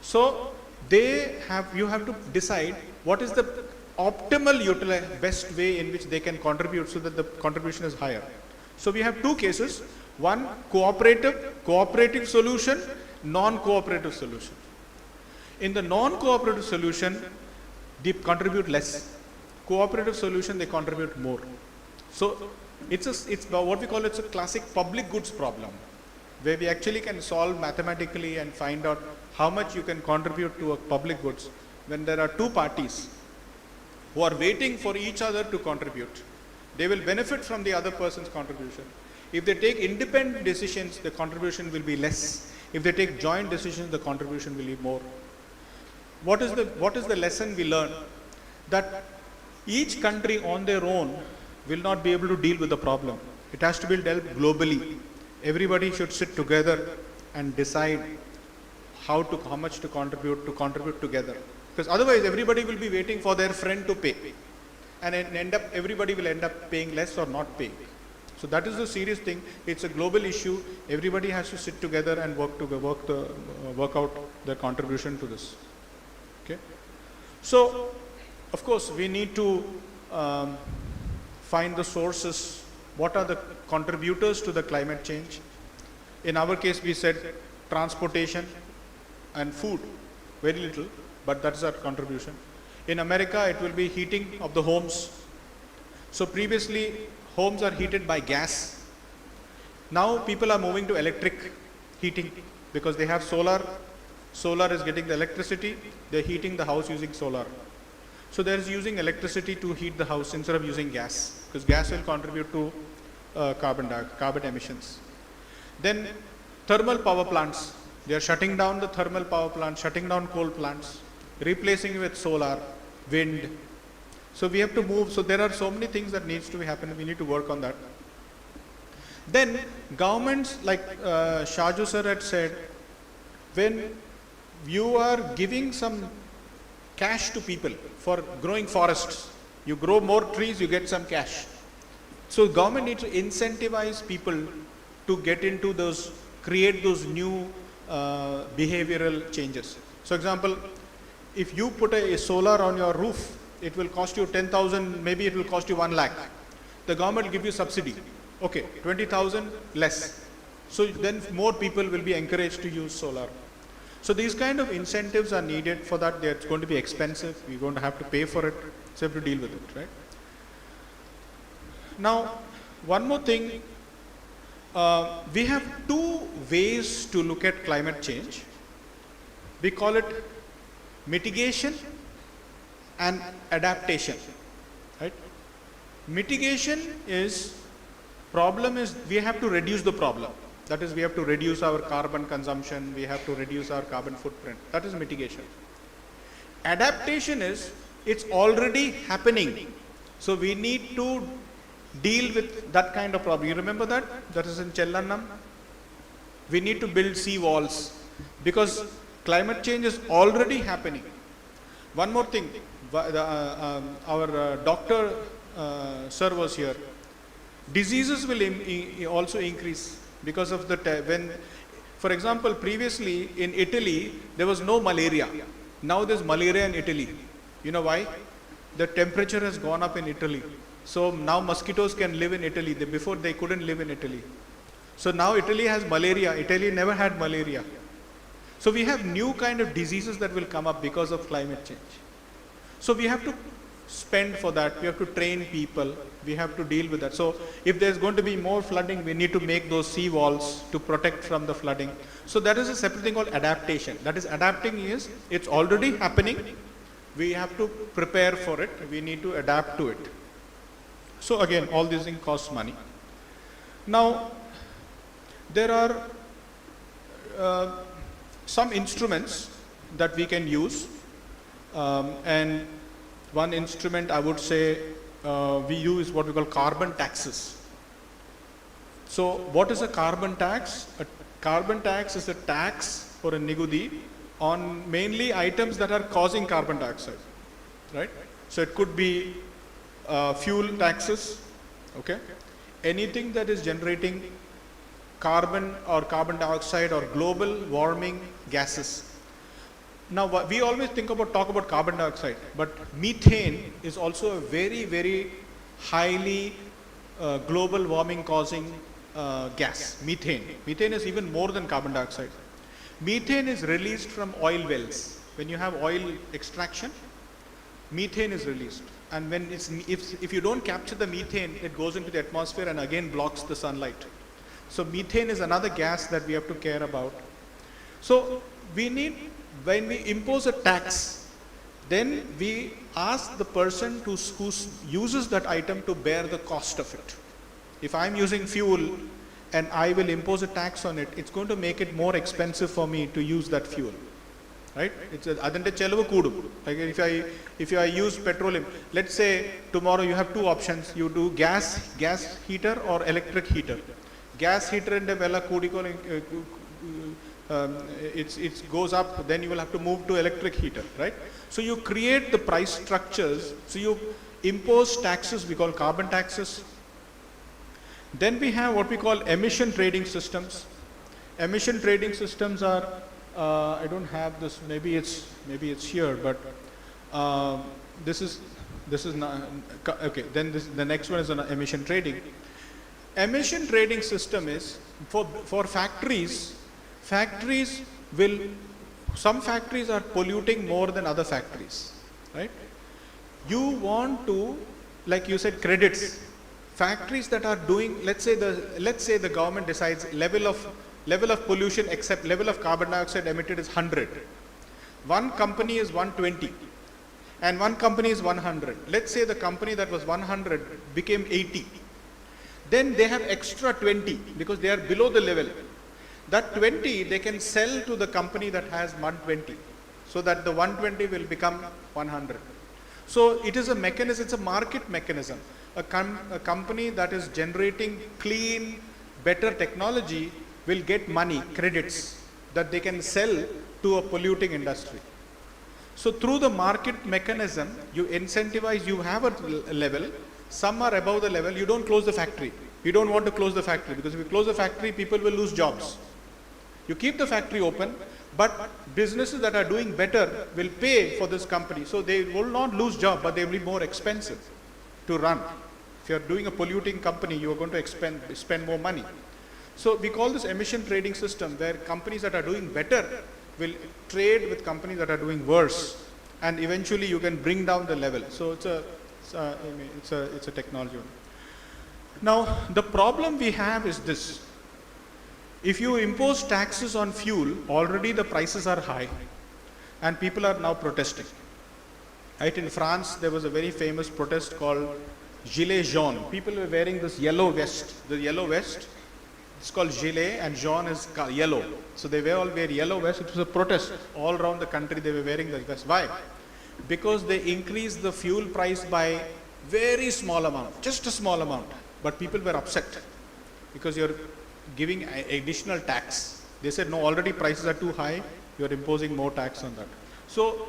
So you have to decide what is the optimal best way in which they can contribute so that the contribution is higher. So we have two cases, one cooperative solution, non-cooperative solution. In the non-cooperative solution, they contribute less. Cooperative solution, they contribute more. So it's what we call it's a classic public goods problem, where we actually can solve mathematically and find out how much you can contribute to a public goods when there are two parties who are waiting for each other to contribute. They will benefit from the other person's contribution. If they take independent decisions, the contribution will be less. If they take joint decisions, the contribution will be more. What is the lesson we learn? That each country on their own will not be able to deal with the problem. It has to be dealt globally. Everybody should sit together and decide how much to contribute together. Because otherwise everybody will be waiting for their friend to pay. And everybody will end up paying less or not paying. So that is the serious thing. It's a global issue. Everybody has to sit together and work out their contribution to this. Okay. So, of course, we need to find the sources. What are the contributors to the climate change? In our case, we said transportation and food, very little, but that's our contribution. In America, it will be heating of the homes. So previously, homes are heated by gas. Now people are moving to electric heating because they have solar. Solar is getting the electricity. They're heating the house using solar. So there's using electricity to heat the house instead of using gas, because gas will contribute to carbon emissions. Then thermal power plants. They are shutting down the thermal power plants, shutting down coal plants, replacing it with solar, wind. So we have to move. So there are so many things that needs to be happening. We need to work on that. Then governments, like Shaju sir had said, when you are giving some cash to people for growing forests, you grow more trees, you get some cash. So government needs to incentivize people to get into those, create those new behavioral changes. So example, if you put a solar on your roof, it will cost you 10,000, maybe it will cost you 1 lakh. The government will give you subsidy. Okay, 20,000 less. So then more people will be encouraged to use solar. So these kind of incentives are needed. For that, it's going to be expensive. We're going to have to pay for it. So you have to deal with it, right? Now, one more thing. We have two ways to look at climate change. We call it mitigation and adaptation, right? Mitigation is, we have to reduce the problem. That is, we have to reduce our carbon consumption, we have to reduce our carbon footprint. That is mitigation. Adaptation is, it's already happening. So we need to deal with that kind of problem. You remember that? That is in Chellannam. We need to build sea walls because climate change is already happening. One more thing, our doctor sir was here. Diseases will also increase because of for example, previously in Italy, there was no malaria. Now there's malaria in Italy. You know why? The temperature has gone up in Italy. So now mosquitoes can live in Italy. Before they couldn't live in Italy. So now Italy has malaria. Italy never had malaria. So we have new kind of diseases that will come up because of climate change. So we have to spend for that. We have to train people. We have to deal with that. So if there's going to be more flooding, we need to make those sea walls to protect from the flooding. So that is a separate thing called adaptation. That is, adapting is, it's already happening. We have to prepare for it. We need to adapt to it. So again, all these things cost money. Now, there are some instruments that we can use, and one instrument I would say we use what we call carbon taxes. So what is a carbon tax? A carbon tax is a tax or a nigudi on mainly items that are causing carbon dioxide, right? So it could be fuel taxes, okay? Anything that is generating carbon or carbon dioxide or global warming gases. Now, we always talk about carbon dioxide, but methane is also a very, very highly global warming causing gas, methane. Methane is even more than carbon dioxide. Methane is released from oil wells. When you have oil extraction, methane is released. And when if you don't capture the methane, it goes into the atmosphere and again blocks the sunlight. So methane is another gas that we have to care about. So we need, when we impose a tax, then we ask the person who uses that item to bear the cost of it. If I'm using fuel and I will impose a tax on it, it's going to make it more expensive for me to use that fuel. Right? It's adante chelavu koodum. Like if I use petroleum, let's say tomorrow you have two options. You do gas heater or electric heater. Gas heater in the vela koodiko, it goes up, then you will have to move to electric heater, right? So you create the price structures. So you impose taxes, we call carbon taxes. Then we have what we call emission trading systems. Emission trading systems are, I don't have this, maybe it's here, but this is not, okay, then the next one is on emission trading. Emission trading system is for factories. Some factories are polluting more than other factories, right? You want to, like you said, credits. Factories that are doing, let's say the government decides level of pollution except level of carbon dioxide emitted is 100. One company is 120 and one company is 100. Let's say the company that was 100 became 80. Then they have extra 20 because they are below the level. That 20 they can sell to the company that has 120, so that the 120 will become 100. So it is a mechanism, it's a market mechanism. A company that is generating clean, better technology will get money, credits, that they can sell to a polluting industry. So through the market mechanism, you incentivize, you have a level, some are above the level, you don't close the factory. You don't want to close the factory because if you close the factory, people will lose jobs. You keep the factory open, but businesses that are doing better will pay for this company. So they will not lose job, but they will be more expensive to run. If you are doing a polluting company, you are going to spend more money. So we call this emission trading system, where companies that are doing better will trade with companies that are doing worse, and eventually you can bring down the level. So it's a technology. Now the problem we have is this. If you impose taxes on fuel, already the prices are high and people are now protesting. Right? In France, there was a very famous protest called Gilets jaunes. People were wearing this yellow vest. The yellow vest, it's called gilet and jaune is yellow. So they all wear yellow vest. It was a protest all around the country. They were wearing the vest. Why? Because they increased the fuel price by very small amount, just a small amount. But people were upset because you're giving additional tax. They said, no, already prices are too high, you're imposing more tax on that. So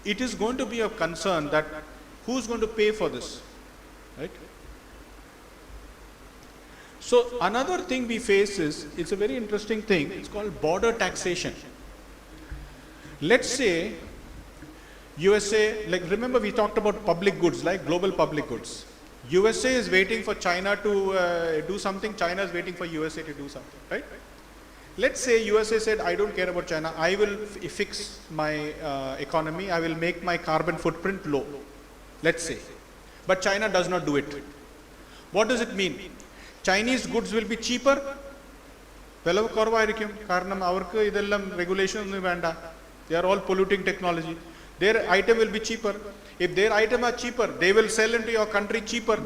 it is going to be a concern that who's going to pay for this, right? So another thing we face is, it's a very interesting thing, it's called border taxation. Let's say USA, like remember we talked about public goods, like global public goods. USA is waiting for China to do something, China is waiting for USA to do something, right? Let's say USA said, I don't care about China, I will fix my economy, I will make my carbon footprint low. let's say. But China does not do it. What does it mean? Chinese goods will be cheaper. വില കുറവായിരിക്കും കാരണം അവർക്ക് ഇതെല്ലാം regulation ഒന്നും വേണ്ട. They are all polluting technology. Their item will be cheaper. If their item are cheaper, they will sell into your country cheaper.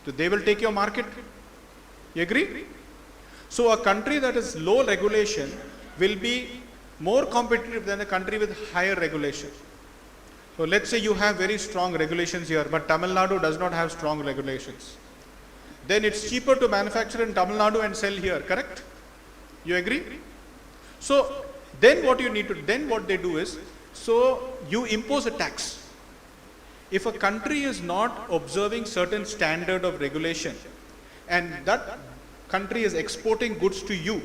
So they will take your market. You agree? So a country that is low regulation will be more competitive than a country with higher regulation. So let's say you have very strong regulations here, but Tamil Nadu does not have strong regulations. Then it's cheaper to manufacture in Tamil Nadu and sell here, correct? You agree? So then what you need to, then what they do is, so you impose a tax. If a country is not observing certain standard of regulation and that country is exporting goods to you,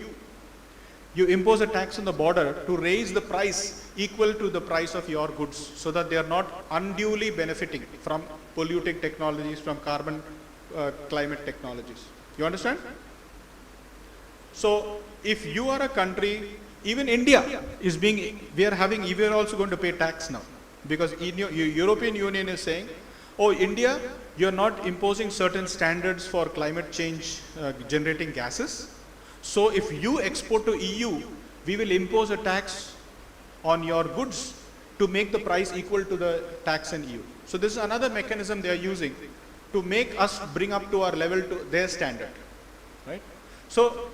you impose a tax on the border to raise the price equal to the price of your goods so that they are not unduly benefiting from polluting technologies, from carbon climate technologies. You understand? So if you are a country, even India is being, we are also going to pay tax now because European Union is saying, oh India, you are not imposing certain standards for climate change generating gases. So if you export to EU, we will impose a tax on your goods to make the price equal to the tax in EU. So this is another mechanism they are using to make us bring up to our level to their standard, right? So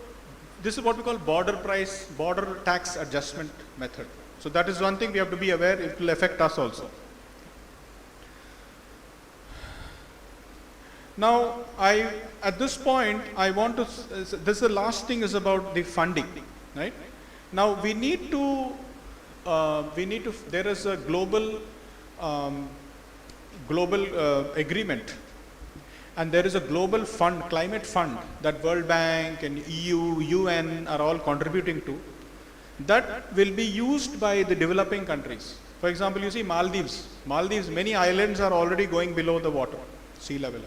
this is what we call border tax adjustment method. So that is one thing we have to be aware, it will affect us also. Now, at this point, I want to, this is the last thing is about the funding, right? Now, we need to, there is a global agreement, and there is a global fund, climate fund, that World Bank and EU, UN are all contributing to, that will be used by the developing countries. For example, you see Maldives, many islands are already going below the water, sea level.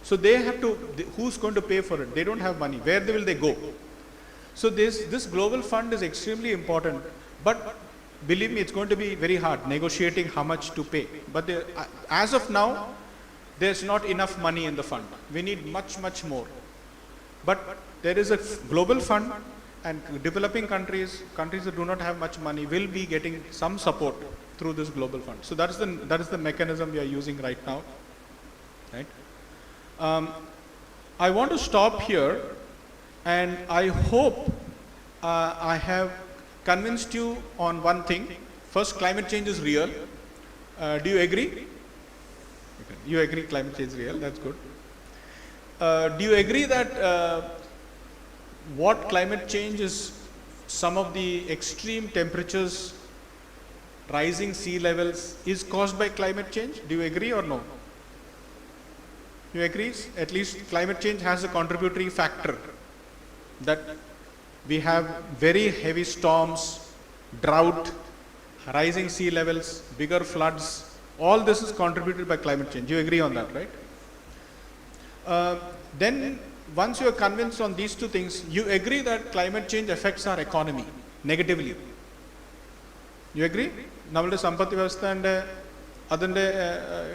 So they have to, who's going to pay for it? They don't have money. Where will they go? So this global fund is extremely important. But believe me, it's going to be very hard negotiating how much to pay. But as of now, there's not enough money in the fund. We need much, much more. But there is a global fund, and developing countries that do not have much money will be getting some support through this global fund. So that is the mechanism we are using right now, right? I want to stop here, and I hope I have convinced you on one thing. First, climate change is real. Do you agree? Okay. You agree climate change is real, that's good. Do you agree that what climate change is some of the extreme temperatures, rising sea levels is caused by climate change? Do you agree or no? You agree? At least climate change has a contributory factor that we have very heavy storms, drought, rising sea levels, bigger floods. All this is contributed by climate change. You agree on that, right? Then once you are convinced on these two things, you agree that climate change affects our economy negatively. You agree? Nammade sampathi vyavastha and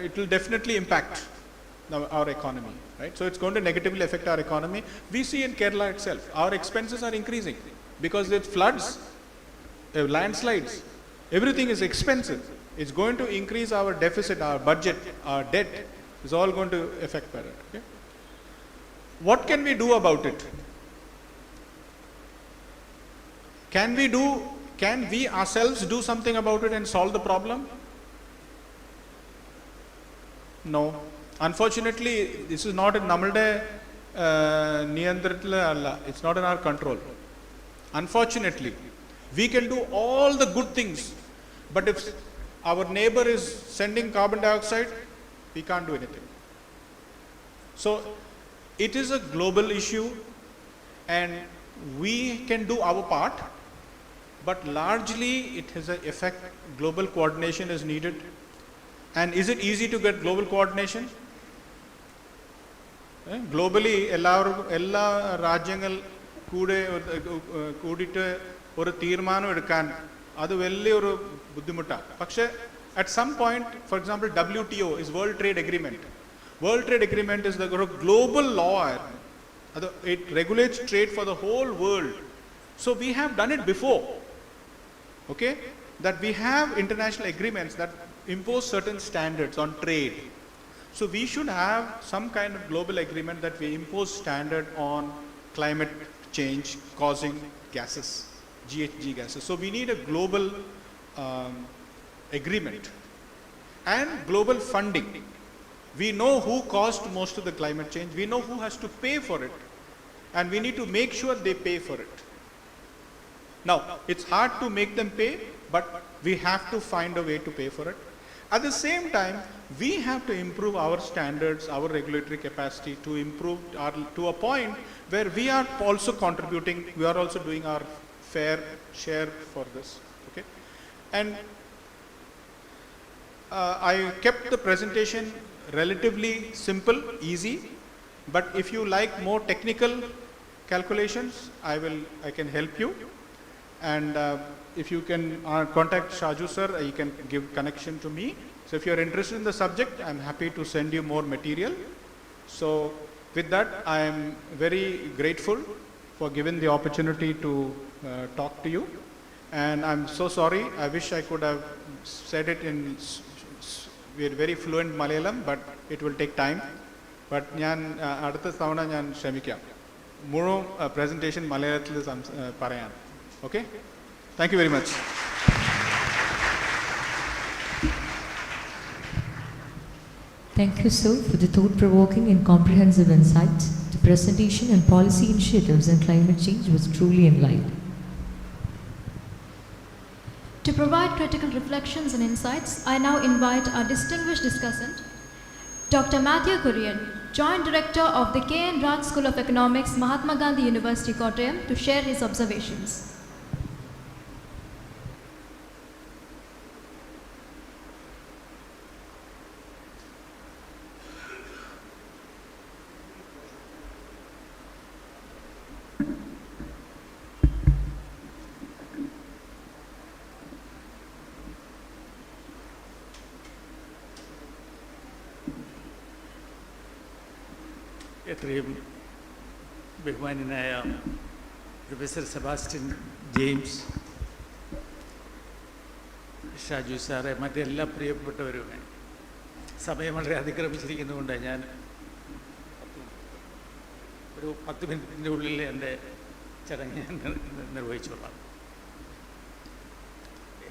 it will definitely impact our economy, right? So it's going to negatively affect our economy. We see in Kerala itself, our expenses are increasing because it's floods, landslides, everything is expensive. It's going to increase our deficit, our budget, our debt is all going to affect by that. Okay? What can we do about it? Can we ourselves do something about it and solve the problem? No. Unfortunately, this is not in Namalde Niyandrathila, it's not in our control. Unfortunately, we can do all the good things, but if our neighbor is sending carbon dioxide, we can't do anything. So it is a global issue, and we can do our part, but largely it has an effect. Global coordination is needed. And is it easy to get global coordination? Globally, എല്ലാ രാജ്യങ്ങൾ കൂടിയിട്ട് ഒരു തീരുമാനം എടുക്കാൻ അത് വലിയൊരു ബുദ്ധിമുട്ടാണ്. പക്ഷേ At some point, for example, WTO is World Trade Agreement. World Trade Agreement is the global law. It regulates trade for the whole world. So we have done it before, okay? That we have international agreements that impose certain standards on trade. So we should have some kind of global agreement that we impose standard on climate change causing gases, GHG gases. So we need a global agreement and global funding. We know who caused most of the climate change. We know who has to pay for it. And we need to make sure they pay for it. Now, it's hard to make them pay, but we have to find a way to pay for it. At the same time, we have to improve our standards, our regulatory capacity to improve to a point where we are also contributing, we are also doing our fair share for this. Okay? And I kept the presentation relatively simple, easy, but if you like more technical calculations, I can help you. And if you can contact Shaju sir, you can give connection to me. So if you're interested in the subject, I'm happy to send you more material. So with that, I am very grateful for giving the opportunity to talk to you. And I'm so sorry, I wish I could have said it in very fluent Malayalam, but it will take time. But അടുത്ത തവണ ഞാൻ ശ്രമിക്കാം മുഴുവൻ presentation മലയാളത്തിൽ പറയാൻ. Okay? Thank you very much. Thank you, sir, for the thought-provoking and comprehensive insights. The presentation and policy initiatives on climate change was truly enlightening. To provide critical reflections and insights, I now invite our distinguished discussant, Dr. Matthew Kurian, Joint Director of the K.N. Raj School of Economics, Mahatma Gandhi University, Kottayam, to share his observations. എത്രയും ബഹുമാന്യനായ professor Sebastian James, Shaju സാറെ, മറ്റെല്ലാ പ്രിയപ്പെട്ടവരുമേ, സമയം വളരെ അതിക്രമിച്ചിരിക്കുന്നതുകൊണ്ട് ഞാൻ ഒരു 10 മിനിറ്റിൻ്റെ ഉള്ളിൽ എൻ്റെ ചടങ്ങ് നിർവഹിച്ചോളാം.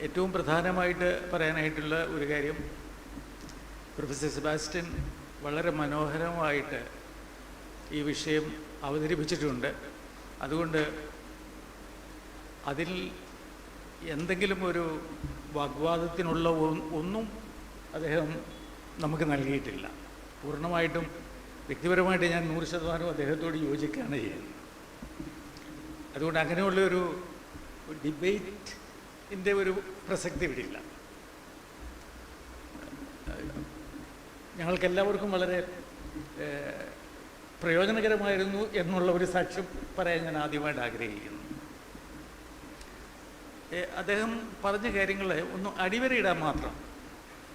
ഏറ്റവും പ്രധാനമായിട്ട് പറയാനായിട്ടുള്ള ഒരു കാര്യം, പ്രൊഫസർ സെബാസ്റ്റ്യൻ വളരെ മനോഹരമായിട്ട് ഈ വിഷയം അവതരിപ്പിച്ചിട്ടുണ്ട്. അതുകൊണ്ട് അതിൽ എന്തെങ്കിലും ഒരു വാഗ്വാദത്തിനുള്ള ഒന്നും അദ്ദേഹം നമുക്ക് നൽകിയിട്ടില്ല. പൂർണ്ണമായിട്ടും വ്യക്തിപരമായിട്ട് ഞാൻ 100% അദ്ദേഹത്തോട് യോജിക്കുകയാണ് ചെയ്യുന്നത്. അതുകൊണ്ട് അങ്ങനെയുള്ള ഒരു ഡിബേറ്റിൻ്റെ ഒരു പ്രസക്തി ഇവിടില്ല. ഞങ്ങൾക്കെല്ലാവർക്കും വളരെ പ്രയോജനകരമായിരുന്നു എന്നുള്ള ഒരു സാക്ഷ്യം പറയാൻ ഞാൻ ആദ്യമായിട്ട് ആഗ്രഹിക്കുന്നു. അദ്ദേഹം പറഞ്ഞ കാര്യങ്ങളെ ഒന്ന് അടിവരയിടാൻ മാത്രം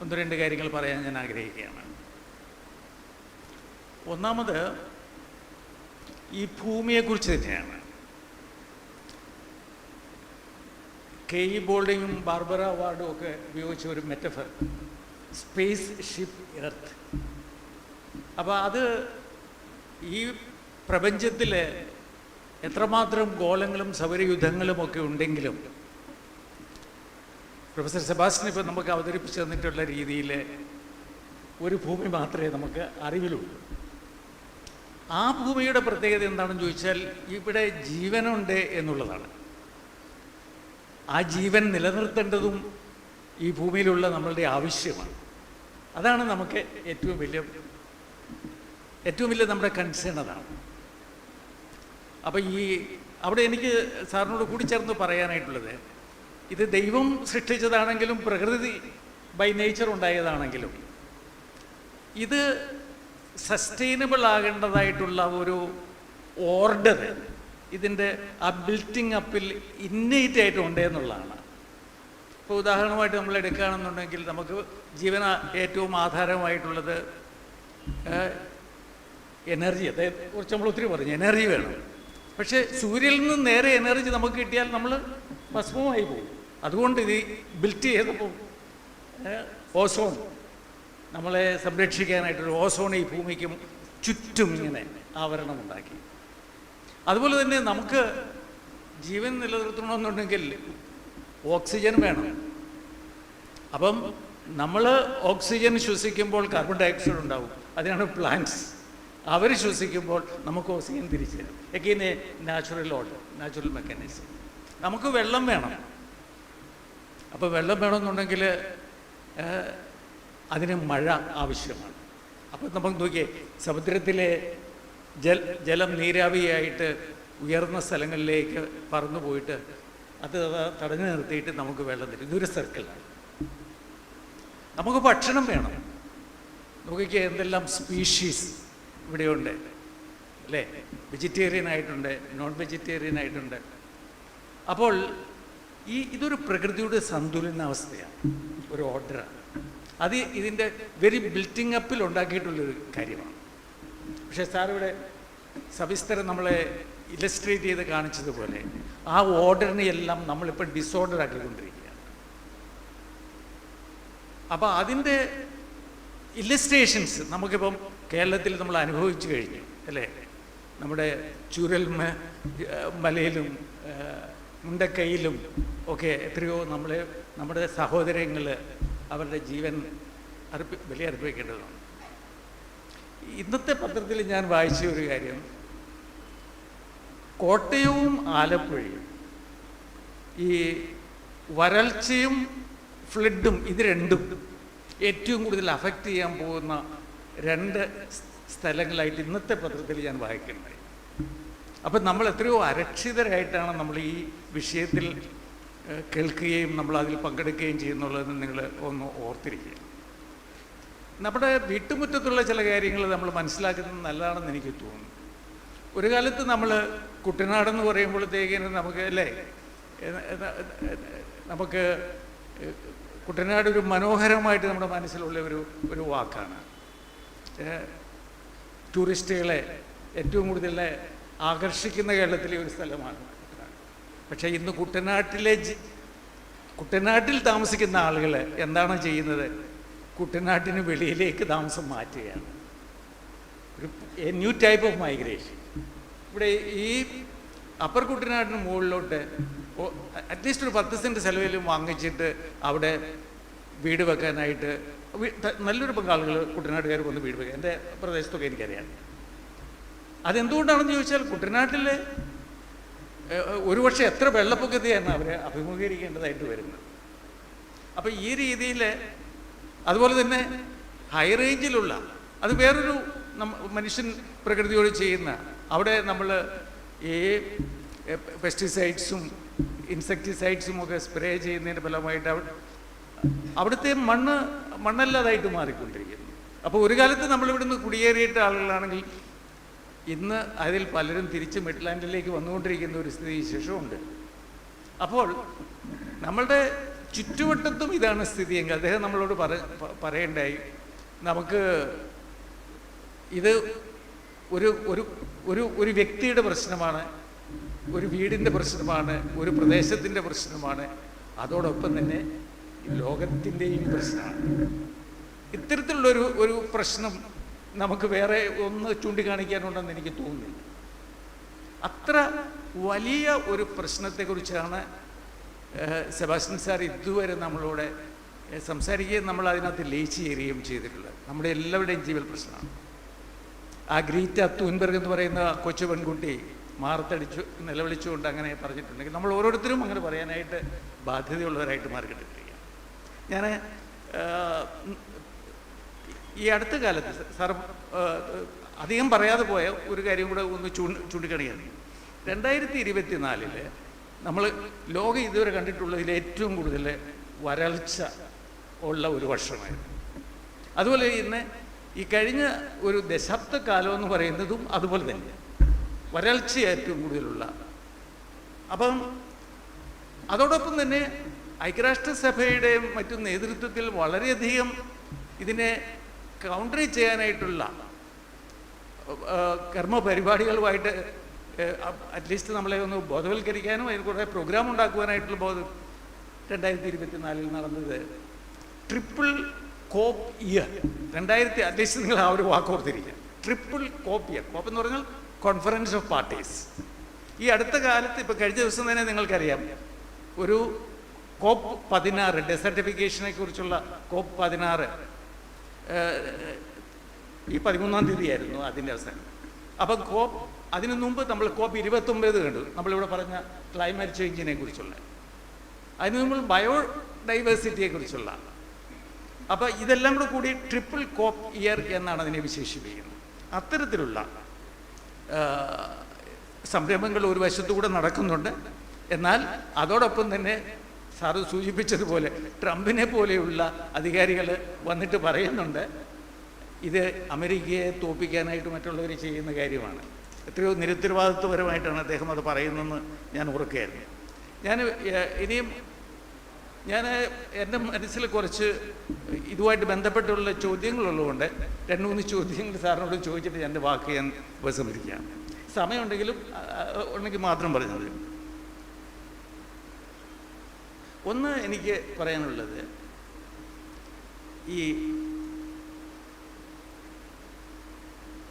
1-2 കാര്യങ്ങൾ പറയാൻ ഞാൻ ആഗ്രഹിക്കുകയാണ്. ഒന്നാമത് ഈ ഭൂമിയെക്കുറിച്ച് തന്നെയാണ്. കെ.ഇ. ബോൾഡിങ്ങും ബാർബറ അവാർഡും ഒക്കെ ഉപയോഗിച്ച ഒരു മെറ്റഫർ, സ്പേസ് ഷിപ്പ് എർത്ത്. അപ്പോൾ അത് ഈ പ്രപഞ്ചത്തിൽ എത്രമാത്രം ഗോളങ്ങളും സൗരയുധങ്ങളും ഒക്കെ ഉണ്ടെങ്കിലും പ്രൊഫസർ സെബാസ്റ്റ്യൻ ഇപ്പോൾ നമുക്ക് അവതരിപ്പിച്ചു തന്നിട്ടുള്ള രീതിയിൽ ഒരു ഭൂമി മാത്രമേ നമുക്ക് അറിവിലുള്ളൂ. ആ ഭൂമിയുടെ പ്രത്യേകത എന്താണെന്ന് ചോദിച്ചാൽ ഇവിടെ ജീവനുണ്ട് എന്നുള്ളതാണ്. ആ ജീവൻ നിലനിർത്തേണ്ടതും ഈ ഭൂമിയിലുള്ള നമ്മളുടെ ആവശ്യമാണ്. അതാണ് നമുക്ക് ഏറ്റവും വലിയ നമ്മുടെ കൺസേൺ അതാണ്. അപ്പോൾ അവിടെ എനിക്ക് സാറിനോട് കൂടിച്ചേർന്ന് പറയാനായിട്ടുള്ളത്, ഇത് ദൈവം സൃഷ്ടിച്ചതാണെങ്കിലും പ്രകൃതി ബൈ നേച്ചർ ഉണ്ടായതാണെങ്കിലും ഇത് സസ്റ്റൈനബിൾ ആകേണ്ടതായിട്ടുള്ള ഒരു ഓർഡർ ഇതിൻ്റെ ആ ബിൽറ്റിംഗ് അപ്പിൽ ഇന്നേറ്റ് ആയിട്ട് ഉണ്ട് എന്നുള്ളതാണ്. ഇപ്പോൾ ഉദാഹരണമായിട്ട് നമ്മൾ എടുക്കുകയാണെന്നുണ്ടെങ്കിൽ നമുക്ക് ജീവന ഏറ്റവും ആധാരമായിട്ടുള്ളത് എനർജി. അതായത് കുറച്ച് നമ്മൾ ഒത്തിരി പറഞ്ഞു എനർജി വേണം. പക്ഷേ സൂര്യനിൽ നിന്ന് നേരെ എനർജി നമുക്ക് കിട്ടിയാൽ നമ്മൾ ഭസ്മമായി പോകും. അതുകൊണ്ട് ഇത് ബിൽറ്റ് ചെയ്തപ്പോൾ ഓസോൺ നമ്മളെ സംരക്ഷിക്കാനായിട്ടൊരു ഓസോൺ ഈ ഭൂമിക്ക് ചുറ്റും ഇങ്ങനെ ആവരണം ഉണ്ടാക്കി. അതുപോലെ തന്നെ നമുക്ക് ജീവൻ നിലനിർത്തണമെന്നുണ്ടെങ്കിൽ ഓക്സിജൻ വേണം. അപ്പം നമ്മൾ ഓക്സിജൻ ശ്വസിക്കുമ്പോൾ കാർബൺ ഡയോക്സൈഡ് ഉണ്ടാവും. അതിനാണ് പ്ലാന്റ്സ്. അവർ ശ്വസിക്കുമ്പോൾ നമുക്ക് ഓക്സിജൻ തിരിച്ചു തരും. Again A natural order, natural mechanism. നമുക്ക് വെള്ളം വേണം. അപ്പോൾ വെള്ളം വേണമെന്നുണ്ടെങ്കിൽ അതിന് മഴ ആവശ്യമാണ്. അപ്പോൾ നമുക്ക് നോക്കിയേ, സമുദ്രത്തിലെ ജലം നീരാവിയായിട്ട് ഉയർന്ന സ്ഥലങ്ങളിലേക്ക് പറന്നു പോയിട്ട് അത് തടഞ്ഞു നിർത്തിയിട്ട് നമുക്ക് വെള്ളം തരും. ഇതൊരു സർക്കിളാണ്. നമുക്ക് ഭക്ഷണം വേണം. നോക്കിക്കേ, എന്തെല്ലാം സ്പീഷീസ് ഇവിടെയുണ്ട് അല്ലേ? വെജിറ്റേറിയൻ ആയിട്ടുണ്ട്, നോൺ വെജിറ്റേറിയൻ ആയിട്ടുണ്ട്. അപ്പോൾ ഇതൊരു പ്രകൃതിയുടെ സന്തുലനാവസ്ഥയാണ്, ഒരു ഓർഡറാണ്. അത് ഇതിൻ്റെ വെരി ബിൽറ്റിംഗ് അപ്പിൽ ഉണ്ടാക്കിയിട്ടുള്ളൊരു കാര്യമാണ്. പക്ഷേ സാർ ഇവിടെ സവിസ്തരം നമ്മളെ ഇലസ്ട്രേറ്റ് ചെയ്ത് കാണിച്ചതുപോലെ ആ ഓർഡറിനെ എല്ലാം നമ്മളിപ്പോൾ ഡിസോർഡർ ആക്കിക്കൊണ്ടിരിക്കുകയാണ്. അപ്പോൾ അതിൻ്റെ ഇല്ലസ്ട്രേഷൻസ് നമുക്കിപ്പം കേരളത്തിൽ നമ്മൾ അനുഭവിച്ചു കഴിഞ്ഞു അല്ലേ? നമ്മുടെ ചൂരൽ മലയിലും മുണ്ടക്കൈയിലും ഒക്കെ എത്രയോ നമ്മുടെ സഹോദരങ്ങൾ അവരുടെ ജീവൻ ബലിയർപ്പിക്കേണ്ടതാണ്. ഇന്നത്തെ പത്രത്തിൽ ഞാൻ വായിച്ച ഒരു കാര്യം, കോട്ടയവും ആലപ്പുഴയും ഈ വരൾച്ചയും ഫ്ലഡും ഇത് രണ്ടും ഏറ്റവും കൂടുതൽ അഫക്റ്റ് ചെയ്യാൻ പോകുന്ന രണ്ട് സ്ഥലങ്ങളായിട്ട് ഇന്നത്തെ പത്രത്തിൽ ഞാൻ വായിക്കുന്നുണ്ടായി. അപ്പം നമ്മൾ എത്രയോ അരക്ഷിതരായിട്ടാണ് നമ്മൾ ഈ വിഷയത്തിൽ കേൾക്കുകയും നമ്മൾ അതിൽ പങ്കെടുക്കുകയും ചെയ്യുന്നുള്ളതെന്ന് നിങ്ങൾ ഒന്ന് ഓർത്തിരിക്കുക. നമ്മുടെ വീട്ടുമുറ്റത്തുള്ള ചില കാര്യങ്ങൾ നമ്മൾ മനസ്സിലാക്കുന്നത് നല്ലതാണെന്ന് എനിക്ക് തോന്നുന്നു. ഒരു കാലത്ത് നമ്മൾ കുട്ടനാടെന്ന് പറയുമ്പോഴത്തേക്കിന് നമുക്ക് അല്ലേ, നമുക്ക് കുട്ടനാട് ഒരു മനോഹരമായിട്ട് നമ്മുടെ മനസ്സിലുള്ള ഒരു വാക്കാണ്. ടൂറിസ്റ്റുകളെ ഏറ്റവും കൂടുതൽ ആകർഷിക്കുന്ന കേരളത്തിലെ ഒരു സ്ഥലമാണ് കുട്ടനാട്. പക്ഷേ ഇന്ന് കുട്ടനാട്ടിൽ താമസിക്കുന്ന ആളുകൾ എന്താണ് ചെയ്യുന്നത്? കുട്ടനാട്ടിന് വെളിയിലേക്ക് താമസം മാറ്റുകയാണ്. A new type of migration. ഇവിടെ ഈ അപ്പർ കുട്ടനാടിന് മുകളിലോട്ട് അറ്റ്ലീസ്റ്റ് ഒരു 10 സെൻറ്റ് സ്ഥലമെങ്കിലും വാങ്ങിച്ചിട്ട് അവിടെ വീട് വെക്കാനായിട്ട് നല്ലൊരു പങ്ക് ആളുകൾ കുട്ടനാട്ടുകാർ വന്ന് വീട് വെക്കുക. എൻ്റെ പ്രദേശത്തൊക്കെ എനിക്കറിയാം. അതെന്തുകൊണ്ടാണെന്ന് ചോദിച്ചാൽ കുട്ടനാട്ടിൽ ഒരുപക്ഷെ എത്ര വെള്ളപ്പൊക്കത്തെയാണ് അവരെ അഭിമുഖീകരിക്കേണ്ടതായിട്ട് വരുന്നത്. അപ്പോൾ ഈ രീതിയിൽ അതുപോലെ തന്നെ ഹൈ റേഞ്ചിലുള്ള അത് വേറൊരു മനുഷ്യൻ പ്രകൃതിയോട് ചെയ്യുന്ന അവിടെ നമ്മൾ ഈ പെസ്റ്റിസൈഡ്സും ഇൻസെക്ടിസൈഡ്സും ഒക്കെ സ്പ്രേ ചെയ്യുന്നതിൻ്റെ ഫലമായിട്ട് അവിടുത്തെ മണ്ണല്ലാതായിട്ട് മാറിക്കൊണ്ടിരിക്കുന്നു. അപ്പോൾ ഒരു കാലത്ത് നമ്മളിവിടുന്ന് കുടിയേറിയിട്ട ആളുകളാണെങ്കിൽ ഇന്ന് അതിൽ പലരും തിരിച്ച് മിഡ്ലാൻഡിലേക്ക് വന്നുകൊണ്ടിരിക്കുന്ന ഒരു സ്ഥിതിവിശേഷമുണ്ട്. അപ്പോൾ നമ്മളുടെ ചുറ്റുവട്ടത്തും ഇതാണ് സ്ഥിതിയെങ്കിൽ അദ്ദേഹം നമ്മളോട് പറയണ്ടായി, നമുക്ക് ഇത് ഒരു വ്യക്തിയുടെ പ്രശ്നമാണ്, ഒരു വീടിൻ്റെ പ്രശ്നമാണ്, ഒരു പ്രദേശത്തിൻ്റെ പ്രശ്നമാണ്, അതോടൊപ്പം തന്നെ ലോകത്തിൻ്റെയും പ്രശ്നമാണ്. ഇത്തരത്തിലുള്ളൊരു പ്രശ്നം നമുക്ക് വേറെ ഒന്ന് ചൂണ്ടിക്കാണിക്കാനുണ്ടെന്ന് എനിക്ക് തോന്നുന്നില്ല. അത്ര വലിയ ഒരു പ്രശ്നത്തെക്കുറിച്ചാണ് സെബാസ്റ്റ്യൻ സാർ ഇതുവരെ നമ്മളോട് സംസാരിക്കുകയും നമ്മൾ അതിനകത്ത് ലയിച്ച് ചേരുകയും ചെയ്തിട്ടുള്ളത്. നമ്മുടെ എല്ലാവരുടെയും ജീവൽ പ്രശ്നമാണ്. ആ ഗ്രീറ്റ തൂൻബെർഗ് എന്ന് പറയുന്ന കൊച്ചു പെൺകുട്ടി നിലവിളിച്ചുകൊണ്ട് അങ്ങനെ പറഞ്ഞിട്ടുണ്ടെങ്കിൽ നമ്മൾ ഓരോരുത്തരും അങ്ങനെ പറയാനായിട്ട് ബാധ്യതയുള്ളവരായിട്ട് മാറിക്കിട്ടിരിക്കുക. ഞാൻ ഈ അടുത്ത കാലത്ത് സാർ അധികം പറയാതെ പോയ ഒരു കാര്യം കൂടെ ഒന്ന് ചൂണ്ടിക്കാണിക്കുകയാണ്. 2024 നമ്മൾ ലോകം ഇതുവരെ കണ്ടിട്ടുള്ളതിൽ ഏറ്റവും കൂടുതൽ വരൾച്ച ഉള്ള ഒരു വർഷമായിരുന്നു. അതുപോലെ ഇന്ന് ഈ കഴിഞ്ഞ ഒരു ദശാബ്ദ കാലം എന്ന് പറയുന്നതും അതുപോലെ തന്നെ വരൾച്ച ഏറ്റവും കൂടുതലുള്ള. അപ്പം അതോടൊപ്പം തന്നെ ഐക്യരാഷ്ട്രസഭയുടെയും മറ്റും നേതൃത്വത്തിൽ വളരെയധികം ഇതിനെ കൗണ്ടർ ചെയ്യാനായിട്ടുള്ള കർമ്മ പരിപാടികളുമായിട്ട് അറ്റ്ലീസ്റ്റ് നമ്മളെ ഒന്ന് ബോധവൽക്കരിക്കാനും അതിന് കുറേ പ്രോഗ്രാം ഉണ്ടാക്കുവാനായിട്ടുള്ള 2024 നടന്നത് ട്രിപ്പിൾ കോപ്പ് ഇയർ. അറ്റ്ലീസ്റ്റ് നിങ്ങൾ ആ ഒരു വാക്ക് ഓർത്തിരിക്കുക, ട്രിപ്പിൾ കോപ്പ് ഇയർ. കോപ്പ് എന്ന് പറഞ്ഞാൽ കോൺഫറൻസ് ഓഫ് പാർട്ടീസ്. ഈ അടുത്ത കാലത്ത് ഇപ്പോൾ കഴിഞ്ഞ ദിവസം തന്നെ നിങ്ങൾക്കറിയാം ഒരു കോപ്പ് 16 ഡെസർട്ടിഫിക്കേഷനെ കുറിച്ചുള്ള കോപ്പ് 16 ഈ 13-ാം തീയതിയായിരുന്നു അതിൻ്റെ അവസാനം. അപ്പം അതിനു മുമ്പ് നമ്മൾ കോപ്പ് 29 കണ്ടു, നമ്മളിവിടെ പറഞ്ഞ ക്ലൈമറ്റ് ചേഞ്ചിനെ കുറിച്ചുള്ള. അതിന് മുമ്പ് ബയോഡൈവേഴ്സിറ്റിയെ കുറിച്ചുള്ള. അപ്പോൾ ഇതെല്ലാം കൂടി ട്രിപ്പിൾ കോപ്പ് ഇയർ എന്നാണ് അതിനെ വിശേഷിപ്പിക്കുന്നത്. അത്തരത്തിലുള്ള സംരംഭങ്ങൾ ഒരു വശത്തുകൂടെ നടക്കുന്നുണ്ട്. എന്നാൽ അതോടൊപ്പം തന്നെ സാറ് സൂചിപ്പിച്ചതുപോലെ ട്രംപിനെ പോലെയുള്ള അധികാരികൾ വന്നിട്ട് പറയുന്നുണ്ട് ഇത് അമേരിക്കയെ തോൽപ്പിക്കാനായിട്ട് മറ്റുള്ളവർ ചെയ്യുന്ന കാര്യമാണ്. എത്രയോ നിരുത്തരവാദിത്വപരമായിട്ടാണ് അദ്ദേഹം അത് പറയുന്നതെന്ന് ഞാൻ ഓർക്കുകയായിരുന്നു. എൻ്റെ മനസ്സിൽ കുറച്ച് ഇതുമായിട്ട് ബന്ധപ്പെട്ടുള്ള ചോദ്യങ്ങളുള്ളതുകൊണ്ട് 2-3 ചോദ്യങ്ങൾ സാറിനോട് ചോദിച്ചിട്ട് എൻ്റെ വാക്ക് ഞാൻ ഉപസംഹരിക്കുകയാണ്. സമയമുണ്ടെങ്കിൽ മാത്രം പറഞ്ഞത്. ഒന്ന് എനിക്ക് പറയാനുള്ളത്, ഈ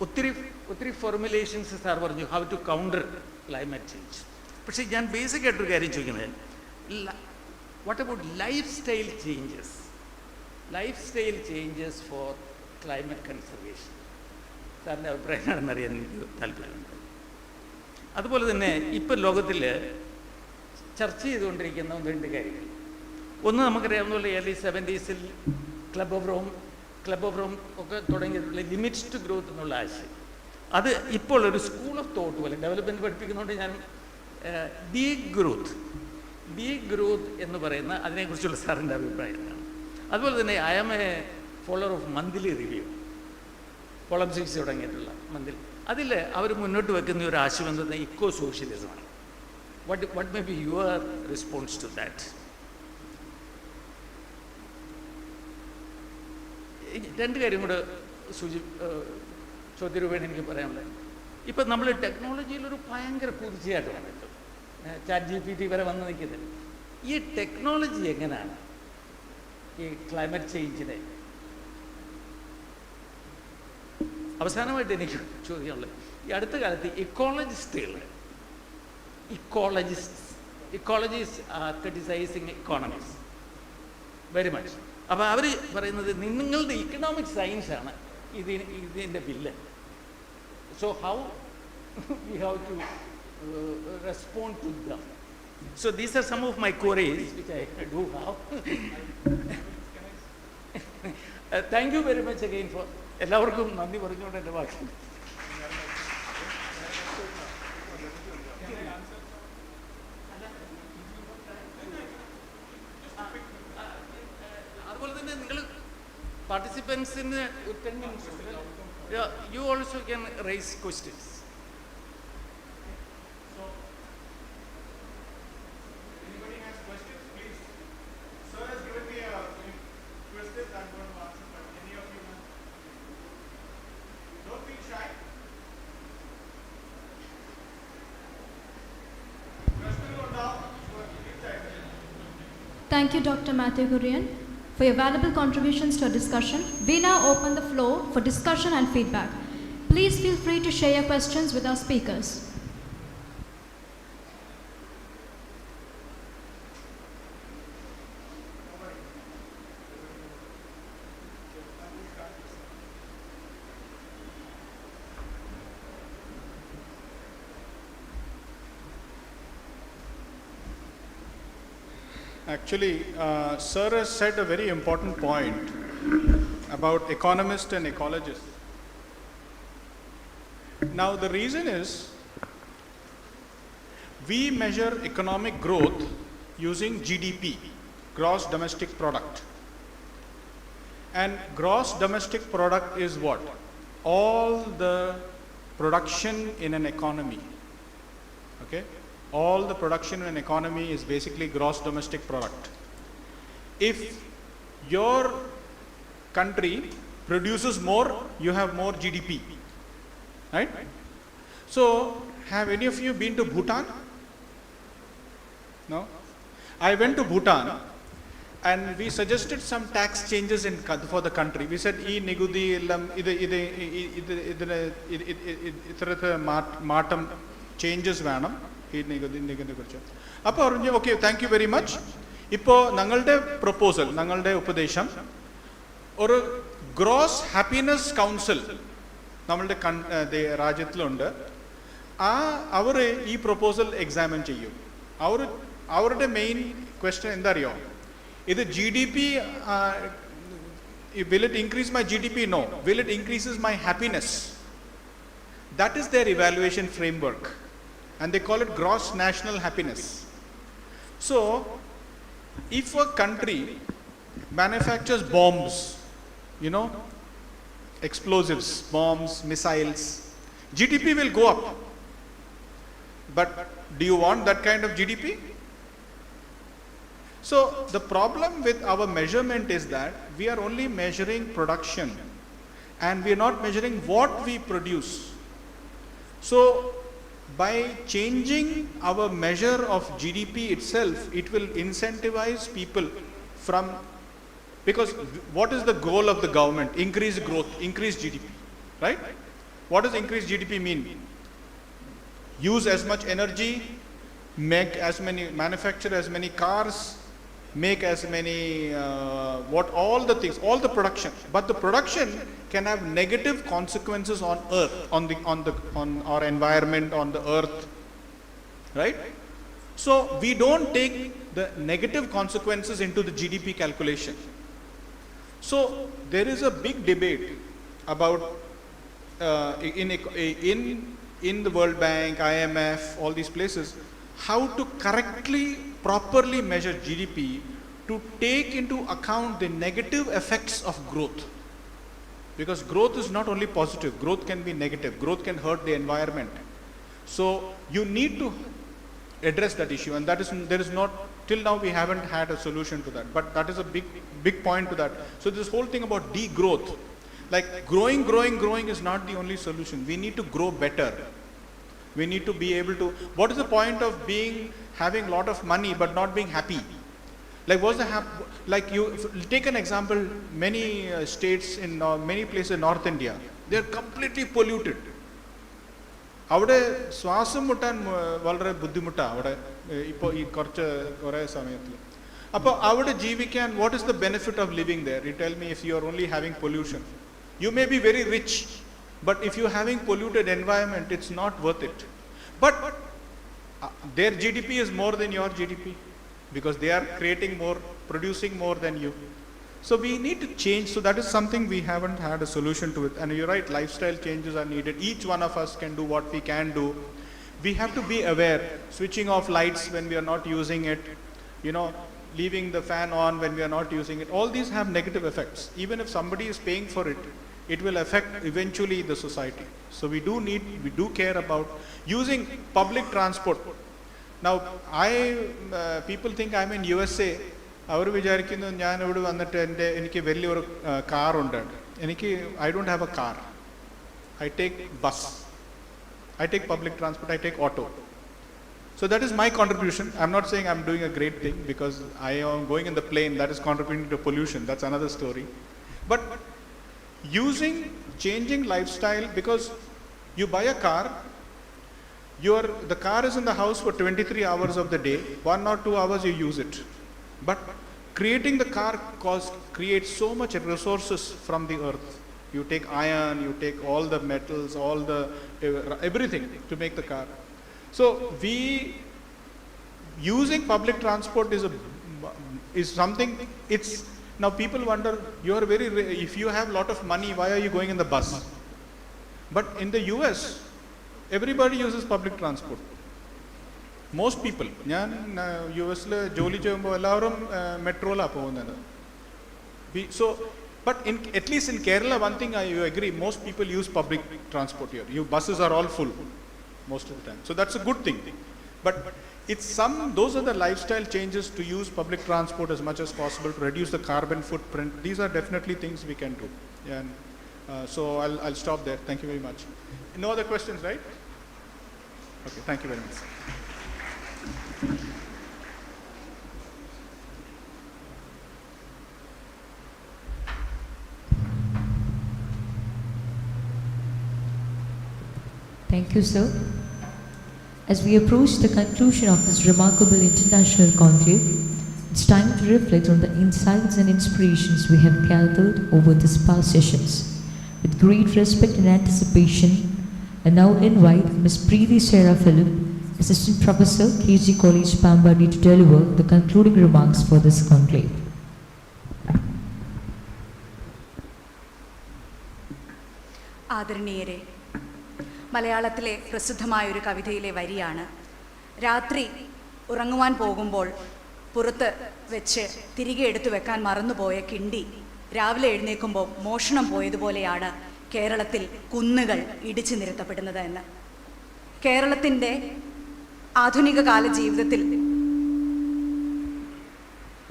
ഒത്തിരി ഫോർമുലേഷൻസ് സാർ പറഞ്ഞു how to counter climate change. പക്ഷേ ഞാൻ ബേസിക് ആയിട്ടൊരു കാര്യം ചോദിക്കുന്നത്, what about lifestyle changes for climate conservation? സാറിൻ്റെ അഭിപ്രായം ആണെന്നറിയാൻ എനിക്ക് താല്പര്യമുണ്ട്. അതുപോലെ തന്നെ ഇപ്പം ലോകത്തിൽ ചർച്ച ചെയ്തുകൊണ്ടിരിക്കുന്ന 2 കാര്യങ്ങൾ. ഒന്ന് നമുക്കറിയാവുന്ന പോലെ early 70s club of Rome ഒക്കെ തുടങ്ങിയിട്ടുള്ള ലിമിറ്റ്സ് ടു ഗ്രോത്ത് എന്നുള്ള ആശയം, അത് ഇപ്പോൾ ഒരു സ്കൂൾ ഓഫ് തോട്ട് പോലെ ഡെവലപ്മെൻറ്റ് പഠിപ്പിക്കുന്നതുകൊണ്ട് ഞാൻ ബീഗ് ഗ്രോത്ത് എന്ന് പറയുന്ന അതിനെക്കുറിച്ചുള്ള സാറിൻ്റെ അഭിപ്രായം എന്താണ്? അതുപോലെ തന്നെ I am a follower of monthly review, column 6 തുടങ്ങിയിട്ടുള്ള മന്ത്ലി. അതിൽ അവർ മുന്നോട്ട് വെക്കുന്ന ഒരു ആശയം എന്തെന്ന് eco സോഷ്യലിസമാണ്. What may be your response to that? രണ്ട് കാര്യം കൂടെ ചോദ്യരൂപേണ എനിക്ക് പറയാനുള്ളത്. ഇപ്പം നമ്മൾ ടെക്നോളജിയിലൊരു ഭയങ്കര കുതിച്ചയായിട്ട് വന്നിട്ട് ChatGPT വരെ വന്ന് നിൽക്കുന്നില്ല. ഈ ടെക്നോളജി എങ്ങനെയാണ് ഈ ക്ലൈമറ്റ് ചേഞ്ചിനെ? അവസാനമായിട്ട് എനിക്ക് ചോദ്യമുള്ളത്, ഈ അടുത്ത കാലത്ത് ecologists are criticizing economists very much. അപ്പോൾ അവർ പറയുന്നത് നിങ്ങളുടെ ഇക്കണോമിക് സയൻസാണ് ഇതിൻ്റെ villain. So how we have to respond to them? So these are some of my queries which I do have. Thank you very much again for. എല്ലാവർക്കും നന്ദി പറഞ്ഞുകൊണ്ട് എൻ്റെ വാക്ക്. അതുപോലെ തന്നെ നിങ്ങൾ പാർട്ടിസിപ്പൻസിന് 10 minutes, you also can raise questions. Anybody has questions, please? Sir has given me a question that I'm going to answer, but any of you don't feel shy. Question go down. Thank you, Dr. Matthew Gurian, for your valuable contributions to our discussion. We now open the floor for discussion and feedback. Please feel free to share your questions with our speakers. Actually, Sir has said a very important point about economists and ecologists. Now, the reason is we measure economic growth using GDP, gross domestic product. And gross domestic product is what? All the production in an economy. Okay? All the production in an economy is basically gross domestic product. if your country produces more, you have more GDP, right? So, have any of you been to Bhutan? No? I went to Bhutan and we suggested some tax changes for the country. We said, "E nigudi illam maatam changes vanam." Okay, thank you very much. Ipo nangalde proposal, nangalde upadesham, or gross happiness council, namalde rajyathilundu. Our proposal examine cheyu. Our main question in the is the GDP, will it increase my GDP? No. Will it increases my happiness? That is their evaluation framework. And they call it gross national happiness. So, if a country manufactures bombs, explosives, bombs, missiles, GDP will go up. But do you want that kind of GDP? So the problem with our measurement is that we are only measuring production and we are not measuring what we produce. So by changing our measure of GDP itself, it will incentivize people from, because what is the goal of the government? Increase growth, increase GDP, right? What does increase GDP mean? Use as much energy, manufacture as many cars, make as many, all the things, all the production. But the production can have negative consequences on earth, on our environment, on the earth, right? So we don't take the negative consequences into the GDP calculation. So there is a big debate about in the World Bank, IMF, all these places, how to correctly, properly measure GDP to take into account the negative effects of growth. Because growth is not only positive, growth can be negative, growth can hurt the environment. So you need to address that issue, and there is not, till now we haven't had a solution to that, but that is a big point to that. So this whole thing about degrowth, like growing is not the only solution. We need to grow better. We need to be able to, what is the point of having a lot of money but not being happy? Like you take an example, many states in many places in North India, they are completely polluted. അവിടെ ശ്വാസം മുട്ടാൻ വളരെ ബുദ്ധിമുട്ടാണ് അവിടെ ഇപ്പോൾ ഈ കുറേ സമയത്തിൽ. അപ്പോൾ അവിടെ ജീവിക്കാൻ, what is the benefit of living there? You tell me, if you are only having pollution. You may be very rich, but if you are having polluted environment, it's not worth it. But their GDP is more than your GDP because they are creating more, producing more than you. So we need to change. So that is something we haven't had a solution to it. And you're right, lifestyle changes are needed. Each one of us can do what we can do. We have to be aware, switching off lights when we are not using it, leaving the fan on when we are not using it. All these have negative effects. Even if somebody is paying for it, it will affect eventually the society. So we do care about using public transport. Now, people think I'm in USA. അവർ വിചാരിക്കുന്നു ഞാൻ ഇവിടെ വന്നിട്ട് എനിക്ക് വലിയൊരു കാറുണ്ട്. I don't have a car. I take bus. I take public transport. I take auto. So that is my contribution. I'm not saying I'm doing a great thing because I am going in the plane. That is contributing to pollution. That's another story. But changing lifestyle, because you buy a car, the car is in the house for 23 hours of the day. 1 or 2 hours you use it. But creating the car creates so much resources from the earth. You take iron, you take all the metals, everything to make the car. So using public transport is something. Now people wonder, if you have a lot of money, why are you going in the bus? But in the US, everybody uses public transport. Most people, ഞാൻ US-ൽ ജോലി ചെയ്യുമ്പോൾ എല്ലാവരും മെട്രോയിലാണ് പോകുന്നത്. So, but at least in Kerala, one thing you agree, most people use public transport here. Buses are all full most of the time. So that's a good thing. But those are the lifestyle changes to use public transport as much as possible to reduce the carbon footprint. These are definitely things we can do. And so I'll stop there. Thank you very much. No other questions, right? Okay, thank you very much. Thank you, sir. As we approach the conclusion of this remarkable international conclave, it's time to reflect on the insights and inspirations we have gathered over these past sessions. With great respect and anticipation, I now invite Ms. Preeti Sarah Philip, Assistant Professor, KG College, Pambadi, to deliver the concluding remarks for this conclave. ആദരണീയരെ, മലയാളത്തിലെ പ്രസിദ്ധമായ ഒരു കവിതയിലെ വരിയാണ്: രാത്രി ഉറങ്ങുവാൻ പോകുമ്പോൾ പുറത്ത് വെച്ച് തിരികെ എടുത്തു വെക്കാൻ മറന്നുപോയ കിണ്ടി രാവിലെ എഴുന്നേൽക്കുമ്പോൾ മോഷണം പോയതുപോലെയാണ് കേരളത്തിൽ കുന്നുകൾ ഇടിച്ചു നിരത്തപ്പെടുന്നത് എന്ന്. കേരളത്തിൻ്റെ ആധുനിക കാല ജീവിതത്തിൽ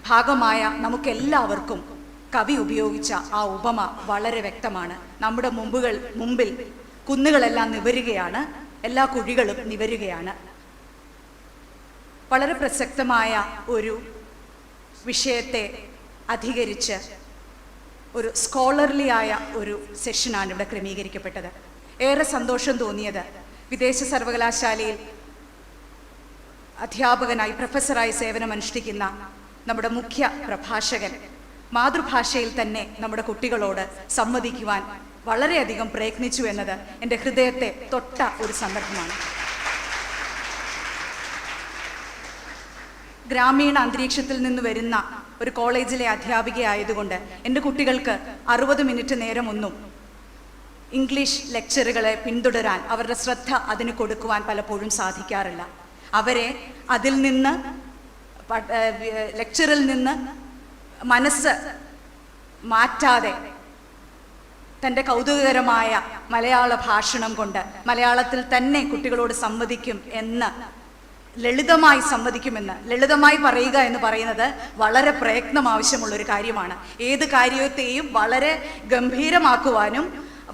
ഭാഗമായ നമുക്കെല്ലാവർക്കും കവി ഉപയോഗിച്ച ആ ഉപമ വളരെ വ്യക്തമാണ്. നമ്മുടെ മുമ്പിൽ കുന്നുകളെല്ലാം നിവരുകയാണ്, എല്ലാ കുഴികളും നിവരുകയാണ്. വളരെ പ്രസക്തമായ ഒരു വിഷയത്തെ അധികരിച്ച് ഒരു സ്കോളർലി ആയ ഒരു സെഷനാണ് ഇവിടെ ക്രമീകരിക്കപ്പെട്ടത്. ഏറെ സന്തോഷം തോന്നിയത് വിദേശ സർവകലാശാലയിൽ അധ്യാപകനായി പ്രൊഫസറായി സേവനമനുഷ്ഠിക്കുന്ന നമ്മുടെ മുഖ്യ പ്രഭാഷകൻ മാതൃഭാഷയിൽ തന്നെ നമ്മുടെ കുട്ടികളോട് സംവദിക്കുവാൻ വളരെയധികം പ്രയത്നിച്ചു എന്നത് എൻ്റെ ഹൃദയത്തെ തൊട്ട ഒരു സന്ദർഭമാണ്. ഗ്രാമീണ അന്തരീക്ഷത്തിൽ നിന്ന് വരുന്ന ഒരു കോളേജിലെ അധ്യാപികയായതുകൊണ്ട് എൻ്റെ കുട്ടികൾക്ക് 60 മിനിറ്റ് നേരമൊന്നും ഇംഗ്ലീഷ് ലെക്ചറുകളെ പിന്തുടരാൻ അവരുടെ ശ്രദ്ധ അതിന് കൊടുക്കുവാൻ പലപ്പോഴും സാധിക്കാറില്ല. അവരെ അതിൽ നിന്ന് ലെക്ചറിൽ നിന്ന് മനസ്സ് മാറ്റാതെ തൻ്റെ കൗതുകകരമായ മലയാള ഭാഷണം കൊണ്ട് മലയാളത്തിൽ തന്നെ കുട്ടികളോട് സംവദിക്കും എന്ന് ലളിതമായി സംവദിക്കുമെന്ന് ലളിതമായി പറയുക എന്ന് പറയുന്നത് വളരെ പ്രയത്നം ആവശ്യമുള്ളൊരു കാര്യമാണ്. ഏത് കാര്യത്തെയും വളരെ ഗംഭീരമാക്കുവാനും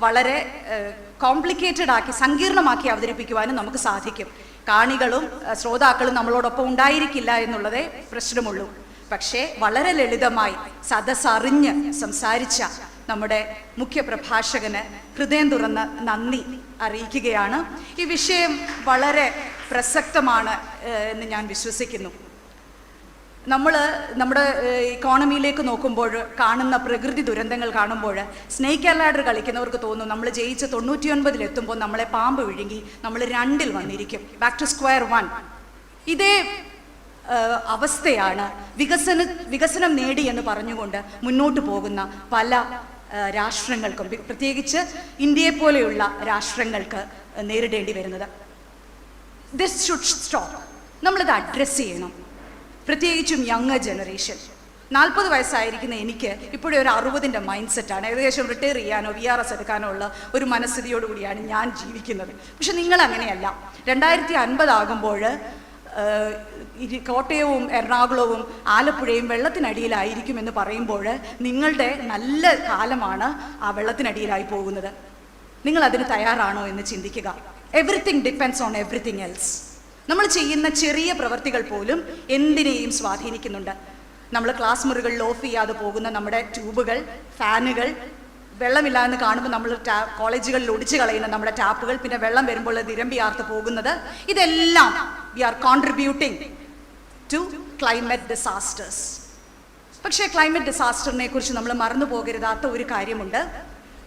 വളരെ കോംപ്ലിക്കേറ്റഡ് ആക്കി സങ്കീർണമാക്കി അവതരിപ്പിക്കുവാനും നമുക്ക് സാധിക്കും. കാണികളും ശ്രോതാക്കളും നമ്മളോടൊപ്പം ഉണ്ടായിരിക്കില്ല എന്നുള്ളതേ പ്രശ്നമുള്ളൂ. പക്ഷേ വളരെ ലളിതമായി സദസ്സറിഞ്ഞ് സംസാരിച്ച നമ്മുടെ മുഖ്യ പ്രഭാഷകന് ഹൃദയം തുറന്ന് നന്ദി അറിയിക്കുകയാണ്. ഈ വിഷയം വളരെ പ്രസക്തമാണ് എന്ന് ഞാൻ വിശ്വസിക്കുന്നു. നമ്മുടെ ഇക്കോണമിയിലേക്ക് നോക്കുമ്പോൾ കാണുന്ന പ്രകൃതി ദുരന്തങ്ങൾ കാണുമ്പോൾ സ്നേക്ക് ലാഡർ കളിക്കുന്നവർക്ക് തോന്നും നമ്മൾ ജയിച്ച് 99 എത്തുമ്പോൾ നമ്മളെ പാമ്പ് വിഴുങ്ങി നമ്മൾ 2 വന്നിരിക്കും, ബാക്ക് ടു സ്ക്വയർ 1. ഇതേ അവസ്ഥയാണ് വികസനം നേടി എന്ന് പറഞ്ഞുകൊണ്ട് മുന്നോട്ട് പോകുന്ന പല രാഷ്ട്രങ്ങൾക്കും, പ്രത്യേകിച്ച് ഇന്ത്യയെ പോലെയുള്ള രാഷ്ട്രങ്ങൾക്ക് നേരിടേണ്ടി വരുന്നത്. This should stop. നമ്മളിത് അഡ്രസ്സ് ചെയ്യണം, പ്രത്യേകിച്ചും യങ്ങർ ജനറേഷൻ. 40 വയസ്സായിരിക്കുന്ന എനിക്ക് ഇപ്പോഴും ഒരു 60ൻ്റെ മൈൻഡ് സെറ്റാണ്. ഏകദേശം റിട്ടയർ ചെയ്യാനോ VRS എടുക്കാനോ ഉള്ള ഒരു മനസ്ഥിതിയോടുകൂടിയാണ് ഞാൻ ജീവിക്കുന്നത്. പക്ഷെ നിങ്ങൾ അങ്ങനെയല്ല. 2050 ആകുമ്പോൾ കോട്ടയവും എറണാകുളവും ആലപ്പുഴയും വെള്ളത്തിനടിയിലായിരിക്കുമെന്ന് പറയുമ്പോൾ നിങ്ങളുടെ നല്ല കാലമാണ് ആ വെള്ളത്തിനടിയിലായി പോകുന്നത്. നിങ്ങൾ അതിന് തയ്യാറാണോ എന്ന് ചിന്തിക്കുക. Everything depends on everything else. നമ്മൾ ചെയ്യുന്ന ചെറിയ പ്രവൃത്തികൾ പോലും എന്തിനേയും സ്വാധീനിക്കുന്നുണ്ട്. നമ്മൾ ക്ലാസ് മുറികളിൽ ഓഫ് ചെയ്യാതെ പോകുന്ന നമ്മുടെ ട്യൂബുകൾ, ഫാനുകൾ, വെള്ളമില്ല എന്ന് കാണുമ്പോൾ നമ്മൾ കോളേജുകളിൽ ഒടിച്ചു കളയുന്ന നമ്മുടെ ടാപ്പുകൾ, പിന്നെ വെള്ളം വരുമ്പോൾ നിരമ്പിയാർത്ത് പോകുന്നത്, ഇതെല്ലാം we are contributing to climate disasters. പക്ഷേ ക്ലൈമറ്റ് ഡിസാസ്റ്ററിനെ കുറിച്ച് നമ്മൾ മറന്നു പോകരുതാത്ത ഒരു കാര്യമുണ്ട്.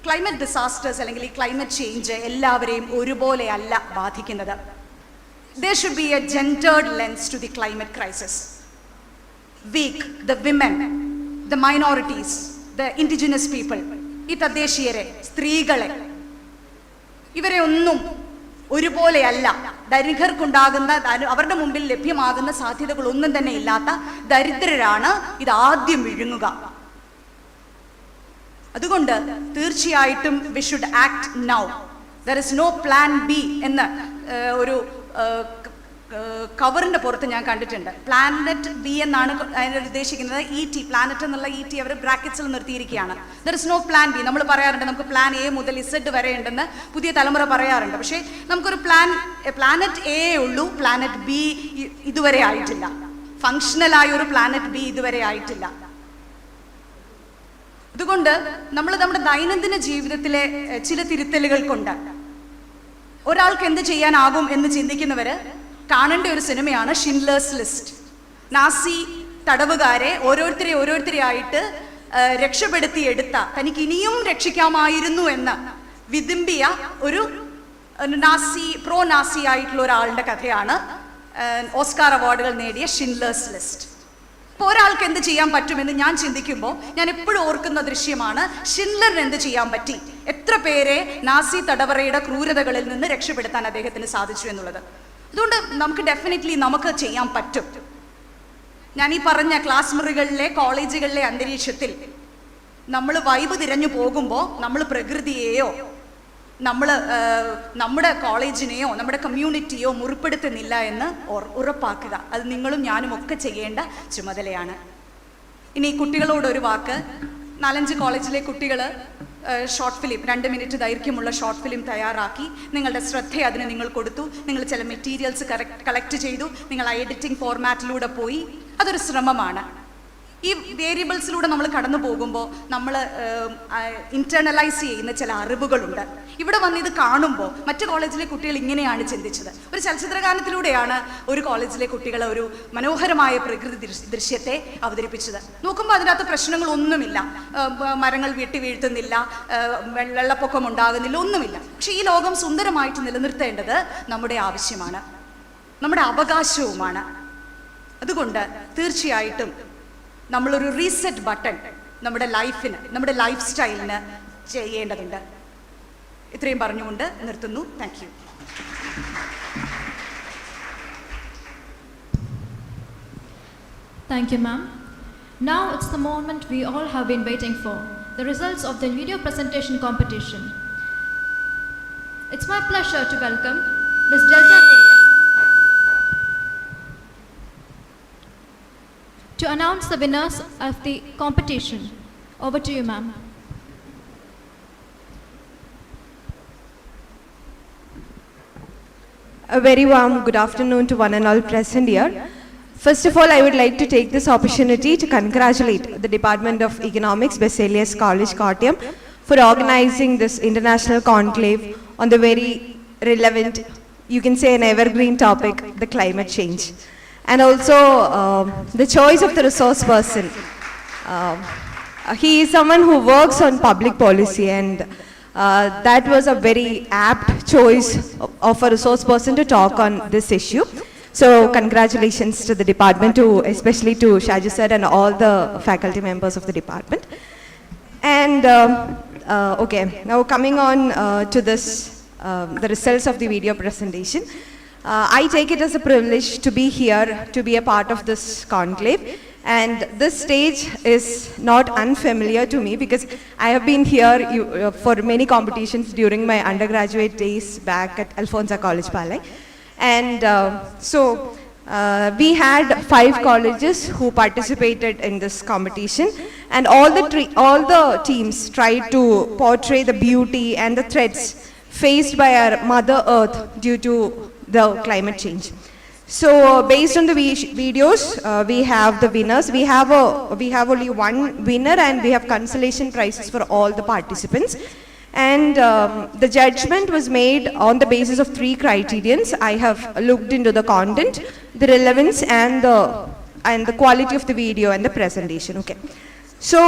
ക്ലൈമറ്റ് ഡിസാസ്റ്റേഴ്സ് അല്ലെങ്കിൽ ഈ ക്ലൈമറ്റ് ചേഞ്ച് എല്ലാവരെയും ഒരുപോലെ അല്ല ബാധിക്കുന്നത്. There should be a gendered lens to the climate crisis. Weak, the women, the minorities, the indigenous people, ഈ തദ്ദേശീയരെ, സ്ത്രീകളെ, ഇവരെ ഒന്നും ഒരുപോലെയല്ല. ധനികർക്കുണ്ടാകുന്ന അവരുടെ മുമ്പിൽ ലഭ്യമാകുന്ന സാധ്യതകളൊന്നും തന്നെ ഇല്ലാത്ത ദരിദ്രരാണ് ഇത് ആദ്യം വിഴുങ്ങുക. അതുകൊണ്ട് തീർച്ചയായിട്ടും we should act now. There is no plan B എന്ന് ഒരു കവറിൻ്റെ പുറത്ത് ഞാൻ കണ്ടിട്ടുണ്ട്. പ്ലാനറ്റ് ബി എന്നാണ് അതിന് ഉദ്ദേശിക്കുന്നത്. ET, പ്ലാനറ്റ് എന്നുള്ള ET അവർ ബ്രാക്കറ്റ്സിൽ നിർത്തിയിരിക്കുകയാണ്. There is no plan B. നമ്മൾ പറയാറുണ്ട് നമുക്ക് പ്ലാൻ A മുതൽ Z വരെ ഉണ്ടെന്ന് പുതിയ തലമുറ പറയാറുണ്ട്. പക്ഷേ നമുക്കൊരു പ്ലാനറ്റ് A ഉള്ളൂ, പ്ലാനറ്റ് ബി ഇതുവരെ ആയിട്ടില്ല. ഫങ്ഷണലായ ഒരു പ്ലാനറ്റ് ബി ഇതുവരെ ആയിട്ടില്ല. അതുകൊണ്ട് നമ്മൾ നമ്മുടെ ദൈനംദിന ജീവിതത്തിലെ ചില തിരുത്തലുകൾ കൊണ്ട് ഒരാൾക്ക് എന്ത് ചെയ്യാനാകും എന്ന് ചിന്തിക്കുന്നവർ കാണേണ്ട ഒരു സിനിമയാണ് ഷിൻഡ്ലേഴ്സ് ലിസ്റ്റ്. നാസി തടവുകാരെ ഓരോരുത്തരെ ആയിട്ട് രക്ഷപ്പെടുത്തിയെടുത്ത, തനിക്ക് ഇനിയും രക്ഷിക്കാമായിരുന്നു എന്ന് വിതുമ്പിയ ഒരു പ്രോ നാസി ആയിട്ടുള്ള ഒരാളുടെ കഥയാണ് ഓസ്കാർ അവാർഡുകൾ നേടിയ ഷിൻഡ്ലേഴ്സ് ലിസ്റ്റ്. അപ്പോൾ ഒരാൾക്ക് എന്ത് ചെയ്യാൻ പറ്റുമെന്ന് ഞാൻ ചിന്തിക്കുമ്പോൾ ഞാൻ എപ്പോഴും ഓർക്കുന്ന ദൃശ്യമാണ് ഷിൻഡ്ലറിന് എന്ത് ചെയ്യാൻ പറ്റി, എത്ര പേരെ നാസി തടവറയുടെ ക്രൂരതകളിൽ നിന്ന് രക്ഷപ്പെടുത്താൻ അദ്ദേഹത്തിന് സാധിച്ചു എന്നുള്ളത്. അതുകൊണ്ട് നമുക്ക് ഡെഫിനറ്റ്ലി നമുക്ക് ചെയ്യാൻ പറ്റും. ഞാൻ ഈ പറഞ്ഞ ക്ലാസ് മുറികളിലെ കോളേജുകളിലെ അന്തരീക്ഷത്തിൽ നമ്മൾ വൈബ് തിരഞ്ഞു പോകുമ്പോൾ നമ്മൾ പ്രകൃതിയെയോ നമ്മുടെ കോളേജിനെയോ നമ്മുടെ കമ്മ്യൂണിറ്റിയോ മുറിപ്പെടുത്തുന്നില്ല എന്ന് ഉറപ്പാക്കുക. അത് നിങ്ങളും ഞാനും ഒക്കെ ചെയ്യേണ്ട ചുമതലയാണ്. ഇനി കുട്ടികളോടൊരു വാക്ക്. 4-5 കോളേജിലെ കുട്ടികൾ ഷോർട്ട് ഫിലിം, 2 മിനിറ്റ് ദൈർഘ്യമുള്ള ഷോർട്ട് ഫിലിം തയ്യാറാക്കി. നിങ്ങളുടെ ശ്രദ്ധ അതിന് നിങ്ങൾ കൊടുത്തു. നിങ്ങൾ ചില മെറ്റീരിയൽസ് കളക്ട് ചെയ്തു. നിങ്ങൾ ആ എഡിറ്റിംഗ് ഫോർമാറ്റിലൂടെ പോയി. അതൊരു ശ്രമമാണ്. ഈ വേരിയബിൾസിലൂടെ നമ്മൾ കടന്നു പോകുമ്പോൾ നമ്മൾ ഇന്റേണലൈസ് ചെയ്യുന്ന ചില അറിവുകളുണ്ട്. ഇവിടെ വന്ന് ഇത് കാണുമ്പോൾ മറ്റു കോളേജിലെ കുട്ടികൾ ഇങ്ങനെയാണ് ചിന്തിച്ചത്. ഒരു ചലച്ചിത്രഗാനത്തിലൂടെയാണ് ഒരു കോളേജിലെ കുട്ടികൾ ഒരു മനോഹരമായ പ്രകൃതി ദൃശ്യത്തെ അവതരിപ്പിച്ചത്. നോക്കുമ്പോൾ അതിനകത്ത് പ്രശ്നങ്ങളൊന്നുമില്ല, മരങ്ങൾ വീഴ്ത്തുന്നില്ല, വെള്ളപ്പൊക്കം ഉണ്ടാകുന്നില്ല, ഒന്നുമില്ല. പക്ഷെ ഈ ലോകം സുന്ദരമായിട്ട് നിലനിർത്തേണ്ടത് നമ്മുടെ ആവശ്യമാണ്, നമ്മുടെ അവകാശവുമാണ്. അതുകൊണ്ട് തീർച്ചയായിട്ടും നമ്മളൊരു റീസെറ്റ് ബട്ടൺ നമ്മുടെ ലൈഫിന്, നമ്മുടെ ലൈഫ് സ്റ്റൈലിന് ചെയ്യേണ്ടതുണ്ട്. ഇത്രയും പറഞ്ഞുകൊണ്ട് നിർത്തുന്നു. Thank you. Thank you, ma'am. Now it's the moment we all have been waiting for, the results of the video presentation competition. It's my pleasure to welcome Ms. Delta Korea to announce the winners of the competition. Over to you, ma'am. A very warm good afternoon to one and all present here. First of all, I would like to take this opportunity to congratulate the Department of Economics, Baselius College, Kottayam, for organizing this international conclave on the very relevant, you can say an evergreen topic, the climate change. And also the choice of the resource person. He is someone who works on public policy, and that was a very apt choice of a resource person to talk on this issue. So congratulations to the department, especially to Shaji sir and all the faculty members of the department. And okay, now coming on to this, the results of the video presentation. I take it as a privilege to be here, to be a part of this conclave. And this stage is not unfamiliar to me because I have been here for many competitions during my undergraduate days back at Alfonsa College, Palai. And we had 5 colleges who participated in this competition, and all the teams tried to portray the beauty and the threats faced by our Mother Earth due to the climate change. So based on the videos, we have the winners. We have only one winner, and we have consolation prizes for all the participants. And the judgment was made on the basis of 3 criterions. I have looked into the content, the relevance, and the quality of the video and the presentation. Okay. So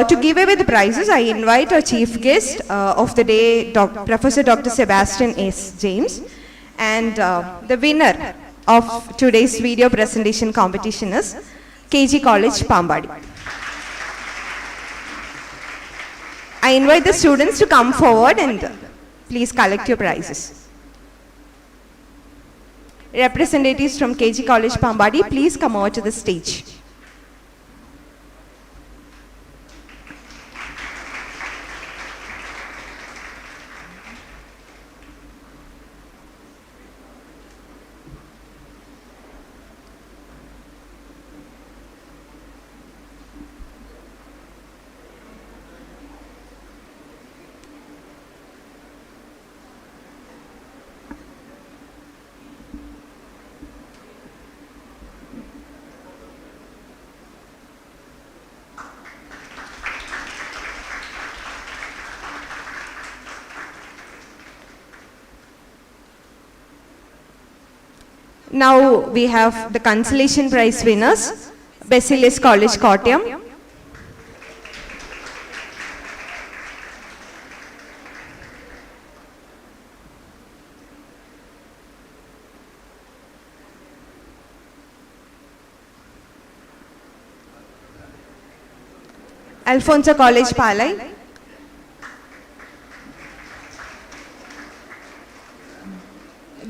to give away the prizes, I invite our chief guest of the day, Professor Dr. Sebastian S. James. And the winner of today's video presentation competition is KG College, Pambadi. I invite the students to come forward and please collect your prizes. Representatives from KG College, Pambadi, please come over to the stage. Now we have the consolation prize winners, Baselius College, Kottayam. Alfonso College, Palai.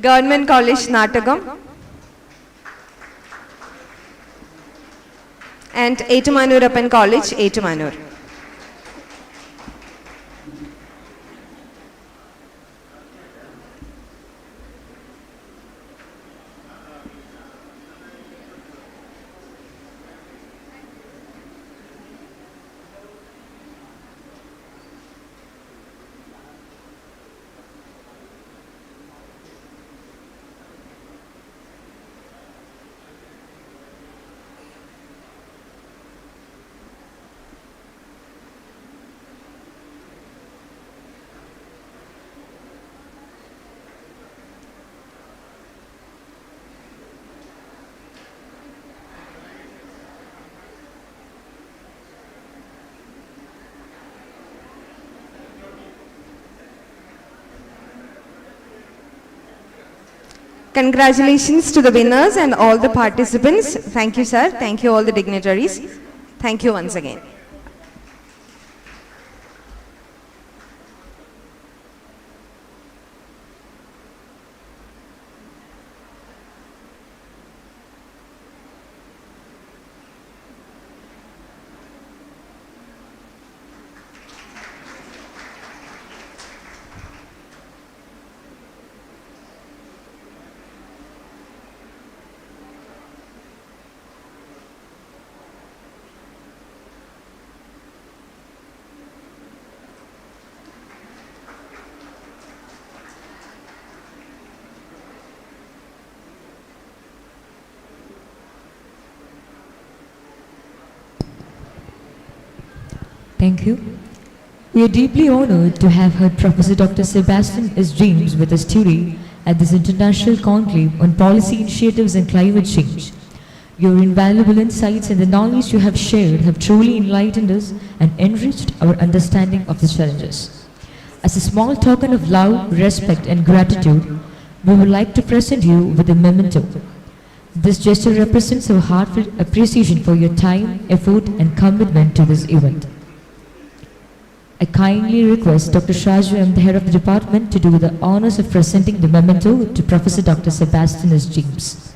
Government College, Natagam. And Etumanurapan College, Etumanur. Congratulations to the winners and all the participants. Thank you, sir. Thank you, all the dignitaries. Thank you once again. Thank you. We are deeply honored to have heard Professor Dr. Sebastian S. James with us today at this international conclave on policy initiatives and climate change. Your invaluable insights and the knowledge you have shared have truly enlightened us and enriched our understanding of the challenges. As a small token of love, respect and gratitude, we would like to present you with a memento. This gesture represents our heartfelt appreciation for your time, effort and commitment to this event. I kindly request Dr. Shaju M., the head of the department, to do the honors of presenting the memento to Professor Dr. Sebastian S. James.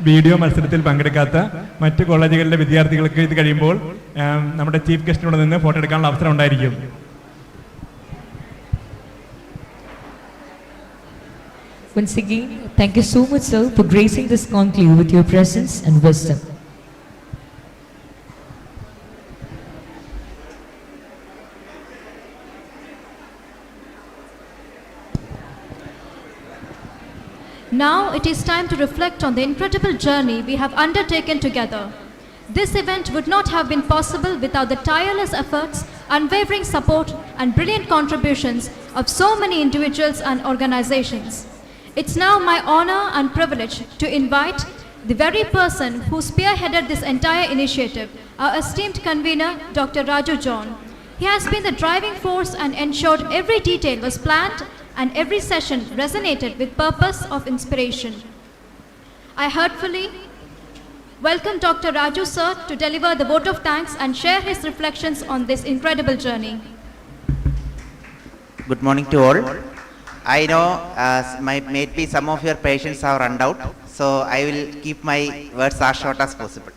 Video മത്സരത്തിൽ പങ്കെടുക്കാത്ത മറ്റ് കോളേജുകളിലെ വിദ്യാർത്ഥികൾക്ക് ഇത് കഴിയുമ്പോൾ നമ്മുടെ chief ഗസ്റ്റിനോട് നിന്ന് photo എടുക്കാനുള്ള അവസരം ഉണ്ടായിരിക്കും. Once again, thank you so much, sir, for gracing this conclave with your presence and wisdom. Now it is time to reflect on the incredible journey we have undertaken together. This event would not have been possible without the tireless efforts, unwavering support, and brilliant contributions of so many individuals and organizations. It's now my honor and privilege to invite the very person who spearheaded this entire initiative, our esteemed convener, Dr. Raju John. He has been the driving force and ensured every detail was planned and every session resonated with purpose of inspiration. I heartfully welcome Dr. Raju sir to deliver the vote of thanks and share his reflections on this incredible journey. Good morning to all. I know maybe some of your patients have run out, so I will keep my words as short as possible.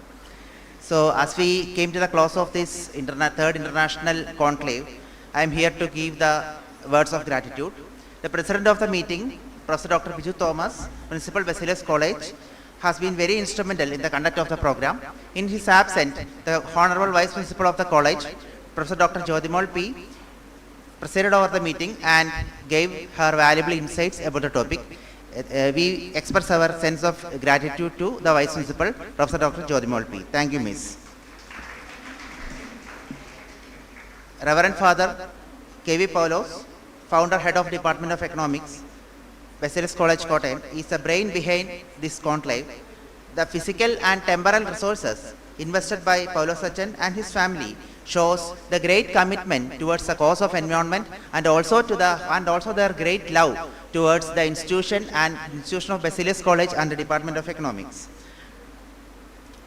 So as we came to the close of this third international conclave, I am here to give the words of gratitude. The president of the meeting, Professor Dr. Biju Thomas, Principal Baselius College, has been very instrumental in the conduct of the program. In his absence, the Honorable Vice Principal of the college, Professor Dr. Jyothimol P, presided over the meeting and gave her valuable insights about the topic. We express our sense of gratitude to the Vice Principal, Professor Dr. Jyothimol P. Thank you, Miss. Reverend Father K.V. PAULOSE, Founder, Head of Department of Economics, Baselius College, Kottayam, is the brain behind this conclave. The physical and temporal resources invested by PAULOSE and his family shows the great commitment towards the cause of environment and also their great love towards the institution of Baselius College and the Department of Economics.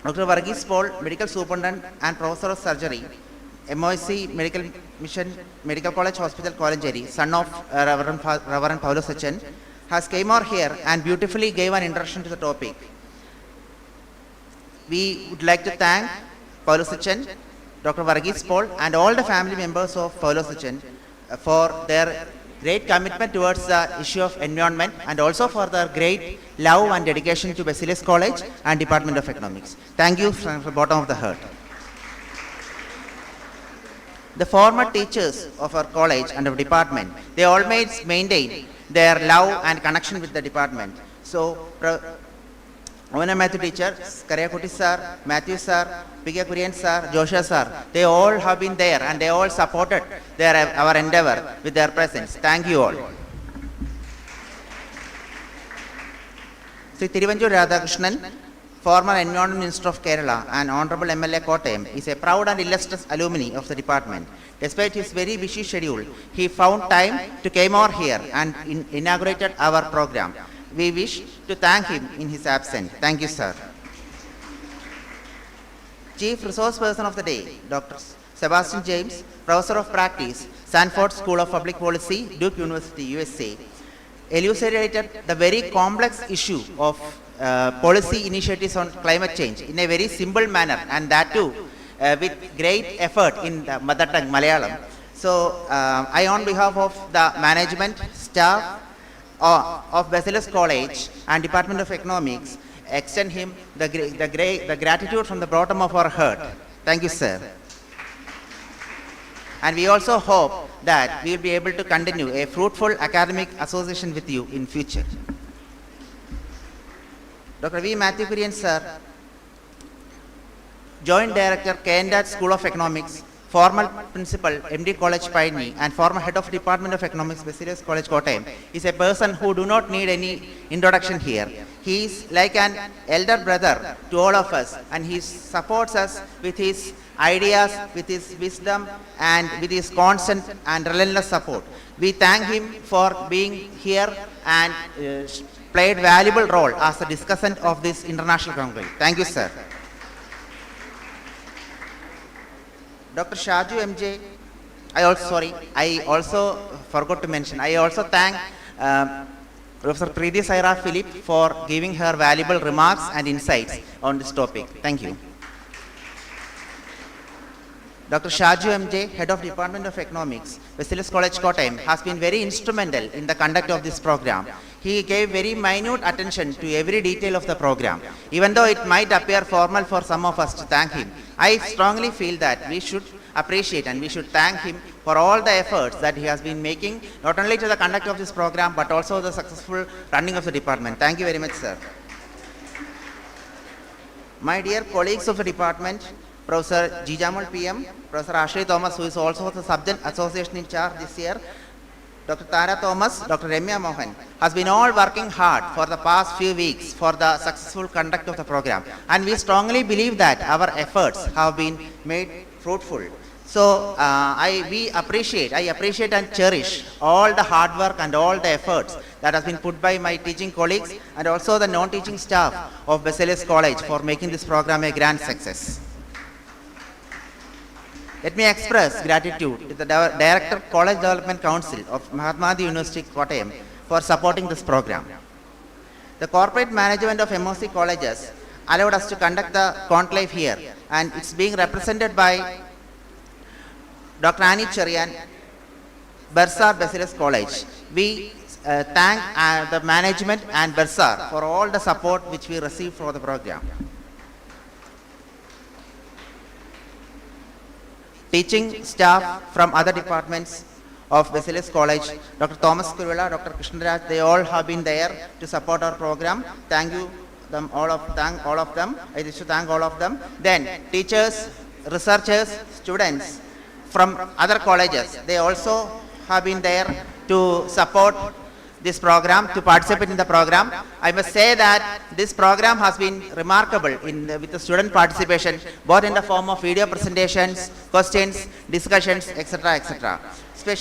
Dr. Varghese Paul, Medical Superintendent and Professor of Surgery, MOSC Medical Mission Medical College Hospital, Kolanjeri, son of Reverend PAULOSE, has came over here and beautifully gave an introduction to the topic. We would like to thank PAULOSE, Dr. Varghese Paul, and all the family members of PAULOSE for their great commitment towards the issue of environment and also for their great love and dedication to Baselius College and Department of Economics. Thank you from the bottom of the heart. The former teachers of our college and our department, they always maintain their love and connection with the department. So, Ovana Matthew teacher, Karyakuti sir, Matthew sir, P.K. Kurian sir, Joshua sir, they all have been there and they all supported our endeavor with their presence. Thank you all. Sri Thiruvanjur Radhakrishnan, former Environment Minister of Kerala and Honorable MLA Kottayam, is a proud and illustrious alumni of the department. Despite his very busy schedule, he found time to come over here and inaugurated our program. We wish to thank him in his absence. Thank you, sir. Chief Resource Person of the Day, Dr. Sebastian James, Professor of Practice, Sanford School of Public Policy, Duke University, USA, elucidated the very complex issue of policy initiatives on climate change in a very simple manner, and that too with great effort in the mother tongue Malayalam. So I, on behalf of the management, staff of Baselius College and Department of Economics, extend him the gratitude from the bottom of our heart. Thank you, sir. And we also hope that we will be able to continue a fruitful academic association with you in future. Dr. V. Matthew Kurian sir, Joint Director, KNDAT School of Economics, former Principal, MD College Pioneer, and former Head of Department of Economics, Baselius College, Kottayam, is a person who do not need any introduction here. He is like an elder brother to all of us, and he supports us with his ideas, with his wisdom, and with his constant and relentless support. We thank him for being here and played valuable role as the discussant of this international conclave. Thank you, sir. Dr. Shaju MJ, I also forgot to mention, I also thank Professor Preeti Saira Philip for giving her valuable remarks and insights on this topic. Thank you. Dr. Shaju MJ, Head of Department of Economics, Baselius College, Kottayam, has been very instrumental in the conduct of this program. He gave very minute attention to every detail of the program. Even though it might appear formal for some of us to thank him, I strongly feel that we should appreciate and we should thank him for all the efforts that he has been making, not only to the conduct of this program, but also the successful running of the department. Thank you very much, sir. My dear colleagues of the department, Professor G. Jamal PM, Professor Ashley Thomas, who is also the subject association in charge this year, Dr. Tara Thomas, Dr. Remya Mohan, has been all working hard for the past few weeks for the successful conduct of the program. And we strongly believe that our efforts have been made fruitful. So I appreciate and cherish all the hard work and all the efforts that has been put by my teaching colleagues and also the non-teaching staff of Baselius College for making this program a grand success. Let me express gratitude to the Director College Development Council of Mahatma Gandhi University, Kottayam, for supporting this program. The corporate management of MOC colleges allowed us to conduct the conclave here, and it's being represented by Dr. Annie Cherian, Bersar Baselius College. We thank the management and Bersar for all the support which we received for the program. Teaching staff from other departments of Baselius College, Dr. Thomas Kurula, Dr. Krishnaraj, they all have been there to support our program. Thank you, thank all of them. I wish to thank all of them. Then teachers, researchers, students from other colleges, they also have been there to support this program, to participate in the program. I must say that this program has been remarkable with the student participation, both in the form of video presentations, questions, discussions, etc., etc.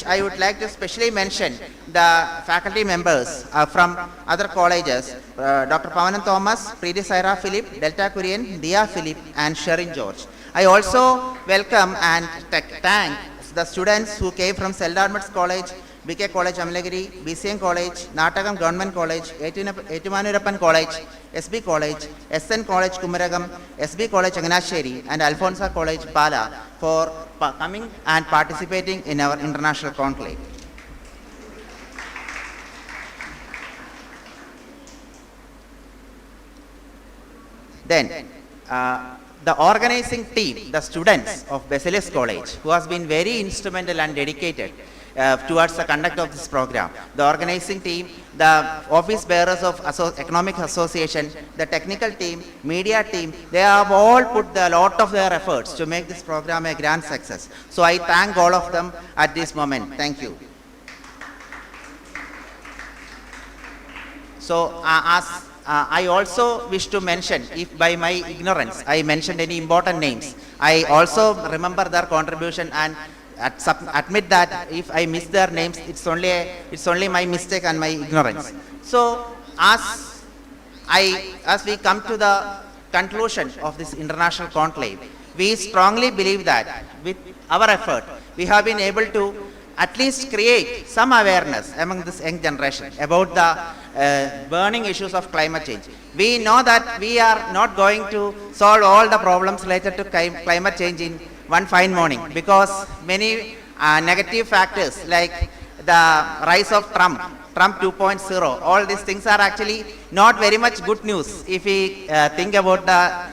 I would like to specially mention the faculty members from other colleges, Dr. Pavanam Thomas, Preeti Saira Philip, Delta Kurian, Dia Philip, and Sherin George. I also welcome and thank the students who came from St. Armand's College, BK College Amlagiri, BCM College, Natagam Government College, Etumanurappan College, SB College, SN College Kumaragam, SB College Anganasheri, and Alfonsa College Pala for coming and participating in our international conclave. Then, the organizing team, the students of Baselius College, who has been very instrumental and dedicated towards the conduct of this program. The organizing team, the office bearers of Economic Association, the technical team, media team, they have all put a lot of their efforts to make this program a grand success. So I thank all of them at this moment. Thank you. So I also wish to mention, if by my ignorance I mentioned any important names, I also remember their contribution and admit that if I miss their names, it's only my mistake and my ignorance. So as we come to the conclusion of this international conclave, we strongly believe that with our effort, we have been able to at least create some awareness among this young generation about the burning issues of climate change. We know that we are not going to solve all the problems related to climate change in one fine morning, because many negative factors like the rise of Trump 2.0, all these things are actually not very much good news if we think about the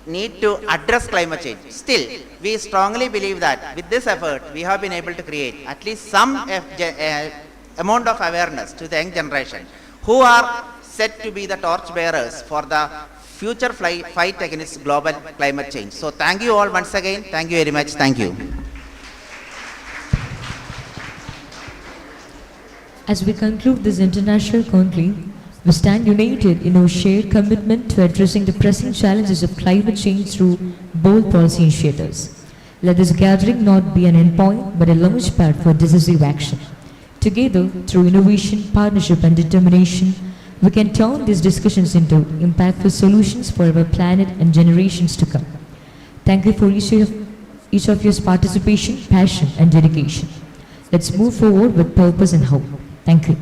need to address climate change. Still, we strongly believe that with this effort, we have been able to create at least some amount of awareness to the young generation who are set to be the torch bearers for the future fight against global climate change. So thank you all once again. Thank you very much. Thank you. As we conclude this international conclave, we stand united in our shared commitment to addressing the pressing challenges of climate change through bold policy initiatives. Let this gathering not be an endpoint, but a launchpad for decisive action. Together, through innovation, partnership, and determination, we can turn these discussions into impactful solutions for our planet and generations to come. Thank you for each of your participation, passion, and dedication. Let's move forward with purpose and hope. Thank you.